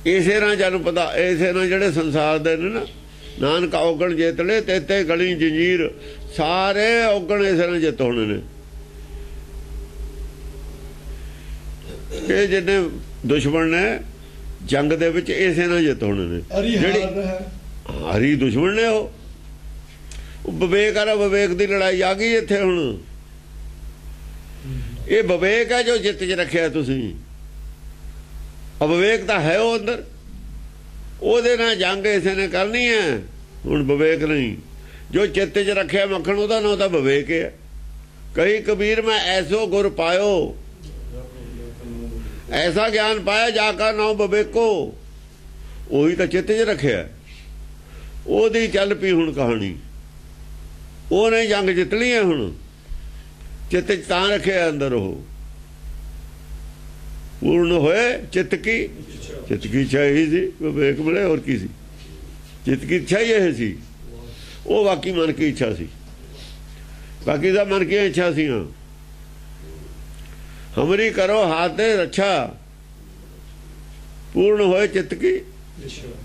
ਇਸੇ ਨਾਲ ਜਨਮ ਪਦਾ ਇਸੇ ਨਾਲ ਜਿਹੜੇ ਸੰਸਾਰ ਦੇ ਨੇ ਨਾ, ਨਾਨਕ ਔਗਣ ਜਿੱਤ ਲੈ ਤੇਤੇ ਗਲੀ ਜੰਜੀਰ, ਸਾਰੇ ਔਗਣ ਇਸੇ ਨਾਲ ਜਿੱਤ ਹੋਣੇ ਨੇ। ਇਹ ਜਿੰਨੇ ਦੁਸ਼ਮਣ ਨੇ ਜੰਗ ਦੇ ਵਿੱਚ ਇਸੇ ਨਾਲ ਜਿੱਤ ਹੋਣੇ ਨੇ। ਹਰੀ ਦੁਸ਼ਮਣ ਨੇ ਉਹ ਵਿਵੇਕ ਆ। ਵਿਵੇਕ ਦੀ ਲੜਾਈ ਆ ਗਈ ਇੱਥੇ ਹੁਣ। ਇਹ ਵਿਵੇਕ ਹੈ ਜੋ ਜਿੱਤ 'ਚ ਰੱਖਿਆ ਤੁਸੀਂ। ਅਵਿਵੇਕ ਤਾਂ ਹੈ ਉਹ ਅੰਦਰ, ਉਹਦੇ ਨਾਲ ਜੰਗ ਇਸੇ ਨੇ ਕਰਨੀ ਹੈ। ਹੁਣ ਵਿਵੇਕ ਨਹੀਂ, ਜੋ ਚਿੱਤ 'ਚ ਰੱਖਿਆ ਮੱਖਣ ਉਹਦਾ ਨਾਂ ਤਾਂ ਵਿਵੇਕ ਹੈ। ਕਹੀ ਕਬੀਰ ਮੈਂ ਐਸੋ ਗੁਰ ਪਾਇਓ, ਐਸਾ ਗਿਆਨ ਪਾਇਆ ਜਾ ਕਾ ਨਾਮ ਵਿਵੇਕੋ। ਉਹੀ ਤਾਂ ਚਿੱਤ 'ਚ ਰੱਖਿਆ, ਉਹਦੀ ਚੱਲ ਪਈ ਹੁਣ ਕਹਾਣੀ। ਉਹਨੇ ਜੰਗ ਜਿੱਤ ਲਈ ਹੈ ਹੁਣ। ਚਿੱਤ 'ਚ ਤਾਂ ਰੱਖਿਆ ਅੰਦਰ ਉਹ। ਪੂਰਨ ਹੋਏ ਚਿੱਤ ਕੀ ਇੱਛਾ ਹੀ ਸੀ। ਵਿਵੇਕ ਮਿਲੇ ਹੋਰ ਕੀ ਸੀ? ਚਿੱਤ ਕੀ ਇੱਛਾ ਹੀ ਇਹ ਸੀ। ਉਹ ਬਾਕੀ ਮਨ ਕੀ ਇੱਛਾ ਸੀ। ਬਾਕੀ ਦਾ ਮਨ ਕੀ ਇੱਛਾ ਸੀ। ਹਮਰੀ ਕਰੋ ਹਾਥ ਦੇ ਰੱਛਾ, ਪੂਰਨ ਹੋਏ ਚਿੱਤ ਕੀ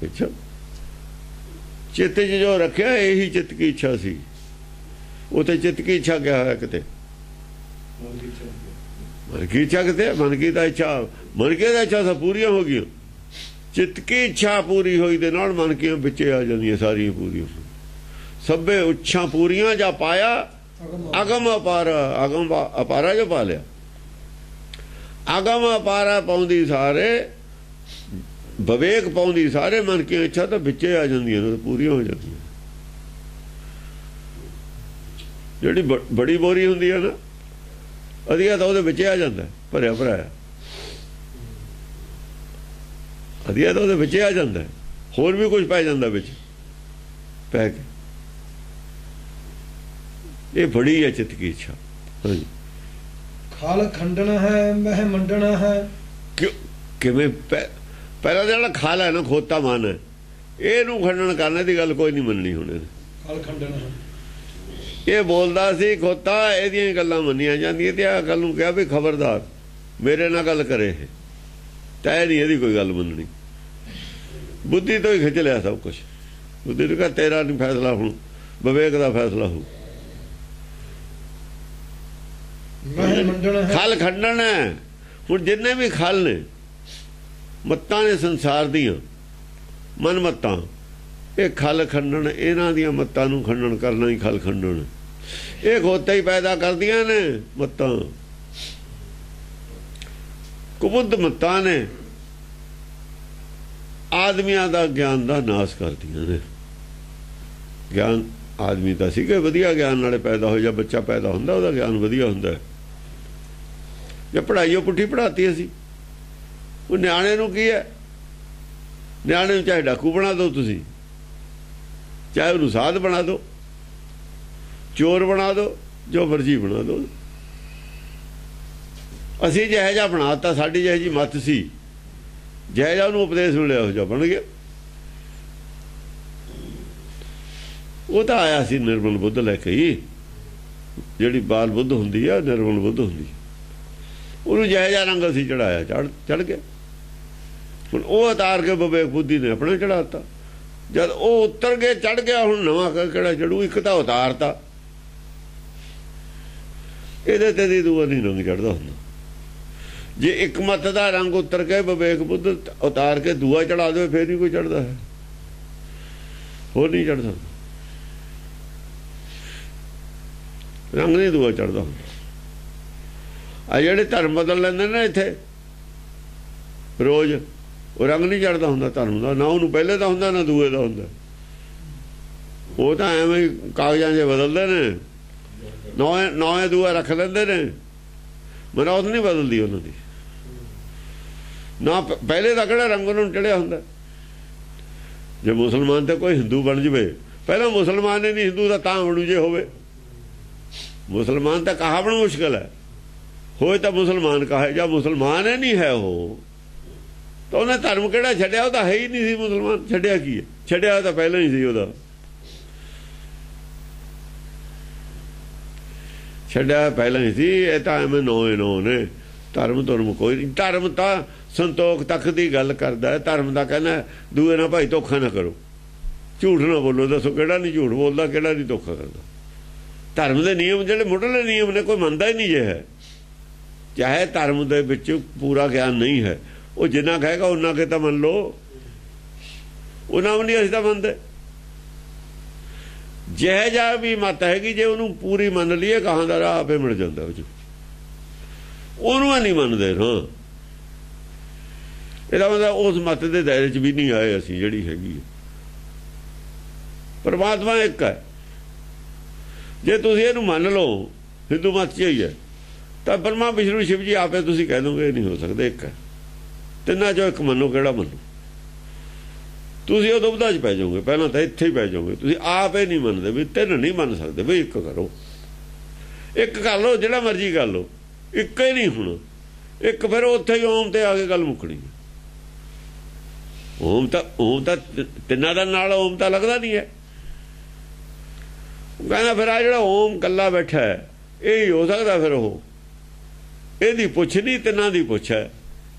ਇੱਛਾ। ਚਿੱਤ 'ਚ ਜੋ ਰੱਖਿਆ ਇਹੀ ਚਿੱਤ ਕੀ ਇੱਛਾ ਸੀ। ਉਥੇ ਚਿੱਤ ਕੀ ਇੱਛਾ ਕਿਹਾ ਹੋਇਆ ਕਿਤੇ? ਮਨ ਕੀ ਇੱਛਾ ਕਿਤੇ? ਮਨ ਕੀ ਦਾ ਇੱਛਾ, ਮਨ ਕੀ ਦਾ ਇੱਛਾ ਸਭ ਪੂਰੀਆਂ ਹੋ ਗਈਆਂ। ਚਿੱਤ ਕੀ ਇੱਛਾ ਪੂਰੀ ਹੋਈ ਦੇ ਨਾਲ ਮਨ ਕੀ ਵਿੱਚੇ ਆ ਜਾਂਦੀਆਂ ਸਾਰੀਆਂ ਪੂਰੀਆਂ। ਸਭੇ ਉੱਛਾਂ ਪੂਰੀਆਂ ਜਾ ਪਾਇਆ ਅਗਮ ਅਪਾਰਾ। ਅਗਮ ਅਪਾਰਾ ਜੋ ਪਾ ਲਿਆ। ਅਗਮ ਅਪਾਰਾ ਪਾਉਂਦੀ ਸਾਰੇ, ਵਿਵੇਕ ਪਾਉਂਦੀ ਸਾਰੇ ਮਨ ਕੀ ਇੱਛਾ ਤਾਂ ਵਿੱਚੇ ਆ ਜਾਂਦੀਆਂ ਨੇ, ਪੂਰੀਆਂ ਹੋ ਜਾਂਦੀਆਂ। ਜਿਹੜੀ ਬੜੀ ਬੋਰੀ ਹੁੰਦੀ ਹੈ ਨਾ ਅਧੀਆ ਤਾਂ ਉਹਦੇ ਵਿੱਚ ਆ ਜਾਂਦਾ, ਭਰਿਆ ਭਰਾਇਆ। ਅਧੀਆ ਤਾਂ ਉਹਦੇ ਵਿੱਚ ਆ ਜਾਂਦਾ, ਹੋਰ ਵੀ ਕੁਝ ਪੈ ਜਾਂਦਾ ਵਿੱਚ ਪੈ ਕੇ। ਇਹ ਬੜੀ ਹੈ ਚਿੱਤ ਕੀ ਇੱਛਾ। ਹਾਂਜੀ। ਖਲ ਖੰਡਣਾ ਹੈ ਮਹਿ ਮੰਡਣਾ ਹੈ। ਕਿਵੇਂ? ਪਹਿਲਾਂ ਜਿਹੜਾ ਖਲ ਹੈ ਨਾ, ਖੋਤਾ ਮਨ ਹੈ, ਇਹਨੂੰ ਖੰਡਨ ਕਰਨੇ ਦੀ ਗੱਲ ਕੋਈ ਨਹੀਂ ਮੰਨਣੀ। ਹੁਣ ਖਲ ਖੰਡਣਾ ਹੈ ਇਹ ਬੋਲਦਾ ਸੀ ਖੋਤਾ, ਇਹਦੀਆਂ ਗੱਲਾਂ ਮੰਨੀਆਂ ਜਾਂਦੀਆਂ। ਤੇ ਆਹ ਗੱਲ ਨੂੰ ਕਿਹਾ ਵੀ ਖਬਰਦਾਰ ਮੇਰੇ ਨਾਲ ਗੱਲ ਕਰੇ, ਤੈ ਨਹੀਂ ਇਹਦੀ ਕੋਈ ਗੱਲ ਮੰਨਣੀ। ਬੁੱਧੀ ਤੋਂ ਹੀ ਖਿੱਚ ਲਿਆ ਸਭ ਕੁਛ। ਬੁੱਧੀ ਨੂੰ ਕਿਹਾ ਤੇਰਾ ਨਹੀਂ ਫੈਸਲਾ, ਹੁਣ ਵਿਵੇਕ ਦਾ ਫੈਸਲਾ ਹੋਊ। ਖਲ ਖੰਡਣ ਹੈ। ਹੁਣ ਜਿੰਨੇ ਵੀ ਖਲ ਨੇ ਮੱਤਾਂ ਨੇ ਸੰਸਾਰ ਦੀਆਂ, ਮਨ ਮੱਤਾਂ, ਇਹ ਖਲ ਖੰਡਣ, ਇਹਨਾਂ ਦੀਆਂ ਮੱਤਾਂ ਨੂੰ ਖੰਡਨ ਕਰਨਾ ਹੀ ਖਲ ਖੰਡਣ। ਇਹ ਖੋਤਾ ਹੀ ਪੈਦਾ ਕਰਦੀਆਂ ਨੇ ਮੱਤਾਂ। ਕੁਬੁੱਧ ਮੱਤਾਂ ਨੇ ਆਦਮੀਆਂ ਦਾ ਗਿਆਨ ਦਾ ਨਾਸ ਕਰਦੀਆਂ ਨੇ। ਗਿਆਨ ਆਦਮੀ ਤਾਂ ਸੀ ਕਿ ਵਧੀਆ ਗਿਆਨ ਨਾਲੇ ਪੈਦਾ ਹੋ ਜਾ, ਬੱਚਾ ਪੈਦਾ ਹੁੰਦਾ ਉਹਦਾ ਗਿਆਨ ਵਧੀਆ ਹੁੰਦਾ। ਜੇ ਪੜ੍ਹਾਈ ਉਹ ਪੁੱਠੀ ਪੜ੍ਹਾਤੀ ਅਸੀਂ, ਉਹ ਨਿਆਣੇ ਨੂੰ ਕੀ ਹੈ? ਨਿਆਣੇ ਨੂੰ ਚਾਹੇ ਡਾਕੂ ਬਣਾ ਦਿਓ ਤੁਸੀਂ, ਚਾਹੇ ਉਹਨੂੰ ਸਾਧ ਬਣਾ ਦਿਓ, ਚੋਰ ਬਣਾ ਦਿਓ, ਜੋ ਮਰਜ਼ੀ ਬਣਾ ਦਿਓ। ਅਸੀਂ ਜਿਹੋ ਜਿਹਾ ਬਣਾਤਾ, ਸਾਡੀ ਜਿਹੋ ਜਿਹੀ ਮੱਤ ਸੀ, ਜਿਹੋ ਜਿਹਾ ਉਹਨੂੰ ਉਪਦੇਸ਼ ਮਿਲਿਆ ਉਹ ਜਿਹਾ ਬਣ ਗਿਆ। ਉਹ ਤਾਂ ਆਇਆ ਸੀ ਨਿਰਮਲ ਬੁੱਧ ਲੈ ਕੇ ਹੀ। ਜਿਹੜੀ ਬਾਲ ਬੁੱਧ ਹੁੰਦੀ ਆ ਨਿਰਮਲ ਬੁੱਧ ਹੁੰਦੀ, ਉਹਨੂੰ ਜਿਹੋ ਜਿਹਾ ਰੰਗ ਅਸੀਂ ਚੜਾਇਆ, ਚੜ ਗਿਆ। ਹੁਣ ਉਹ ਉਤਾਰ ਕੇ ਵਿਵੇਕ ਬੁੱਧੀ ਨੇ ਆਪਣਾ ਚੜਾਤਾ। ਜਦ ਉਹ ਉਤਰ ਕੇ ਚੜ ਗਿਆ, ਹੁਣ ਨਵਾਂ ਕਿਹੜਾ ਚੜੂ? ਇੱਕ ਤਾਂ ਉਤਾਰਤਾ, ਇਹਦੇ ਤੇ ਦੀ ਦੂਆ ਨਹੀਂ ਰੰਗ ਚੜਦਾ ਹੁੰਦਾ। ਜੇ ਇੱਕ ਮੱਤ ਦਾ ਰੰਗ ਉਤਰ ਕੇ ਵਿਵੇਕ ਬੁੱਧ ਉਤਾਰ ਕੇ ਦੂਆ ਚੜਾ ਦੇਵੇ ਫੇਰ ਹੀ ਕੋਈ ਚੜਦਾ ਹੈ, ਹੋਰ ਨਹੀਂ ਚੜਦਾ। ਰੰਗ ਨਹੀਂ ਦੂਆ ਚੜਦਾ ਹੁੰਦਾ। ਆ ਜਿਹੜੇ ਧਰਮ ਬਦਲ ਲੈਂਦੇ ਨੇ ਇੱਥੇ ਰੋਜ਼, ਉਹ ਰੰਗ ਨਹੀਂ ਚੜਦਾ ਹੁੰਦਾ ਧਰਮ ਦਾ, ਨਾ ਉਹਨੂੰ ਪਹਿਲੇ ਦਾ ਹੁੰਦਾ ਨਾ ਦੂਏ ਦਾ ਹੁੰਦਾ। ਉਹ ਤਾਂ ਐਵੇਂ ਹੀ ਕਾਗਜ਼ਾਂ 'ਚ ਬਦਲਦੇ ਨੇ, ਨੌਂ ਦੂਆ ਰੱਖ ਲੈਂਦੇ ਨੇ, ਮਨੌਤ ਨਹੀਂ ਬਦਲਦੀ ਉਹਨਾਂ ਦੀ। ਨਾ ਪਹਿਲੇ ਦਾ ਕਿਹੜਾ ਰੰਗ ਉਹਨਾਂ ਨੂੰ ਚੜਿਆ ਹੁੰਦਾ। ਜੇ ਮੁਸਲਮਾਨ ਤੇ ਕੋਈ ਹਿੰਦੂ ਬਣ ਜਾਵੇ, ਪਹਿਲਾਂ ਮੁਸਲਮਾਨ ਹੀ ਨਹੀਂ ਹਿੰਦੂ ਦਾ ਤਾਂ ਬਣੂ ਜੇ ਹੋਵੇ। ਮੁਸਲਮਾਨ ਤਾਂ ਕਹਾ ਬਣਾ ਮੁਸ਼ਕਿਲ ਹੈ, ਹੋਏ ਤਾਂ ਮੁਸਲਮਾਨ ਕਹਾ, ਜਾਂ ਮੁਸਲਮਾਨ ਹੀ ਨਹੀਂ ਹੈ ਉਹ ਤਾਂ ਉਹਨੇ ਧਰਮ ਕਿਹੜਾ ਛੱਡਿਆ? ਉਹ ਤਾਂ ਹੈ ਹੀ ਨਹੀਂ ਸੀ ਮੁਸਲਮਾਨ। ਛੱਡਿਆ ਕੀ ਹੈ? ਛੱਡਿਆ ਤਾਂ ਪਹਿਲਾਂ ਹੀ ਸੀ, ਉਹਦਾ ਛੱਡਿਆ ਪਹਿਲਾਂ ਹੀ ਸੀ। ਇਹ ਤਾਂ ਐਵੇਂ ਨੌ ਨੇ। ਧਰਮ ਕੋਈ ਨਹੀਂ। ਧਰਮ ਤਾਂ ਸੰਤੋਖ ਤੱਕ ਦੀ ਗੱਲ ਕਰਦਾ ਹੈ। ਧਰਮ ਦਾ ਕਹਿੰਦਾ ਦੂਏ ਨਾਲ ਭਾਈ ਧੋਖਾ ਨਾ ਕਰੋ, ਝੂਠ ਨਾ ਬੋਲੋ। ਦੱਸੋ ਕਿਹੜਾ ਨਹੀਂ ਝੂਠ ਬੋਲਦਾ, ਕਿਹੜਾ ਨਹੀਂ ਧੋਖਾ ਕਰਦਾ? ਧਰਮ ਦੇ ਨਿਯਮ ਜਿਹੜੇ ਮੁੱਢਲੇ ਨਿਯਮ ਨੇ ਕੋਈ ਮੰਨਦਾ ਹੀ ਨਹੀਂ ਜੇ ਹੈ। ਚਾਹੇ ਧਰਮ ਦੇ ਵਿੱਚ ਪੂਰਾ ਗਿਆਨ ਨਹੀਂ ਹੈ, ਉਹ ਜਿੰਨਾ ਕਹੇਗਾ ਉਹਨਾਂ ਕੇ ਤਾਂ ਮੰਨ ਲਓ, ਉਹਨਾਂ ਵੀ ਨਹੀਂ ਅਸੀਂ ਤਾਂ ਮੰਨਦੇ। ਜਿਹੇ ਜਾ ਵੀ ਮਤ ਹੈਗੀ, ਜੇ ਉਹਨੂੰ ਪੂਰੀ ਮੰਨ ਲਈਏ ਕਹਾਂ ਦਾ ਰਾਹ ਆਪੇ ਮਿਲ ਜਾਂਦਾ। ਉਹਨੂੰ ਨਹੀਂ ਮੰਨਦੇ ਨਾ। ਇਹਦਾ ਮਤਲਬ ਉਸ ਮਤ ਦੇ ਦਾਇਰੇ 'ਚ ਵੀ ਨਹੀਂ ਆਏ ਅਸੀਂ। ਜਿਹੜੀ ਹੈਗੀ ਪਰਮਾਤਮਾ ਇੱਕ ਹੈ। ਜੇ ਤੁਸੀਂ ਇਹਨੂੰ ਮੰਨ ਲਓ, ਹਿੰਦੂ ਮਤ 'ਚ ਹੀ ਹੈ, ਤਾਂ ਬ੍ਰਹਮਾ ਵਿਸ਼ਨੂੰ ਸ਼ਿਵ ਜੀ ਆਪੇ ਤੁਸੀਂ ਕਹਿ ਦੋਗੇ ਨਹੀਂ ਹੋ ਸਕਦੇ, ਇੱਕ ਹੈ। ਤਿੰਨਾਂ 'ਚੋਂ ਇੱਕ ਮੰਨੋ, ਕਿਹੜਾ ਮੰਨੋ? ਤੁਸੀਂ ਉਹ ਦੁਬਿਧਾ 'ਚ ਪੈ ਜਾਓਗੇ, ਪਹਿਲਾਂ ਤਾਂ ਇੱਥੇ ਹੀ ਪੈ ਜਾਓਗੇ। ਤੁਸੀਂ ਆਪ ਹੀ ਨਹੀਂ ਮੰਨਦੇ ਵੀ ਤਿੰਨ ਨਹੀਂ ਮੰਨ ਸਕਦੇ, ਵੀ ਇੱਕ ਕਰੋ। ਇੱਕ ਕਰ ਲਓ, ਜਿਹੜਾ ਮਰਜ਼ੀ ਕਰ ਲਓ, ਇੱਕ ਹੀ ਨਹੀਂ ਹੁਣ ਇੱਕ। ਫਿਰ ਉੱਥੇ ਹੀ ਓਮ ਤੇ ਆ ਕੇ ਗੱਲ ਮੁੱਕਣੀ। ਓਮ ਤਾਂ ਤਿੰਨਾਂ ਦਾ ਨਾਲ ਓਮ ਤਾਂ ਲੱਗਦਾ ਨਹੀਂ ਹੈ। ਕਹਿੰਦਾ ਫਿਰ ਆ ਜਿਹੜਾ ਓਮ ਕੱਲਾ ਬੈਠਾ ਹੈ, ਇਹ ਹੀ ਹੋ ਸਕਦਾ। ਫਿਰ ਉਹ ਇਹਦੀ ਪੁੱਛ ਨਹੀਂ, ਤਿੰਨਾਂ ਦੀ ਪੁੱਛ ਹੈ।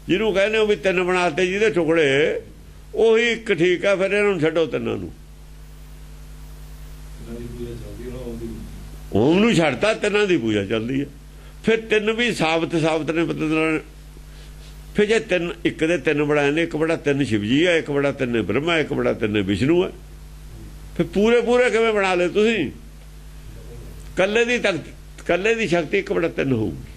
ਜਿਹਨੂੰ ਕਹਿੰਦੇ ਹੋ ਵੀ ਤਿੰਨ ਬਣਾਤੇ ਜਿਹਦੇ ਟੁਕੜੇ, ਉਹੀ ਇੱਕ ਠੀਕ ਹੈ। ਫਿਰ ਇਹਨਾਂ ਨੂੰ ਛੱਡੋ, ਤਿੰਨਾਂ ਨੂੰ। ਓਮ ਨੂੰ ਛੱਡਤਾ, ਤਿੰਨਾਂ ਦੀ ਪੂਜਾ ਚੱਲਦੀ ਹੈ। ਫਿਰ ਤਿੰਨ ਵੀ ਸਾਬਤ ਨੇ ਬਦਲਣ। ਫਿਰ ਜੇ ਤਿੰਨ ਇੱਕ ਦੇ ਤਿੰਨ ਬਣਾਏ ਨੇ, ਇੱਕ ਬੜਾ ਤਿੰਨ ਸ਼ਿਵ ਜੀ ਹੈ, ਇੱਕ ਬੜਾ ਤਿੰਨ ਬ੍ਰਹਮਾ, ਇੱਕ ਬੜਾ ਤਿੰਨ ਵਿਸ਼ਨੂੰ ਹੈ। ਫਿਰ ਪੂਰੇ ਕਿਵੇਂ ਬਣਾ ਲਏ ਤੁਸੀਂ? ਕੱਲੇ ਦੀ ਸ਼ਕਤੀ ਇੱਕ ਬੜਾ ਤਿੰਨ ਹੋਊਗੀ।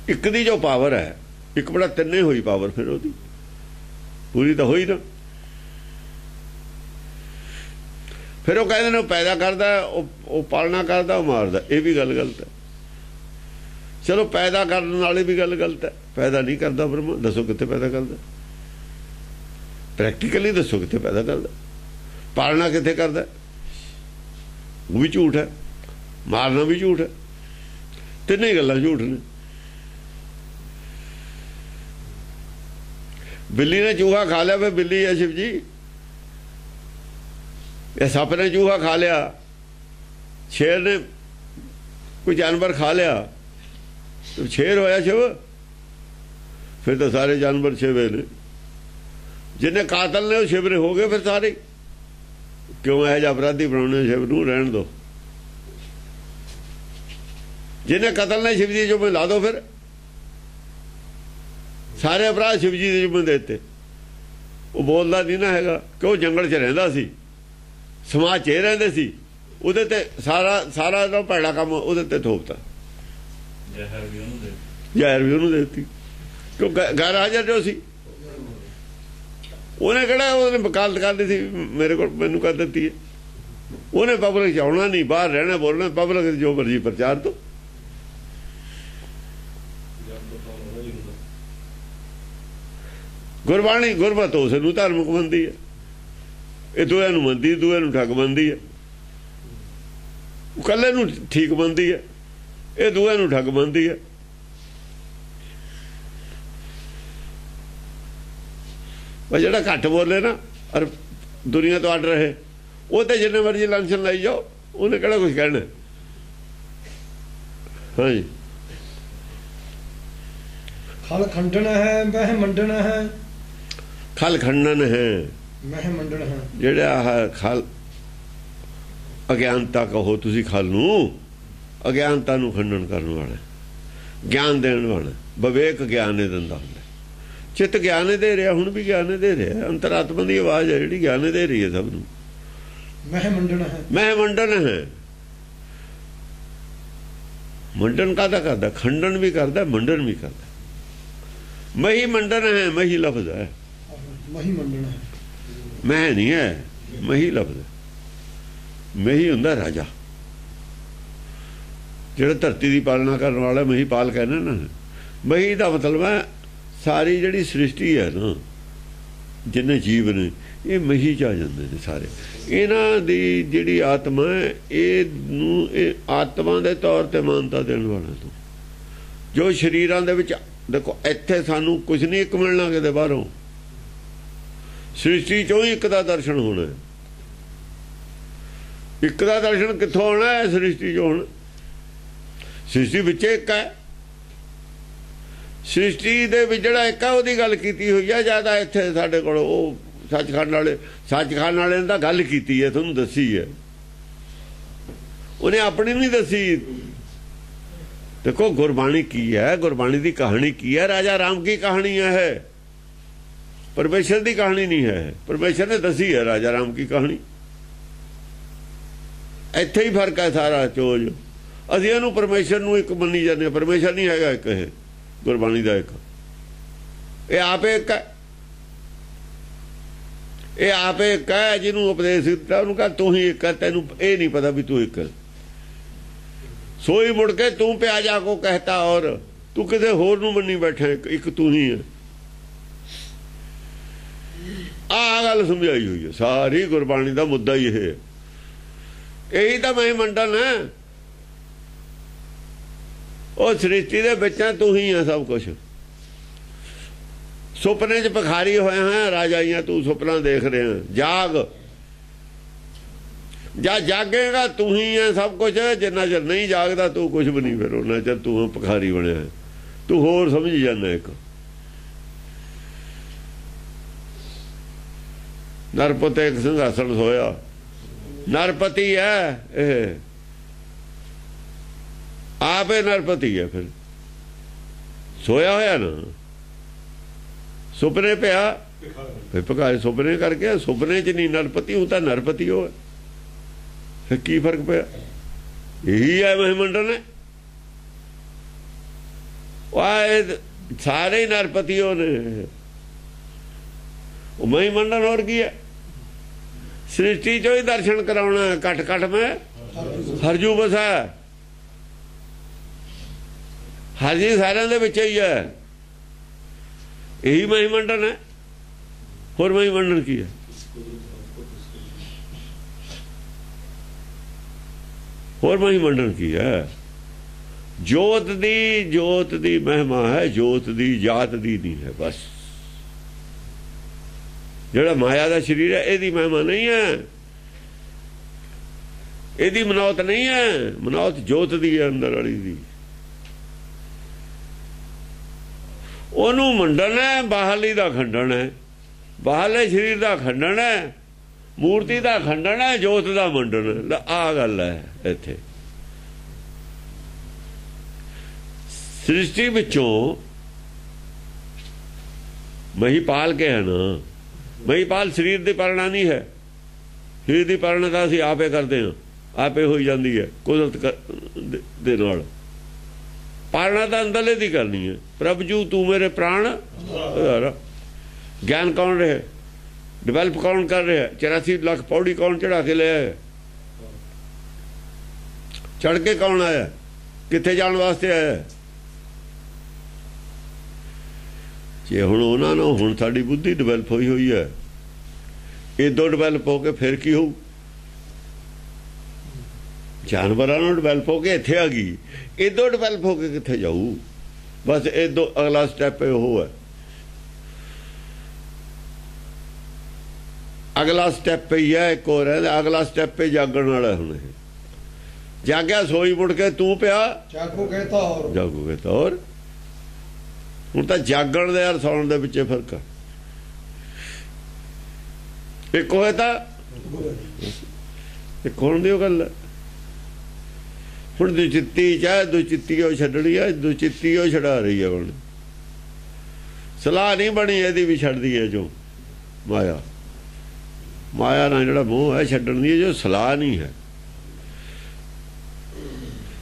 ਇੱਕ ਦੀ ਜੋ ਪਾਵਰ ਹੈ, ਇੱਕ ਬੜਾ ਤਿੰਨੇ ਹੋਈ ਪਾਵਰ, ਫਿਰ ਉਹਦੀ ਪੂਰੀ ਤਾਂ ਹੋਈ ਨਾ। ਫਿਰ ਉਹ ਕਹਿੰਦੇ ਨੇ ਉਹ ਪੈਦਾ ਕਰਦਾ, ਉਹ ਪਾਲਣਾ ਕਰਦਾ, ਉਹ ਮਾਰਦਾ। ਇਹ ਵੀ ਗੱਲ ਗਲਤ ਹੈ। ਚਲੋ ਪੈਦਾ ਕਰਨ ਵਾਲੀ ਵੀ ਗੱਲ ਗਲਤ ਹੈ। ਪੈਦਾ ਨਹੀਂ ਕਰਦਾ ਬ੍ਰਹਮਾ, ਦੱਸੋ ਕਿੱਥੇ ਪੈਦਾ ਕਰਦਾ? ਪ੍ਰੈਕਟੀਕਲੀ ਦੱਸੋ ਕਿੱਥੇ ਪੈਦਾ ਕਰਦਾ? ਪਾਲਣਾ ਕਿੱਥੇ ਕਰਦਾ? ਉਹ ਵੀ ਝੂਠ ਹੈ। ਮਾਰਨਾ ਵੀ ਝੂਠ ਹੈ। ਤਿੰਨੇ ਗੱਲਾਂ ਝੂਠ ਨੇ। ਬਿੱਲੀ ਨੇ ਚੂਹਾ ਖਾ ਲਿਆ, ਫਿਰ ਬਿੱਲੀ ਹੈ ਸ਼ਿਵ ਜੀ। ਇਹ ਸੱਪ ਨੇ ਚੂਹਾ ਖਾ ਲਿਆ, ਸ਼ੇਰ ਨੇ ਕੋਈ ਜਾਨਵਰ ਖਾ ਲਿਆ, ਤੇ ਸ਼ੇਰ ਹੋਇਆ ਸ਼ਿਵ। ਫਿਰ ਤਾਂ ਸਾਰੇ ਜਾਨਵਰ ਸ਼ਿਵੇ ਨੇ। ਜਿਹਨੇ ਕਾਤਲ ਨੇ ਉਹ ਸ਼ਿਵ ਹੋ ਗਏ ਫਿਰ ਸਾਰੇ। ਕਿਉਂ ਇਹ ਜਿਹਾ ਅਪਰਾਧੀ ਬਣਾਉਣੇ? ਸ਼ਿਵ ਨੂੰ ਰਹਿਣ ਦੋ। ਜਿਹਨੇ ਕਤਲ ਨੇ ਸ਼ਿਵ ਜੀ ਜੋ ਮੈਂ ਲਾ ਦੋ। ਫਿਰ ਸਾਰੇ ਅਪਰਾਧ ਸ਼ਿਵ ਜੀ ਦੇ ਜੁਮੇ ਦੇਤੇ। ਉਹ ਬੋਲਦਾ ਨਹੀਂ ਨਾ ਹੈਗਾ ਕਿ ਉਹ ਜੰਗਲ 'ਚ ਰਹਿੰਦਾ ਸੀ, ਸਮਾਜ 'ਚ ਰਹਿੰਦੇ ਸੀ। ਉਹਦੇ ਤੇ ਸਾਰਾ ਦਾ ਭੈੜਾ ਕੰਮ ਉਹਦੇ ਤੇ ਥੋਪਤਾ। ਜ਼ਹਿਰ ਵੀ ਉਹਨੂੰ ਦੇਤੀ। ਕਿਉਂ ਘਰ ਹਾਜ਼ਰ ਜੋ ਸੀ। ਉਹਨੇ ਕਿਹੜਾ ਉਹਨੇ ਵਕਾਲਤ ਕਰਨੀ ਸੀ ਮੇਰੇ ਕੋਲ, ਮੈਨੂੰ ਕਰ ਦਿੱਤੀ ਹੈ। ਉਹਨੇ ਪਬਲਿਕ 'ਚ ਆਉਣਾ ਨਹੀਂ, ਬਾਹਰ ਰਹਿਣਾ, ਬੋਲਣਾ। ਪਬਲਿਕ ਜੋ ਮਰਜ਼ੀ ਪ੍ਰਚਾਰ ਤੋਂ। ਗੁਰਬਾਣੀ ਗੁਰਮਤਿ ਉਸ ਨੂੰ ਧਾਰਮਿਕ ਮੰਨਦੀ ਹੈ। ਇਹ ਦੋਹਾਂ ਨੂੰ ਮੰਨਦੀ, ਦੋਹਾਂ ਨੂੰ ਠੱਗ ਮੰਨਦੀ ਹੈ। ਉਹ ਇਕੱਲੇ ਨੂੰ ਠੀਕ ਮੰਨਦੀ ਹੈ, ਇਹ ਦੋਹਾਂ ਨੂੰ ਠੱਗ ਮੰਨਦੀ ਹੈ। ਪਰ ਜਿਹੜਾ ਘੱਟ ਬੋਲੇ ਨਾ ਔਰ ਦੁਨੀਆ ਤੋਂ ਅੱਡ ਰਹੇ, ਉਹ ਤੇ ਜਿੰਨੇ ਮਰਜ਼ੀ ਲਾਂਛਨ ਲਾਈ ਜਾਓ, ਉਹਨੇ ਕਿਹੜਾ ਕੁਝ ਕਹਿਣਾ। ਹਾਂਜੀ। ਖਲ ਖੰਡਣਾ ਹੈ, ਮਹਿ ਮੰਡਣਾ ਹੈ। ਖਲ ਖੰਡਨ ਹੈ, ਮਹਿ ਮੰਡਣਾ ਹੈ। ਜਿਹੜਾ ਖਲ ਅਗਿਆਨਤਾ ਕਹੋ ਤੁਸੀਂ, ਖਲ ਨੂੰ ਅਗਿਆਨਤਾ ਨੂੰ ਖੰਡਨ ਕਰਨ ਵਾਲਾ, ਗਿਆਨ ਦੇਣ ਵਾਲਾ। ਵਿਵੇਕ ਗਿਆਨ ਇਹ ਦਿੰਦਾ ਹੁੰਦਾ। ਚਿੱਤ ਗਿਆਨ ਦੇ ਰਿਹਾ, ਹੁਣ ਵੀ ਗਿਆਨ ਦੇ ਰਿਹਾ। ਅੰਤਰਾਤਮਾ ਦੀ ਆਵਾਜ਼ ਹੈ ਜਿਹੜੀ ਗਿਆਨ ਦੇ ਰਹੀ ਹੈ ਸਭ ਨੂੰ। ਮਹਿ ਮੰਡਣ ਹੈ, ਮਹਿ ਮੰਡਨ ਹੈ। ਮੰਡਨ ਕਾਹਦਾ ਕਰਦਾ? ਖੰਡਨ ਵੀ ਕਰਦਾ, ਮੰਡਨ ਵੀ ਕਰਦਾ। ਮਹੀ ਮੰਡਨ ਹੈ, ਮਹੀ ਲਫ਼ਜ਼ ਹੈ। ਮਹੀ ਮੰਡਣ ਹੈ, ਮਹਿ ਨਹੀਂ ਹੈ, ਮਹੀ ਲਫ਼ਜ਼ ਹੈ। ਮਹੀ ਹੁੰਦਾ ਰਾਜਾ, ਜਿਹੜਾ ਧਰਤੀ ਦੀ ਪਾਲਣਾ ਕਰਨ ਵਾਲਾ, ਮਹੀ ਪਾਲ ਕਹਿੰਦੇ ਨਾ। ਮਹੀ ਦਾ ਮਤਲਬ ਹੈ ਸਾਰੀ ਜਿਹੜੀ ਸ੍ਰਿਸ਼ਟੀ ਹੈ ਨਾ, ਜਿੰਨੇ ਜੀਵ ਨੇ, ਇਹ ਮਹੀ ਚ ਆ ਜਾਂਦੇ ਨੇ ਸਾਰੇ। ਇਹਨਾਂ ਦੀ ਜਿਹੜੀ ਆਤਮਾ ਹੈ, ਇਹਨੂੰ ਇਹ ਆਤਮਾ ਦੇ ਤੌਰ ਤੇ ਮਾਨਤਾ ਦੇਣ ਵਾਲਾ ਤੂੰ। ਜੋ ਸਰੀਰਾਂ ਦੇ ਵਿੱਚ ਦੇਖੋ, ਇੱਥੇ ਸਾਨੂੰ ਕੁਝ ਨਹੀਂ ਇੱਕ ਮਿਲਣਾ ਕਿਤੇ ਬਾਹਰੋਂ, ਸ੍ਰਿਸ਼ਟੀ ਚੋਂ ਹੀ ਇੱਕ ਦਾ ਦਰਸ਼ਨ ਹੋਣਾ। ਇੱਕ ਦਾ ਦਰਸ਼ਨ ਕਿੱਥੋਂ ਹੋਣਾ ਹੈ? ਸ੍ਰਿਸ਼ਟੀ ਚੋਂ ਹੋਣਾ। ਸ੍ਰਿਸ਼ਟੀ ਵਿੱਚ ਇੱਕ ਹੈ। ਸ੍ਰਿਸ਼ਟੀ ਦੇ ਵਿੱਚ ਜਿਹੜਾ ਇੱਕ ਹੈ ਉਹਦੀ ਗੱਲ ਕੀਤੀ ਹੋਈ ਹੈ। ਜ਼ਿਆਦਾ ਇੱਥੇ ਸਾਡੇ ਕੋਲ ਉਹ ਸੱਚਖੰਡ ਵਾਲੇ ਨੇ ਤਾਂ ਗੱਲ ਕੀਤੀ ਹੈ, ਤੁਹਾਨੂੰ ਦੱਸੀ ਹੈ। ਉਹਨੇ ਆਪਣੀ ਨਹੀਂ ਦੱਸੀ। ਦੇਖੋ ਗੁਰਬਾਣੀ ਕੀ ਹੈ, ਗੁਰਬਾਣੀ ਦੀ ਕਹਾਣੀ ਕੀ ਹੈ? ਰਾਜਾ ਰਾਮ ਕੀ ਕਹਾਣੀ ਹੈ, ਪਰਮੇਸ਼ਰ ਦੀ ਕਹਾਣੀ ਨਹੀਂ ਹੈ। ਪਰਮੇਸ਼ਰ ਨੇ ਦੱਸੀ ਹੈ ਰਾਜਾ ਰਾਮ ਕੀ ਕਹਾਣੀ। ਇੱਥੇ ਹੀ ਫਰਕ ਹੈ ਸਾਰਾ ਚੋਜ। ਅਸੀਂ ਇਹਨੂੰ ਪਰਮੇਸ਼ਰ ਨੂੰ ਇੱਕ ਮੰਨੀ ਜਾਂਦੇ ਹਾਂ। ਪਰਮੇਸ਼ਰ ਨਹੀਂ ਹੈਗਾ ਇੱਕ, ਇਹ ਗੁਰਬਾਣੀ ਦਾ ਇੱਕ। ਇਹ ਆਪੇ ਇੱਕ ਹੈ, ਇਹ ਆਪੇ ਇੱਕ ਹੈ। ਜਿਹਨੂੰ ਉਪਦੇਸ਼ ਦਿੱਤਾ ਉਹਨੂੰ ਕਹ ਤੂੰ ਹੀ ਇੱਕ ਹੈ, ਤੈਨੂੰ ਇਹ ਨਹੀਂ ਪਤਾ ਵੀ ਤੂੰ ਇੱਕ ਹੈ। ਸੋਈ ਮੁੜ ਕੇ ਤੂੰ ਪਿਆ ਜਾ ਕੋ ਕਹਿਤਾ, ਔਰ ਤੂੰ ਕਿਸੇ ਹੋਰ ਨੂੰ ਮੰਨੀ ਬੈਠਾ, ਇੱਕ ਤੂੰ ਹੀ ਹੈ। ਆਹ ਗੱਲ ਸਮਝਾਈ ਹੋਈ ਹੈ। ਸਾਰੀ ਗੁਰਬਾਣੀ ਦਾ ਮੁੱਦਾ ਹੀ ਇਹ ਹੈ। ਇਹੀ ਤਾਂ ਮਹਿ ਮੰਡਨ ਹੈ। ਉਹ ਸ੍ਰਿਸ਼ਟੀ ਦੇ ਵਿੱਚ ਤੂੰ ਹੀ ਹੈ ਸਭ ਕੁਛ। ਸੁਪਨੇ 'ਚ ਭਿਖਾਰੀ ਹੋਇਆ ਹੈ ਰਾਜਾਈਆਂ, ਤੂੰ ਸੁਪਨਾ ਦੇਖ ਰਿਹਾ। ਜਾਗ, ਜਾਂ ਜਾਗੇਗਾ ਤੂੰ ਹੀ ਹੈ ਸਭ ਕੁਛ। ਜਿੰਨਾ ਚਿਰ ਨਹੀਂ ਜਾਗਦਾ ਤੂੰ ਕੁਛ ਵੀ ਨਹੀਂ, ਫਿਰ ਉਹਨਾਂ ਚਿਰ ਤੂੰ ਭਿਖਾਰੀ ਬਣਿਆ। ਤੂੰ ਹੋਰ ਸਮਝ ਜਾਂਦਾ। ਇੱਕ ਨਰਪਤੀ ਇੱਕ ਸਿੰਘਾਸਣ ਸੋਇਆ, ਨਰਪਤੀ ਹੈ ਇਹ, ਆਪੇ ਨਰਪਤੀ ਹੈ। ਫਿਰ ਸੋਇਆ ਹੋਇਆ ਨਾ, ਸੁਪਨੇ ਪਿਆ, ਫਿਰ ਭਿਖਾਰੀ ਸੁਪਨੇ ਕਰਕੇ। ਸੁਪਨੇ 'ਚ ਨਹੀਂ ਨਰਪਤੀ, ਉਹ ਤਾਂ ਨਰਪਤੀ ਹੋ। ਫਿਰ ਕੀ ਫਰਕ ਪਿਆ? ਇਹੀ ਹੈ ਮਹਿ ਮੰਡਨ ਹੈ। ਸਾਰੇ ਨਰਪਤੀ ਹੋ ਨੇ। ਉਹ ਮਹਿ ਮੰਡਨ ਹੋਰ ਕੀ ਹੈ? ਸ੍ਰਿਸ਼ਟੀ ਚੋਂ ਹੀ ਦਰਸ਼ਨ ਕਰਾਉਣਾ। ਘਟ ਘਟ ਮੈਂ ਹਰਜੂ ਬਸਾ, ਹਰ ਜੀ ਸਾਰਿਆਂ ਦੇ ਵਿੱਚ ਹੀ ਹੈ। ਇਹੀ ਮਹਿ ਮੰਡਨ ਹੈ। ਹੋਰ ਮਹਿ ਮੰਡਨ ਕੀ ਹੈ? ਹੋਰ ਮਹਿ ਮੰਡਨ ਕੀ ਹੈ? ਜੋਤ ਦੀ ਮਹਿਮਾ ਹੈ। ਜੋਤ ਦੀ ਜਾਤ ਦੀ ਨਹੀਂ ਹੈ। ਬਸ ਜਿਹੜਾ ਮਾਇਆ ਦਾ ਸਰੀਰ ਹੈ, ਇਹਦੀ ਮਹਿਮਾ ਨਹੀਂ ਹੈ, ਇਹਦੀ ਮਨੌਤ ਨਹੀਂ ਹੈ। ਮਨੌਤ ਜੋਤ ਦੀ ਹੈ, ਅੰਦਰ ਵਾਲੀ ਦੀ। ਉਹਨੂੰ ਮੰਡਨ ਹੈ। ਬਾਹਰਲੀ ਦਾ ਖੰਡਨ ਹੈ। ਬਾਹਰਲੇ ਸਰੀਰ ਦਾ ਖੰਡਨ ਹੈ, ਮੂਰਤੀ ਦਾ ਖੰਡਨ ਹੈ, ਜੋਤ ਦਾ ਮੰਡਨ। ਆਹ ਗੱਲ ਹੈ ਇੱਥੇ। ਸ੍ਰਿਸ਼ਟੀ ਵਿੱਚੋਂ ਮਹੀਪਾਲ ਕੇ ਹੈ ਨਾ। ਮਹੀਪਾਲ ਸਰੀਰ ਦੀ ਪਾਲਣਾ ਨਹੀਂ ਹੈ। ਸਰੀਰ ਦੀ ਪਾਲਣਾ ਤਾਂ ਅਸੀਂ ਆਪੇ ਕਰਦੇ ਹਾਂ, ਆਪੇ ਹੋਈ ਜਾਂਦੀ ਹੈ ਕੁਦਰਤ ਦੇ ਨਾਲ। ਪਾਲਣਾ ਤਾਂ ਅੰਦਰਲੇ ਦੀ ਕਰਨੀ ਹੈ। ਪ੍ਰਭ ਜੂ ਤੂੰ ਮੇਰੇ ਪ੍ਰਾਣ ਆਧਾਰਾ। ਗਿਆਨ ਕੌਣ ਰਿਹਾ? ਡਿਵੈਲਪ ਕੌਣ ਕਰ ਰਿਹਾ? 84 ਲੱਖ ਪੌੜੀ ਕੌਣ ਚੜਾ ਕੇ ਲਿਆ? ਚੜ ਕੇ ਕੌਣ ਆਇਆ? ਕਿੱਥੇ ਜਾਣ ਵਾਸਤੇ ਆਇਆ? ਜੇ ਹੁਣ ਉਹਨਾਂ ਨੂੰ ਹੁਣ ਸਾਡੀ ਬੁੱਧੀ ਡਿਵੈਲਪ ਹੋਈ ਹੈ, ਇਦੋਂ ਡਿਵੈਲਪ ਹੋ ਕੇ ਫਿਰ ਕੀ ਹੋਊ? ਜਾਨਵਰਾਂ ਨੂੰ ਡਿਵੈਲਪ ਹੋ ਕੇ ਇੱਥੇ ਆ ਗਈ, ਇਦੋਂ ਡਿਵੈਲਪ ਹੋ ਕੇ ਕਿੱਥੇ ਜਾਊ? ਬਸ ਇਦੋਂ ਅਗਲਾ ਸਟੈਪ ਉਹ ਹੈ। ਅਗਲਾ ਸਟੈਪ ਹੀ ਹੈ ਇੱਕ ਹੋਰ ਹੈ। ਅਗਲਾ ਸਟੈਪ ਹੀ ਜਾਗਣ ਵਾਲਾ। ਹੁਣ ਇਹ ਜਾਗਿਆ, ਸੋਈ ਮੁੜ ਕੇ ਤੂੰ ਪਿਆ, ਜਾਗੋ ਕਹਤਾ ਹੋਰ। ਜਾਗੋ ਕਹਤਾ ਹੋਰ। ਹੁਣ ਤਾਂ ਜਾਗਣ ਦੇ ਯਾਰ ਸੌਣ ਦੇ ਵਿੱਚ ਫਰਕ ਆ। ਇੱਕ ਹੋਏ ਤਾਂ ਇੱਕ ਹੋਣ ਦੀ ਉਹ ਗੱਲ ਹੈ। ਹੁਣ ਦੁਚਿੱਤੀ ਚਾਹੇ ਦੁਚਿੱਤੀਓ ਛੱਡਣੀ ਹੈ, ਦੁਚਿੱਤੀਓ ਛਡਾ ਰਹੀ ਹੈ। ਹੁਣ ਸਲਾਹ ਨਹੀਂ ਬਣੀ ਇਹਦੀ ਵੀ ਛੱਡਦੀ ਹੈ ਜੋ ਮਾਇਆ। ਮਾਇਆ ਨਾਲ ਜਿਹੜਾ ਮੋਹ ਹੈ ਛੱਡਣ ਦੀ, ਜੋ ਸਲਾਹ ਨਹੀਂ ਹੈ।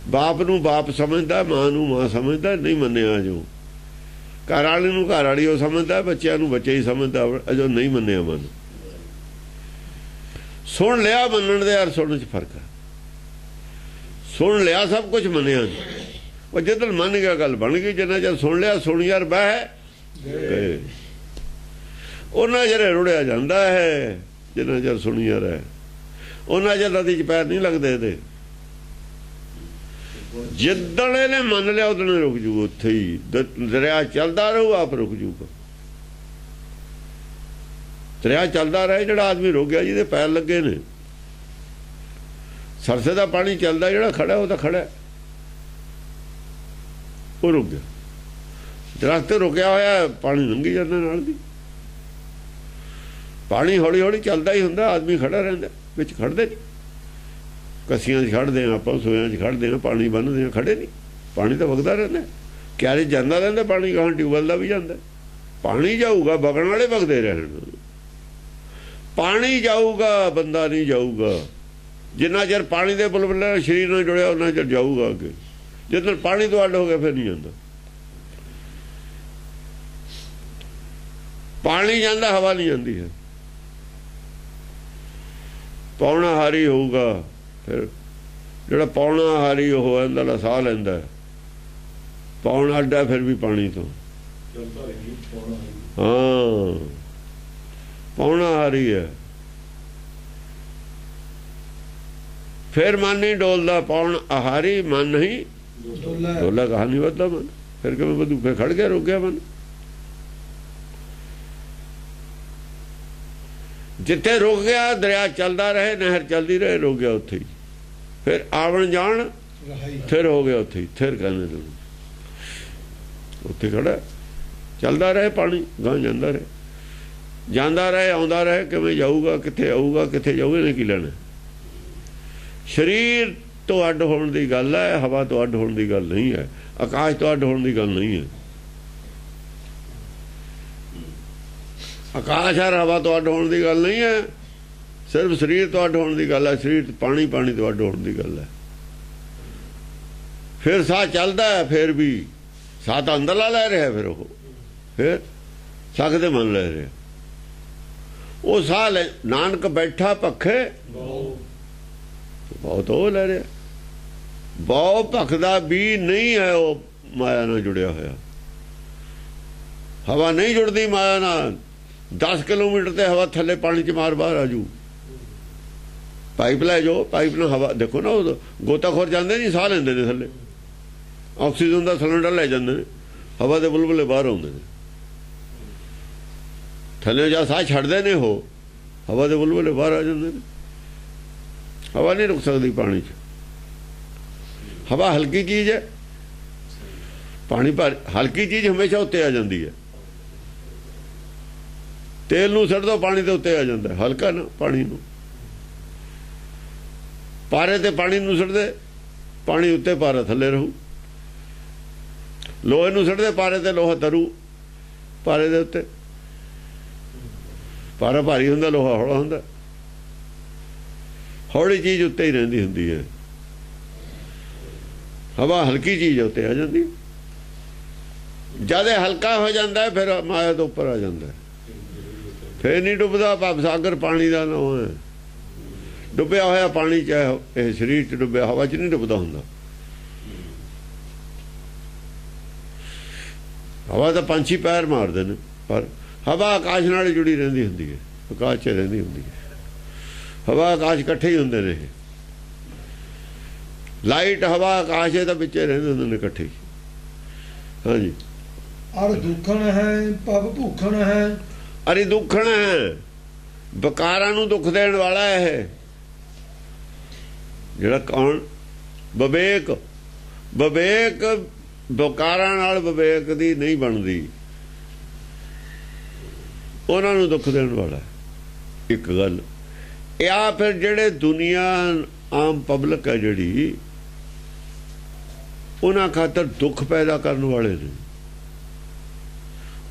ਬਾਪ ਨੂੰ ਬਾਪ ਸਮਝਦਾ, ਮਾਂ ਨੂੰ ਮਾਂ ਸਮਝਦਾ, ਨਹੀਂ ਮੰਨਿਆ ਜੋ। ਘਰ ਵਾਲੇ ਨੂੰ ਘਰ ਵਾਲੀ ਉਹ ਸਮਝਦਾ, ਬੱਚਿਆਂ ਨੂੰ ਬੱਚੇ ਹੀ ਸਮਝਦਾ, ਅਜੋ ਨਹੀਂ ਮੰਨਿਆ ਮਨ। ਸੁਣ ਲਿਆ ਮੰਨਣ ਦੇ ਯਾਰ ਸੁਣਨ 'ਚ ਫਰਕ ਹੈ। ਸੁਣ ਲਿਆ ਸਭ ਕੁਝ ਮੰਨਿਆ ਨਹੀਂ। ਉਹ ਜਦੋਂ ਮੰਨ ਗਿਆ ਗੱਲ ਬਣ ਗਈ। ਜਿੰਨਾ ਚਿਰ ਸੁਣ ਲਿਆ ਸੁਣ ਯਾਰ ਬਹਿ ਗਏ, ਉਹਨਾਂ ਜਿਹੜੇ ਰੁੜਿਆ ਜਾਂਦਾ ਹੈ। ਜਿੰਨਾ ਚਿਰ ਸੁਣੀ ਯਾਰ ਹੈ ਉਹਨਾਂ ਚਿਰ ਨਦੀ 'ਚ ਪੈਰ ਨਹੀਂ ਲੱਗਦੇ ਇਹਦੇ। ਜਿੱਦਣ ਇਹਨੇ ਮੰਨ ਲਿਆ ਉਦੋਂ ਰੁਕ ਜੂ। ਉੱਥੇ ਹੀ ਦਰਿਆ ਚੱਲਦਾ ਰਹੂ, ਆਪ ਰੁਕ ਜੂਗਾ। ਦਰਿਆ ਚੱਲਦਾ ਰਹੇ। ਜਿਹੜਾ ਆਦਮੀ ਰੁਕ ਗਿਆ ਜਿਹਦੇ ਪੈਰ ਲੱਗੇ ਨੇ, ਸਰਸੇ ਦਾ ਪਾਣੀ ਚੱਲਦਾ, ਜਿਹੜਾ ਖੜਾ ਉਹ ਤਾਂ ਖੜਾ, ਉਹ ਰੁਕ ਗਿਆ। ਦਰਖਤ ਰੁਕਿਆ ਹੋਇਆ, ਪਾਣੀ ਲੰਘੀ ਜਾਂਦਾ ਨਾਲ ਦੀ। ਪਾਣੀ ਹੌਲੀ ਹੌਲੀ ਚੱਲਦਾ ਹੀ ਹੁੰਦਾ, ਆਦਮੀ ਖੜਾ ਰਹਿੰਦਾ, ਵਿੱਚ ਖੜਦੇ ਨਹੀਂ। ਕਸੀਆਂ 'ਚ ਖੜਦੇ ਹਾਂ ਆਪਾਂ, ਸੋਇਆਂ 'ਚ ਖੜਦੇ ਹਾਂ, ਪਾਣੀ ਬੰਨ੍ਹਦੇ ਹਾਂ, ਖੜੇ ਨਹੀਂ। ਪਾਣੀ ਤਾਂ ਵਗਦਾ ਰਹਿੰਦਾ, ਕਿਆਰੇ ਜਾਂਦਾ ਰਹਿੰਦਾ ਪਾਣੀ। ਗਾਹਾਂ ਟਿਊਬਵੈੱਲ ਦਾ ਵੀ ਜਾਂਦਾ ਪਾਣੀ। ਜਾਊਗਾ, ਵਗਣ ਵਾਲੇ ਵਗਦੇ ਰਹਿਣ। ਪਾਣੀ ਜਾਊਗਾ, ਬੰਦਾ ਨਹੀਂ ਜਾਊਗਾ। ਜਿੰਨਾ ਚਿਰ ਪਾਣੀ ਦੇ ਬੁਲਬੁਲੇ ਸਰੀਰ ਨਾਲ ਜੁੜਿਆ ਉਹਨਾਂ ਚਿਰ ਜਾਊਗਾ ਅੱਗੇ। ਜਦੋਂ ਪਾਣੀ ਤੋਂ ਅੱਡ ਹੋ ਗਿਆ ਫਿਰ ਨਹੀਂ ਜਾਂਦਾ। ਪਾਣੀ ਜਾਂਦਾ, ਹਵਾ ਨਹੀਂ ਜਾਂਦੀ ਹੈ। ਪੌਣਾ ਹਾਰੀ ਹੋਊਗਾ, ਫਿਰ ਜਿਹੜਾ ਪੌਣਾ ਹਾਰੀ ਉਹ ਇਹਦਾ ਸਾਹ ਲੈਂਦਾ, ਪੌਣਾ ਅੱਡਾ ਫਿਰ ਵੀ ਪਾਣੀ ਤੋਂ। ਹਾਂ, ਪੌਣਾ ਹਾਰੀ ਹੈ। ਫਿਰ ਮਨ ਨਹੀਂ ਡੋਲਦਾ। ਪੌਣ ਆਹਾਰੀ ਮਨ ਨਹੀਂ ਡੋਲਾ। ਕਹਾ ਨਹੀਂ ਵੱਧਦਾ ਮਨ। ਫਿਰ ਕਿਵੇਂ ਵਧੂ? ਫਿਰ ਖੜ ਗਿਆ, ਰੁਕ ਗਿਆ ਮਨ। ਜਿੱਥੇ ਰੁਕ ਗਿਆ, ਦਰਿਆ ਚੱਲਦਾ ਰਹੇ, ਨਹਿਰ ਚੱਲਦੀ ਰਹੇ, ਰੁਕ ਗਿਆ ਉੱਥੇ ਹੀ। ਫਿਰ ਆਵਣ ਜਾਣ ਫਿਰ ਹੋ ਗਿਆ ਉੱਥੇ ਹੀ। ਫਿਰ ਕਹਿੰਦੇ ਨੇ ਉੱਥੇ ਖੜਾ, ਚੱਲਦਾ ਰਹੇ ਪਾਣੀ, ਗਾਂ ਜਾਂਦਾ ਰਹੇ, ਜਾਂਦਾ ਰਹੇ, ਆਉਂਦਾ ਰਹੇ। ਕਿਵੇਂ ਜਾਊਗਾ, ਕਿੱਥੇ ਆਊਗਾ, ਕਿੱਥੇ ਜਾਊਗਾ, ਇਹਨੇ ਕੀ ਲੈਣਾ? ਸਰੀਰ ਤੋਂ ਅੱਡ ਹੋਣ ਦੀ ਗੱਲ ਹੈ, ਹਵਾ ਤੋਂ ਅੱਡ ਹੋਣ ਦੀ ਗੱਲ ਨਹੀਂ ਹੈ, ਆਕਾਸ਼ ਤੋਂ ਅੱਡ ਹੋਣ ਦੀ ਗੱਲ ਨਹੀਂ ਹੈ। ਆਕਾਸ਼ ਔਰ ਹਵਾ ਤੋਂ ਅੱਡ ਹੋਣ ਦੀ ਗੱਲ ਨਹੀਂ ਹੈ, ਸਿਰਫ ਸਰੀਰ ਤੋਂ ਅੱਡ ਹੋਣ ਦੀ ਗੱਲ ਹੈ। ਸਰੀਰ ਪਾਣੀ ਤੋਂ ਅੱਡ ਹੋਣ ਦੀ ਗੱਲ ਹੈ। ਫਿਰ ਸਾਹ ਚੱਲਦਾ ਹੈ, ਫਿਰ ਵੀ ਸਾਹ ਤਾਂ ਅੰਦਰਲਾ ਲੈ ਰਿਹਾ, ਫਿਰ ਉਹ ਫਿਰ ਸਾਹ ਦੇ ਮਨ ਲੈ ਰਿਹਾ। ਉਹ ਸਾਹ ਲੈ, ਨਾਨਕ ਬੈਠਾ ਪੱਖੇ ਬਹੁਤ ਉਹ ਲੈ ਰਿਹਾ। ਬਹੁ ਭਖਦਾ ਵੀ ਨਹੀਂ ਹੈ, ਉਹ ਮਾਇਆ ਨਾਲ ਜੁੜਿਆ ਹੋਇਆ। ਹਵਾ ਨਹੀਂ ਜੁੜਦੀ ਮਾਇਆ ਨਾਲ। 10 ਕਿਲੋਮੀਟਰ ਤੇ ਹਵਾ ਥੱਲੇ ਪਾਣੀ 'ਚ ਮਾਰ ਬਾਹਰ ਆਜੂ। ਪਾਈਪ ਲੈ ਜਾਓ, ਪਾਈਪ ਨਾਲ ਹਵਾ ਦੇਖੋ ਨਾ, ਉਹ ਗੋਤਾਖੋਰ ਜਾਂਦੇ ਨਹੀਂ, ਸਾਹ ਲੈਂਦੇ ਨੇ ਥੱਲੇ। ਆਕਸੀਜਨ ਦਾ ਸਿਲੰਡਰ ਲੈ ਜਾਂਦੇ ਨੇ, ਹਵਾ ਦੇ ਬੁਲਬੁਲੇ ਬਾਹਰ ਆਉਂਦੇ ਨੇ। ਥੱਲੇ ਜਾ ਸਾਹ ਛੱਡਦੇ ਨੇ, ਉਹ ਹਵਾ ਦੇ ਬੁਲਬੁਲੇ ਬਾਹਰ ਆ ਜਾਂਦੇ ਨੇ। ਹਵਾ ਨਹੀਂ ਰੁਕ ਸਕਦੀ ਪਾਣੀ 'ਚ। ਹਵਾ ਹਲਕੀ ਚੀਜ਼ ਹੈ, ਪਾਣੀ ਪਰ ਹਲਕੀ ਚੀਜ਼ ਹਮੇਸ਼ਾ ਉੱਤੇ ਆ ਜਾਂਦੀ ਹੈ। ਤੇਲ ਨੂੰ ਛੱਡ ਦੋ, ਪਾਣੀ ਦੇ ਉੱਤੇ ਆ ਜਾਂਦਾ, ਹਲਕਾ ਨਾ ਪਾਣੀ ਨੂੰ। ਪਾਰੇ ਤੇ ਪਾਣੀ ਨੂੰ ਛੱਡਦੇ, ਪਾਣੀ ਉੱਤੇ, ਪਾਰਾ ਥੱਲੇ ਰਹੂ। ਲੋਹੇ ਨੂੰ ਛੱਡਦੇ ਪਾਰੇ ਤੇ, ਲੋਹਾ ਤਰੂ ਪਾਰੇ ਦੇ ਉੱਤੇ। ਪਾਰਾ ਭਾਰੀ ਹੁੰਦਾ, ਲੋਹਾ ਹੌਲਾ ਹੁੰਦਾ। ਹੌਲੀ ਚੀਜ਼ ਉੱਤੇ ਹੀ ਰਹਿੰਦੀ ਹੁੰਦੀ ਹੈ। ਹਵਾ ਹਲਕੀ ਚੀਜ਼ ਉੱਤੇ ਆ ਜਾਂਦੀ। ਜਦ ਹਲਕਾ ਹੋ ਜਾਂਦਾ ਫਿਰ ਮਾਇਆ ਤੋਂ ਉੱਪਰ ਆ ਜਾਂਦਾ, ਫਿਰ ਨਹੀਂ ਡੁੱਬਦਾ। ਭਵ ਸਾਗਰ ਪਾਣੀ ਦਾ ਨਾਮ ਹੈ। ਡੁੱਬਿਆ ਹੋਇਆ ਪਾਣੀ, ਚਾਹੇ ਇਹ ਸਰੀਰ 'ਚ ਡੁੱਬਿਆ, ਹਵਾ 'ਚ ਨਹੀਂ ਡੁੱਬਦਾ ਹੁੰਦਾ। ਹਵਾ ਤਾਂ ਪੰਛੀ ਪੈਰ ਮਾਰਦੇ ਨੇ, ਪਰ ਹਵਾ ਆਕਾਸ਼ ਨਾਲ ਜੁੜੀ ਰਹਿੰਦੀ ਹੁੰਦੀ ਹੈ, ਆਕਾਸ਼ 'ਚ ਰਹਿੰਦੀ ਹੁੰਦੀ ਹੈ। ਹਵਾ ਆਕਾਸ਼ ਇਕੱਠੇ ਹੀ ਹੁੰਦੇ ਨੇ। ਲਾਈਟ ਹਵਾ ਆਕਾਸ਼ ਤਾਂ ਵਿੱਚੇ ਰਹਿੰਦੇ ਹੁੰਦੇ ਨੇ ਇਕੱਠੇ ਹੀ। ਹਾਂਜੀ। ਅਰ ਦੁੱਖਣ ਹੈ ਪਵ ਭੂਖਣ ਹੈ। ਅਰੇ ਦੁੱਖਣ ਹੈ, ਬਕਾਰਾਂ ਨੂੰ ਦੁੱਖ ਦੇਣ ਵਾਲਾ ਹੈ। ਜਿਹੜਾ ਕੌਣ? ਵਿਵੇਕ। ਵਿਵੇਕ ਬਕਾਰਾਂ ਨਾਲ ਵਿਵੇਕ ਦੀ ਨਹੀਂ ਬਣਦੀ, ਉਹਨਾਂ ਨੂੰ ਦੁੱਖ ਦੇਣ ਵਾਲਾ ਇੱਕ ਗੱਲ। ਜਾਂ ਫਿਰ ਜਿਹੜੇ ਦੁਨੀਆ ਆਮ ਪਬਲਿਕ ਹੈ ਜਿਹੜੀ, ਉਹਨਾਂ ਖਾਤਰ ਦੁੱਖ ਪੈਦਾ ਕਰਨ ਵਾਲੇ ਨੇ,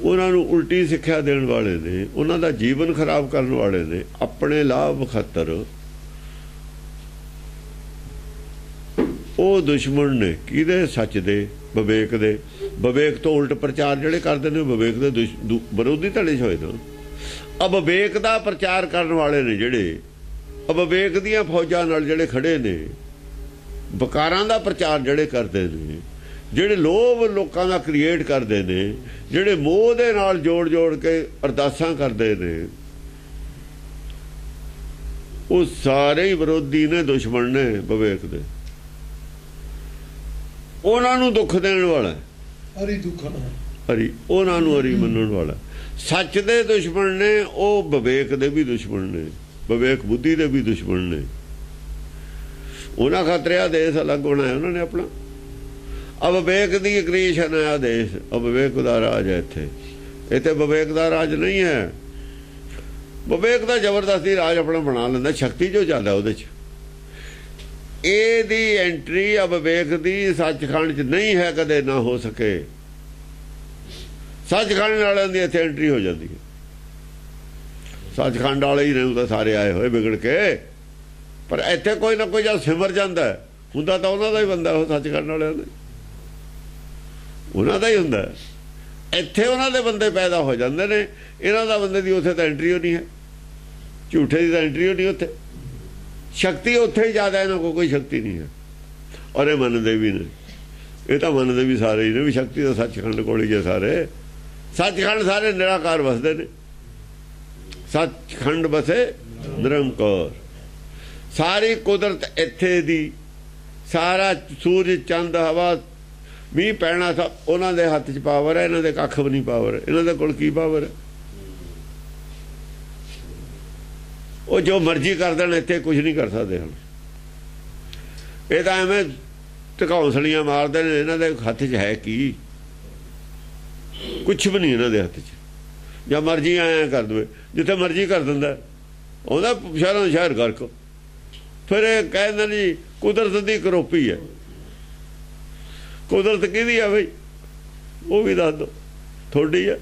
ਉਹਨਾਂ ਨੂੰ ਉਲਟੀ ਸਿੱਖਿਆ ਦੇਣ ਵਾਲੇ ਨੇ, ਉਹਨਾਂ ਦਾ ਜੀਵਨ ਖਰਾਬ ਕਰਨ ਵਾਲੇ ਨੇ, ਆਪਣੇ ਲਾਭ ਖਾਤਰ ਉਹ ਦੁਸ਼ਮਣ ਨੇ। ਕਿਹਦੇ? ਸੱਚ ਦੇ, ਵਿਵੇਕ ਦੇ। ਵਿਵੇਕ ਤੋਂ ਉਲਟ ਪ੍ਰਚਾਰ ਜਿਹੜੇ ਕਰਦੇ ਨੇ ਵਿਵੇਕ ਦੇ ਵਿਰੋਧੀ ਧੜੇ 'ਚ ਹੋਏ ਨੇ। ਅਵਿਵੇਕ ਦਾ ਪ੍ਰਚਾਰ ਕਰਨ ਵਾਲੇ ਨੇ ਜਿਹੜੇ, ਅਵਿਵੇਕ ਦੀਆਂ ਫੌਜਾਂ ਨਾਲ ਜਿਹੜੇ ਖੜੇ ਨੇ, ਵਿਕਾਰਾਂ ਦਾ ਪ੍ਰਚਾਰ ਜਿਹੜੇ ਕਰਦੇ ਨੇ, ਜਿਹੜੇ ਲੋਭ ਲੋਕਾਂ ਦਾ ਕ੍ਰੀਏਟ ਕਰਦੇ ਨੇ, ਜਿਹੜੇ ਮੋਹ ਦੇ ਨਾਲ ਜੋੜ ਜੋੜ ਕੇ ਅਰਦਾਸਾਂ ਕਰਦੇ ਨੇ, ਉਹ ਸਾਰੇ ਹੀ ਵਿਰੋਧੀ ਨੇ, ਦੁਸ਼ਮਣ ਨੇ ਵਿਵੇਕ ਦੇ। ਉਹਨਾਂ ਨੂੰ ਦੁੱਖ ਦੇਣ ਵਾਲਾ ਹਰੀ ਦੁੱਖਣ ਹਰੀ, ਉਹਨਾਂ ਨੂੰ ਹਰੀ ਮੰਨਣ ਵਾਲਾ। ਸੱਚ ਦੇ ਦੁਸ਼ਮਣ ਨੇ ਉਹ, ਵਿਵੇਕ ਦੇ ਵੀ ਦੁਸ਼ਮਣ ਨੇ, ਵਿਵੇਕ ਬੁੱਧੀ ਦੇ ਵੀ ਦੁਸ਼ਮਣ ਨੇ। ਉਹਨਾਂ ਖਾਤਰ ਆ ਦੇਸ਼ ਅਲੱਗ ਬਣਾਇਆ ਉਹਨਾਂ ਨੇ ਆਪਣਾ। ਅਵਿਵੇਕ ਦੀ ਕ੍ਰੀਏਸ਼ਨ ਹੈ ਆ ਦੇਸ਼, ਅਵਿਵੇਕ ਦਾ ਰਾਜ ਹੈ ਇੱਥੇ। ਇੱਥੇ ਵਿਵੇਕ ਦਾ ਰਾਜ ਨਹੀਂ ਹੈ। ਵਿਵੇਕ ਦਾ ਜ਼ਬਰਦਸਤੀ ਰਾਜ ਆਪਣਾ ਬਣਾ ਲੈਂਦਾ, ਸ਼ਕਤੀ ਜੋ ਜ਼ਿਆਦਾ ਉਹਦੇ 'ਚ। ਇਹਦੀ ਐਂਟਰੀ ਅਵਿਵੇਕ ਦੀ ਸੱਚਖੰਡ 'ਚ ਨਹੀਂ ਹੈ, ਕਦੇ ਨਾ ਹੋ ਸਕੇ। ਸੱਚਖੰਡ ਵਾਲਿਆਂ ਦੀ ਇੱਥੇ ਐਂਟਰੀ ਹੋ ਜਾਂਦੀ ਹੈ। ਸੱਚਖੰਡ ਵਾਲੇ ਹੀ ਨੇ ਤਾਂ ਸਾਰੇ ਆਏ ਹੋਏ ਵਿਗੜ ਕੇ, ਪਰ ਇੱਥੇ ਕੋਈ ਨਾ ਕੋਈ ਜਦ ਸਿਮਰ ਜਾਂਦਾ ਹੁੰਦਾ ਤਾਂ ਉਹਨਾਂ ਦਾ ਹੀ ਬੰਦਾ ਉਹ ਸੱਚਖੰਡ ਵਾਲਿਆਂ ਦੇ, ਉਹਨਾਂ ਦਾ ਹੀ ਹੁੰਦਾ। ਇੱਥੇ ਉਹਨਾਂ ਦੇ ਬੰਦੇ ਪੈਦਾ ਹੋ ਜਾਂਦੇ ਨੇ, ਇਹਨਾਂ ਦਾ ਬੰਦੇ ਦੀ ਉੱਥੇ ਤਾਂ ਐਂਟਰੀ ਹੋ ਨਹੀਂ ਹੈ, ਝੂਠੇ ਦੀ ਤਾਂ ਐਂਟਰੀ ਹੋ ਨਹੀਂ ਉੱਥੇ। ਸ਼ਕਤੀ ਉੱਥੇ ਹੀ ਜ਼ਿਆਦਾ, ਇਹਨਾਂ ਕੋਲ ਕੋਈ ਸ਼ਕਤੀ ਨਹੀਂ ਹੈ। ਔਰ ਇਹ ਮੰਨਦੇ ਵੀ ਨੇ, ਇਹ ਤਾਂ ਮੰਨਦੇ ਵੀ ਸਾਰੇ ਹੀ ਨੇ ਵੀ ਸ਼ਕਤੀ ਤਾਂ ਸੱਚਖੰਡ ਕੋਲ ਹੀ ਹੈ। ਸਾਰੇ ਸੱਚਖੰਡ ਸਾਰੇ ਨਿਰਾਕਾਰ ਵਸਦੇ ਨੇ, ਸੱਚਖੰਡ ਵਸੇ ਨਿਰੰਕਾਰ। ਸਾਰੀ ਕੁਦਰਤ ਇੱਥੇ ਦੀ, ਸਾਰਾ ਸੂਰਜ ਚੰਦ ਹਵਾ ਮੀਂਹ ਪੈਣਾ ਸਭ ਉਹਨਾਂ ਦੇ ਹੱਥ 'ਚ ਪਾਵਰ ਹੈ। ਇਹਨਾਂ ਦੇ ਕੱਖ ਵੀ ਨਹੀਂ ਪਾਵਰ, ਇਹਨਾਂ ਦੇ ਕੋਲ ਕੀ ਪਾਵਰ ਹੈ? ਉਹ ਜੋ ਮਰਜ਼ੀ ਕਰ ਦੇਣ, ਇੱਥੇ ਕੁਝ ਨਹੀਂ ਕਰ ਸਕਦੇ ਹੁਣ। ਇਹ ਤਾਂ ਐਵੇਂ ਢਕੌਂਸਲੀਆਂ ਮਾਰਦੇ ਨੇ, ਇਹਨਾਂ ਦੇ ਹੱਥ 'ਚ ਹੈ ਕੀ? ਕੁਛ ਵੀ ਨਹੀਂ ਇਹਨਾਂ ਦੇ ਹੱਥ 'ਚ। ਜਾਂ ਮਰਜ਼ੀ ਐਂ ਕਰ ਦੇਵੇ, ਜਿੱਥੇ ਮਰਜ਼ੀ ਕਰ ਦਿੰਦਾ, ਉਹਦਾ ਸ਼ਹਿਰਾਂ ਸ਼ਹਿਰ ਗਰਕ। ਫਿਰ ਇਹ ਕਹਿੰਦੇ ਨੇ ਜੀ ਕੁਦਰਤ ਦੀ ਕਰੋਪੀ ਹੈ। ਕੁਦਰਤ ਕਿਹਦੀ ਹੈ ਬਈ? ਉਹ ਵੀ ਦੱਸ ਦਿਓ। ਤੁਹਾਡੀ ਹੈ।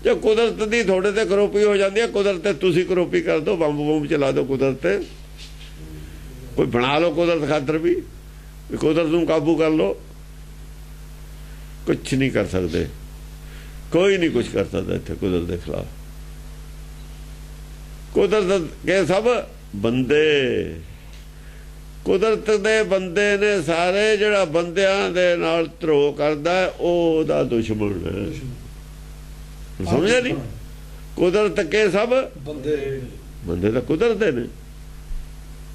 ਜੇ ਕੁਦਰਤ ਦੀ ਤੁਹਾਡੇ ਤੇ ਕਰੋਪੀ ਹੋ ਜਾਂਦੀ ਹੈ, ਕੁਦਰਤ ਤੇ ਤੁਸੀਂ ਕਰੋਪੀ ਕਰ ਦਿਓ, ਬੰਬ ਚਲਾ ਦਿਓ ਕੁਦਰਤ ਤੇ। ਕੋਈ ਬਣਾ ਲਓ ਕੁਦਰਤ ਖਾਤਰ ਵੀ, ਕੁਦਰਤ ਨੂੰ ਕਾਬੂ ਕਰ ਲਓ। ਕੁਛ ਨਹੀਂ ਕਰ ਸਕਦੇ, ਕੋਈ ਨਹੀਂ ਕੁਛ ਕਰ ਸਕਦਾ ਇੱਥੇ ਕੁਦਰਤ ਦੇ ਖਿਲਾਫ। ਕੁਦਰਤ ਕੇ ਸਭ ਬੰਦੇ, ਕੁਦਰਤ ਦੇ ਬੰਦੇ ਨੇ ਸਾਰੇ। ਜਿਹੜਾ ਬੰਦਿਆਂ ਦੇ ਨਾਲ ਧਰੋਹ ਕਰਦਾ ਉਹ ਉਹਦਾ ਦੁਸ਼ਮਣ ਹੈ। ਸਮਝਿਆ ਨਹੀਂ? ਕੁਦਰਤ ਕੇ ਸਭ ਬੰਦੇ, ਬੰਦੇ ਤਾਂ ਕੁਦਰਤ ਦੇ ਨੇ।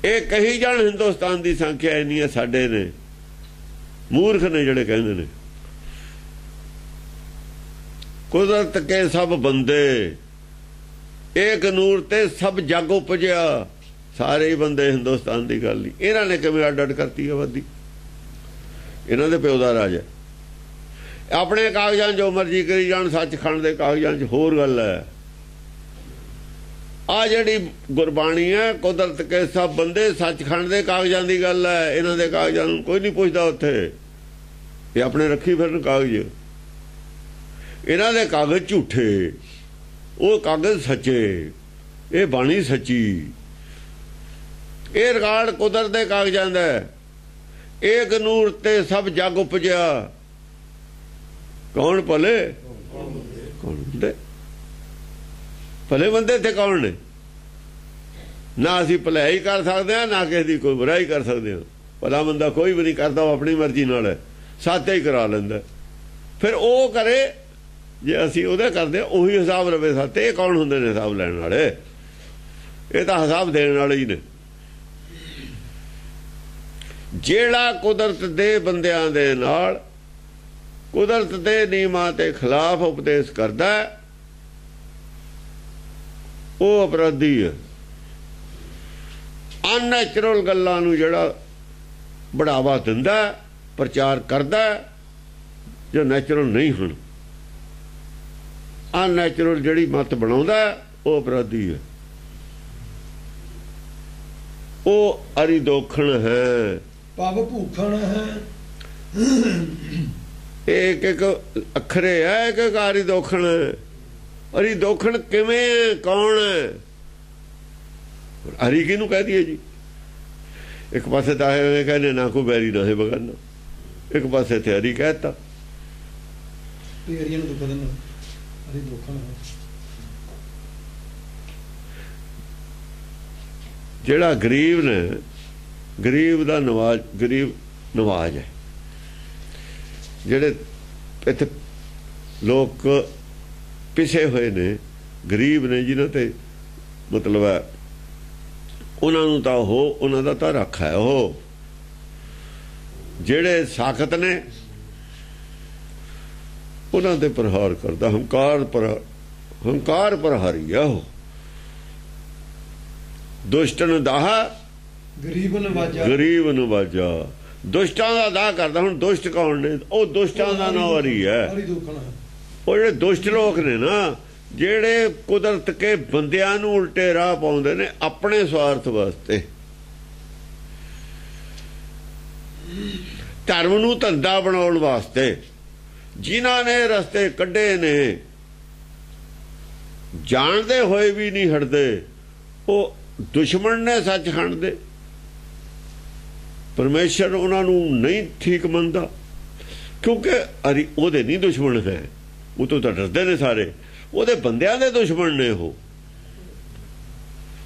ਇਹ ਕਹੀ ਜਾਣ ਹਿੰਦੁਸਤਾਨ ਦੀ ਸੰਖਿਆ ਇੰਨੀ ਹੈ, ਸਾਡੇ ਨੇ ਮੂਰਖ ਨੇ ਜਿਹੜੇ ਕਹਿੰਦੇ ਨੇ ਕੁਦਰਤ ਕੇ ਸਭ ਬੰਦੇ, ਏਕ ਨੂਰ ਤੇ ਸਭ ਜਗ ਉਪਜਿਆ। ਸਾਰੇ ਹੀ ਬੰਦੇ ਹਿੰਦੁਸਤਾਨ ਦੀ ਗੱਲ ਨਹੀਂ। ਇਹਨਾਂ ਨੇ ਕਿਵੇਂ ਅੱਡ ਅੱਡ ਕਰਤੀ ਆਬਾਦੀ? ਇਹਨਾਂ ਦੇ ਪਿਓ ਦਾ ਰਾਜ ਹੈ। ਆਪਣੇ ਕਾਗਜ਼ਾਂ ਜੋ ਮਰਜ਼ੀ ਕਰੀ ਜਾਣ, ਸੱਚਖੰਡ ਦੇ ਕਾਗਜ਼ਾਂ 'ਚ ਹੋਰ ਗੱਲ ਹੈ। ਆ ਜਿਹੜੀ ਗੁਰਬਾਣੀ ਹੈ, ਕੁਦਰਤ ਕੇ ਸਭ ਬੰਦੇ, ਸੱਚਖੰਡ ਦੇ ਕਾਗਜ਼ਾਂ ਦੀ ਗੱਲ ਹੈ। ਇਹਨਾਂ ਦੇ ਕਾਗਜ਼ਾਂ ਨੂੰ ਕੋਈ ਨਹੀਂ ਪੁੱਛਦਾ ਉੱਥੇ। ਇਹ ਆਪਣੇ ਰੱਖੀ ਫਿਰਨ ਕਾਗਜ਼। ਇਹਨਾਂ ਦੇ ਕਾਗਜ਼ ਝੂਠੇ, ਉਹ ਕਾਗਜ਼ ਸੱਚੇ। ਇਹ ਬਾਣੀ ਸੱਚੀ। ਇਹ ਰਿਕਾਰਡ ਕੁਦਰਤ ਦੇ ਕਾਗਜ਼ਾਂ ਦਾ। ਏਕ ਨੂਰ ਤੇ ਸਭ ਜਗ ਉਪਜਿਆ। ਕੌਣ ਭਲੇ? ਕੌਣ ਬੰਦੇ? ਭਲੇ ਬੰਦੇ ਇੱਥੇ ਕੌਣ ਨੇ? ਨਾ ਅਸੀਂ ਭਲਾਈ ਕਰ ਸਕਦੇ ਹਾਂ, ਨਾ ਕਿਸੇ ਦੀ ਕੋਈ ਬੁਰਾਈ ਕਰ ਸਕਦੇ ਹਾਂ। ਭਲਾ ਬੰਦਾ ਕੋਈ ਵੀ ਨਹੀਂ ਕਰਦਾ, ਉਹ ਆਪਣੀ ਮਰਜ਼ੀ ਨਾਲ ਹੈ, ਸਾਥੇ ਹੀ ਕਰਾ ਲੈਂਦਾ। ਫਿਰ ਉਹ ਕਰੇ, ਜੇ ਅਸੀਂ ਉਹਦਾ ਕਰਦੇ ਉਹੀ ਹਿਸਾਬ ਰਵੇ ਸਾਥੇ। ਇਹ ਕੌਣ ਹੁੰਦੇ ਨੇ ਹਿਸਾਬ ਲੈਣ ਵਾਲੇ? ਇਹ ਤਾਂ ਹਿਸਾਬ ਦੇਣ ਵਾਲੇ ਹੀ ਨੇ। ਜਿਹੜਾ ਕੁਦਰਤ ਦੇ ਬੰਦਿਆਂ ਦੇ ਨਾਲ, ਕੁਦਰਤ ਦੇ ਨਿਯਮਾਂ ਦੇ ਖਿਲਾਫ ਉਪਦੇਸ਼ ਕਰਦਾ, ਉਹ ਅਪਰਾਧੀ ਹੈ। ਅਨਨੈਚੁਰਲ ਗੱਲਾਂ ਨੂੰ ਜਿਹੜਾ ਬੜਾਵਾ ਦਿੰਦਾ, ਪ੍ਰਚਾਰ ਕਰਦਾ, ਜੋ ਨੈਚੁਰਲ ਨਹੀਂ ਹਨ, ਅਨਨੈਚੁਰਲ ਜਿਹੜੀ ਮਤ ਬਣਾਉਂਦਾ, ਉਹ ਅਪਰਾਧੀ ਹੈ। ਉਹ ਅਰੀ ਦੋਖਣ ਹੈ, ਪਵ ਭੂਖਣ ਹੈ। एक एक अखरे है, एक एक हरि दोखण है। हरि दोखण किवें कौन है? हरि किनू कह दिए जी? एक पासे तो कहने ना कोई बैरी ना है बगाना, एक पासे थे हरि कहता जेड़ा गरीब ने, गरीब दा नवाज, गरीब नवाज है। जेड़े इत्थे लोग पिसे हुए ने, गरीब ने, जिन्हां ते मतलब है उन्होंने तो हो, उन्होंने तो रख है हो। जेड़े साखत ने उन्होंने प्रहार करता, हंकार प्रहारी है हो। दुष्टन दाहा गरीब नवाजा, दुष्टां दा दाह करता। हुण दुष्ट कौन ने? वो दुष्टां दा नाम हरि है। वो जेड़े दुष्ट लोग ने ना, जेड़े कुदरत के बंदियां नूं उल्टे राह पाउंदे ने अपने स्वार्थ वास्ते, धर्म नूं धंधा बनाउण वास्ते, जिन्हां ने रस्ते कढे ने जानदे होए भी नहीं हटदे, वो दुश्मन ने सचखंड दे। परमेश्वर उन्होंने नहीं ठीक मनता, क्योंकि अरे ओदे नहीं दुश्मन है, वो तो डरते ने सारे, ओदे बंदियां दे दुश्मन ने। हो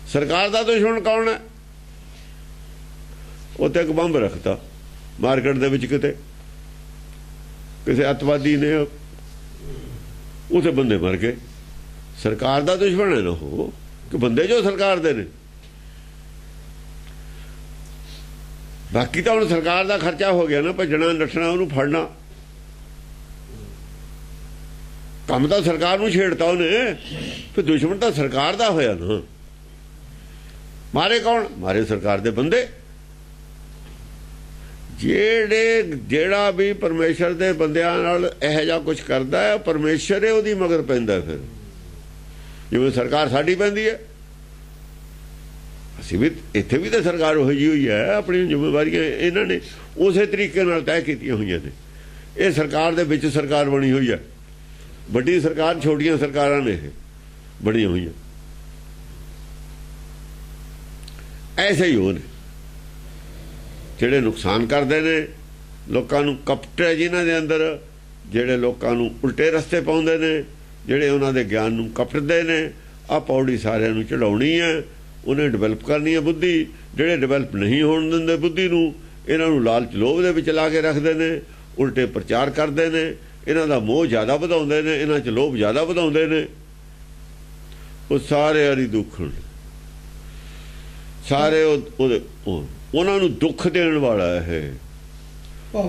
सरकार दा दुश्मन कौन है? उत्ते एक बंब रखता मार्केट दे विच, किते किसी अतवादी ने, उसे बंदे मर गए। सरकार दा दुश्मन है ना हो, कि बंदे जो सरकार दे ने। बाकी तो हुण सरकार दा खर्चा हो गया ना, भजना नठना, उन्होंने फड़ना, काम तो सरकार नूं छेड़ता उन्हें, फिर दुश्मन तो सरकार दा होया ना। मारे कौन? मारे सरकार दे बंदे। जेड़ा भी परमेश्वर दे बंदियां नाल इहो जिहा कुछ करदा है, परमेश्वर ही उहदी मगर पैंदा। फिर जिवें सरकार साडी पैंदी है, असीं भी इत्थे भी तो सरकार उहो जी हुई है, अपनी जिम्मेवारियां इन्हां ने उसे तरीके नाल तय कीतियां होईयां ने। ये सरकार दे विच सरकार बनी हुई है, बड़ी सरकार, छोटियां सरकारां ने बणियां होईयां। ऐसे ही हो ने जेड़े नुकसान करते ने लोकां नूं, कपट है जिन्हां दे अंदर, जेड़े लोकां नूं उल्टे रस्ते पाउंदे ने, जेड़े उन्हां दे ज्ञान नूं कपटदे ने। आ पौड़ी सारिआं नूं चढ़ाउणी है, उन्हें डिवेलप करनी है बुद्धि। जेड़े डिवेलप नहीं होण दिंदे बुद्धि नूं, इन्हां नूं लालच लोभ दे विच ला के रखदे ने, उल्टे प्रचार करदे ने, इन्हां दा मोह ज़्यादा वधाउंदे ने, इन्हां च लोभ ज़्यादा वधाउंदे ने। वो सारे हरि दुखण, सारे उन्हां नूं दुख देण वाला है।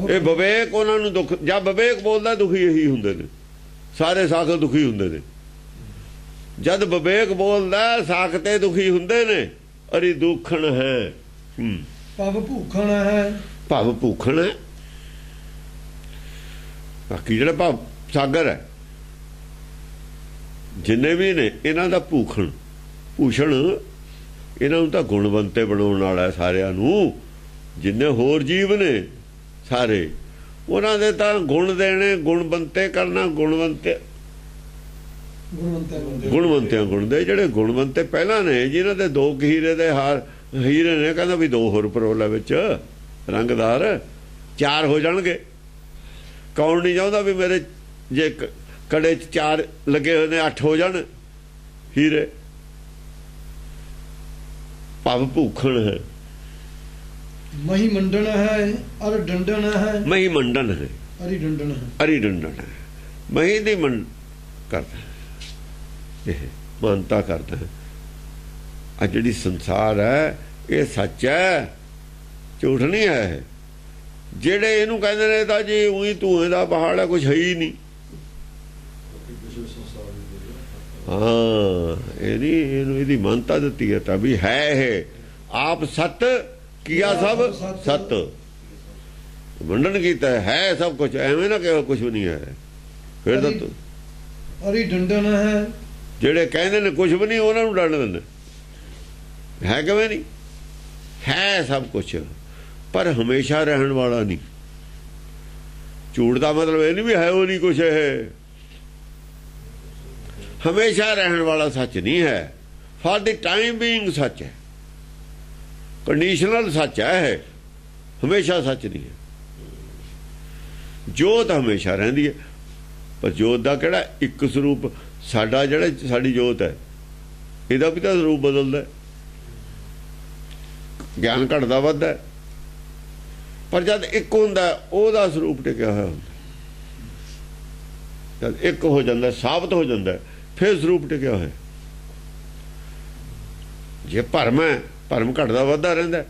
ये विवेक उन्हां नूं दुख, जब विवेक बोलदा दुखी यही हुंदे ने, सारे साखत दुखी हुंदे ने। जद विवेक बोलदा साखते दुखी हुंदे ने। हरि दुखण है, भव भूखण है, भव भूखण है। बाकी जेड़ा भव सागर है, जिन्ने भी ने, इन्हां दा भूखण भूषण, इन्हां नूं तां गुणवंते बनाउण वाला है सारिआं नूं। जिन्ने होर जीव ने सारे, उन्हां दे तां गुण देने, गुणवंते करना, गुणवंते गुणवंतियां गुण दे। जेड़े गुणवंते पहला ने, जिन्हां दे दो हीरे दे हार हीरे ने, कहंदा भी दो होर परोला विच रंगदार, चार हो जाणगे। कौन नहीं चाहुंदा भी मेरे जे कड़े च चार लगे हुए ने 8 हो जाण हीरे। भव भूखण है, मही मंडन है, अर डंडन है। मही मंडन है, हरि डंडन है, हरि डंडन है। मही दी मंड करता है, यह मानता करता है। आ जिहड़ी संसार है ये सच है, झूठ नहीं है। जेड़े इनू कहते ने तां जी उही धुएं दा पहाड़ है, कुछ है ही नहीं। हाँ, इहदी मानता दिती है तभी है। आप सत किया सब सत, मंडन कीता है सब कुछ, एवें ना कहो कुछ भी नहीं है। फिर तो हरि डंडन है, जेड़े कहते ने कुछ भी नहीं, उन्हां नूं डंड दिंदे है। किवें नहीं है? सब कुछ, पर हमेशा रहन वाला नहीं। ਝੂਠ ਦਾ ਮਤਲਬ ਇਹ ਨਹੀਂ ਵੀ ਹੈ ਉਹ ਨਹੀਂ ਕੁਛ, ਇਹ ਹਮੇਸ਼ਾ ਰਹਿਣ ਵਾਲਾ ਸੱਚ ਨਹੀਂ ਹੈ। For the time being such है, कंडीशनल सच है, हमेशा सच नहीं है। जोत हमेशा रहिंदी है, पर जोत का किहड़ा एक स्वरूप साडा जिहड़ा साडी जोत है इहदा भी तां स्वरूप बदलदा है, ज्ञान घटदा वधदा है, पर जद एक हुंदा ओहदा स्वरूप टिकिया होया हुंदा, जद एक हो जांदा साबित हो जांदा फिर स्वरूप टिकिया होया। जे भरम है, भरम घटदा वधदा रहिंदा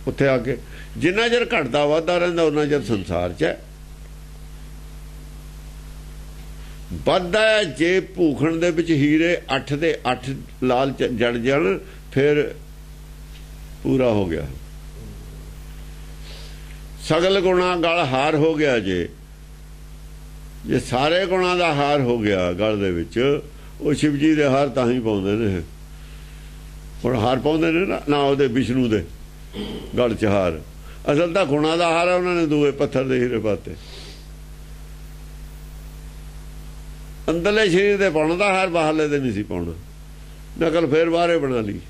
उत्थे आके, जिन्ना चਿਰ घटदा वधदा रहिंदा उन्ना चਿਰ संसार च है। ਵੱਧਦਾ जे भूखण दे विच हीरे 8 ਦੇ 8 लाल जड़ जाण फिर पूरा हो गया। सगल गुणा गल हार हो गया, जे सारे गुणा का हार हो गया गल दे विच, वो शिव जी दे हार तां ही पाउंदे ने। ਹੁਣ ਹਾਰ ਪਾਉਂਦੇ ਨੇ ਨਾ ਉਹਦੇ ਵਿਸ਼ਨੂੰ ਦੇ ਗਲ 'ਚ ਹਾਰ, ਅਸਲ ਤਾਂ ਗੁਣਾਂ ਦਾ ਹਾਰ ਹੈ, ਉਹਨਾਂ ਨੇ ਦੂਏ ਪੱਥਰ ਦੇ ਹੀਰੇ ਪਾਤੇ। ਅੰਦਰਲੇ ਸਰੀਰ ਦੇ ਪਾਉਣ ਦਾ ਹਾਰ, ਬਾਹਰਲੇ ਦੇ ਨਹੀਂ ਸੀ ਪਾਉਣਾ, ਨਕਲ ਫੇਰ ਬਾਹਰੇ ਬਣਾ ਲਈ।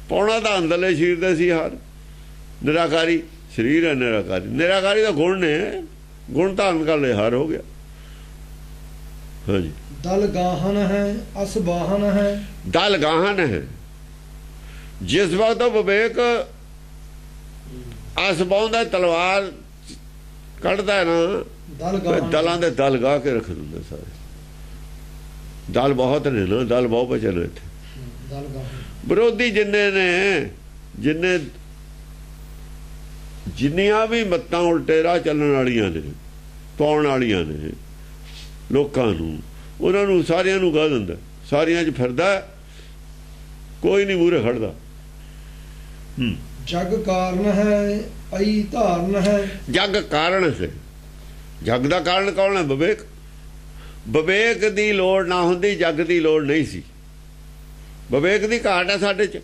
ਪਾਉਣਾ ਤਾਂ ਅੰਦਰਲੇ ਸਰੀਰ ਦੇ ਸੀ ਹਾਰ। ਨਿਰਾਕਾਰੀ ਸਰੀਰ ਹੈ, ਨਿਰਾਕਾਰੀ ਦਾ ਗੁਣ ਨੇ, ਗੁਣ ਧਾਰਨ ਕਰ ਲਏ, ਹਾਰ ਹੋ ਗਿਆ। ਹਾਂਜੀ, ਦਲ ਗਾਹਨ ਹੈ ਅਸ ਬਾਹਨ ਹੈ, ਦਲ ਗਾਹਨ ਹੈ। जिस वक्त विवेक अस बाउंदा तलवार कढ़दा है ना, दलों के दल गा के रख दिंदा सारे। दल बहुत ने ना, दल बहुत बचन इत्थे। विरोधी जिन्ने ने, जिन्ने जिन्नियां भी मत्तां उल्टे राह चलण वालियां ने, पाउण वालियां ने लोकां नूं, उन्हां नूं सारियां नूं गा दिंदा, सारियां च फिरदा, कोई नहीं मूहरे खड़दा। जग कारण है अई धारण है, जग कारण है। जग का कारण कौन है? विवेक। विवेक की लोड़ ना होंदी, जग की लोड़ नहीं सी। विवेक की घाट है साडे च,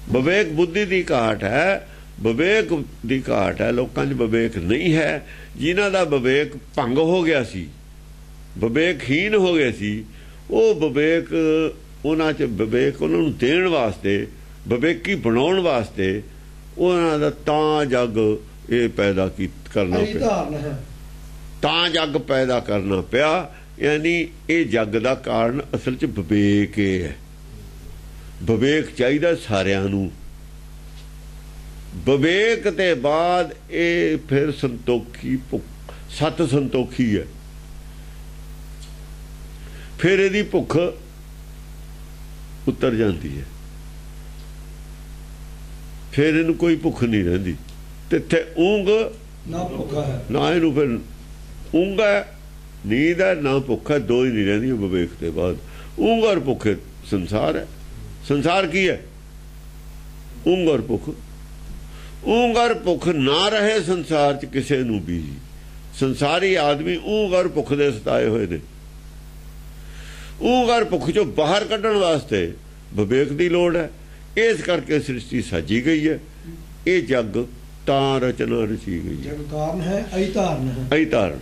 विवेक बुद्धि की घाट है, विवेक की घाट है। लोकां च विवेक नहीं है, जिन्हां दा विवेक भंग हो गया सी, विवेकहीन हो गए सी, वो विवेक उन्हां च विवेक उन्हां नूं देण वास्ते, विवेकी बनाउण वास्ते उन्हां दा तां जग ये पैदा करना पिया, तां जग पैदा करना पिया। यानी ये जग दा कारण असल च विवेक है। विवेक चाहिदा सारियां नूं, विवेक ते बाद ये फिर संतोखी सत संतोखी है, फिर इहदी भुख उतर जाती है, फिर इनू कोई भुख नहीं रहिंदी। तिथे ऊंघ ना भुखा है, ना इनू फिर ऊंघ है, नींद है, ना भुख है, दो ही नहीं रहिंदी विवेक के बाद। ऊंघ और भुख संसार है। संसार की है? ऊंघ और भुख। ऊंघ और भुख ना रहे संसार च किसी नू भी, संसारी आदमी ऊंघ और भुख दे सताए हुए ने। ऊंघ और भुख चो बाहर कढ़ण वास्ते विवेक की लोड़ है। इस करके सृष्टि साजी गई है। ये जग तां रचना रची गई है। जग कारण है अई धारण है, अई धारण।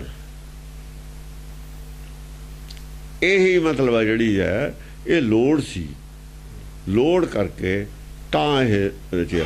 यही मतलब है जिहड़ी है ये लोड़ सी, लोड़ करके तां ये रचिया।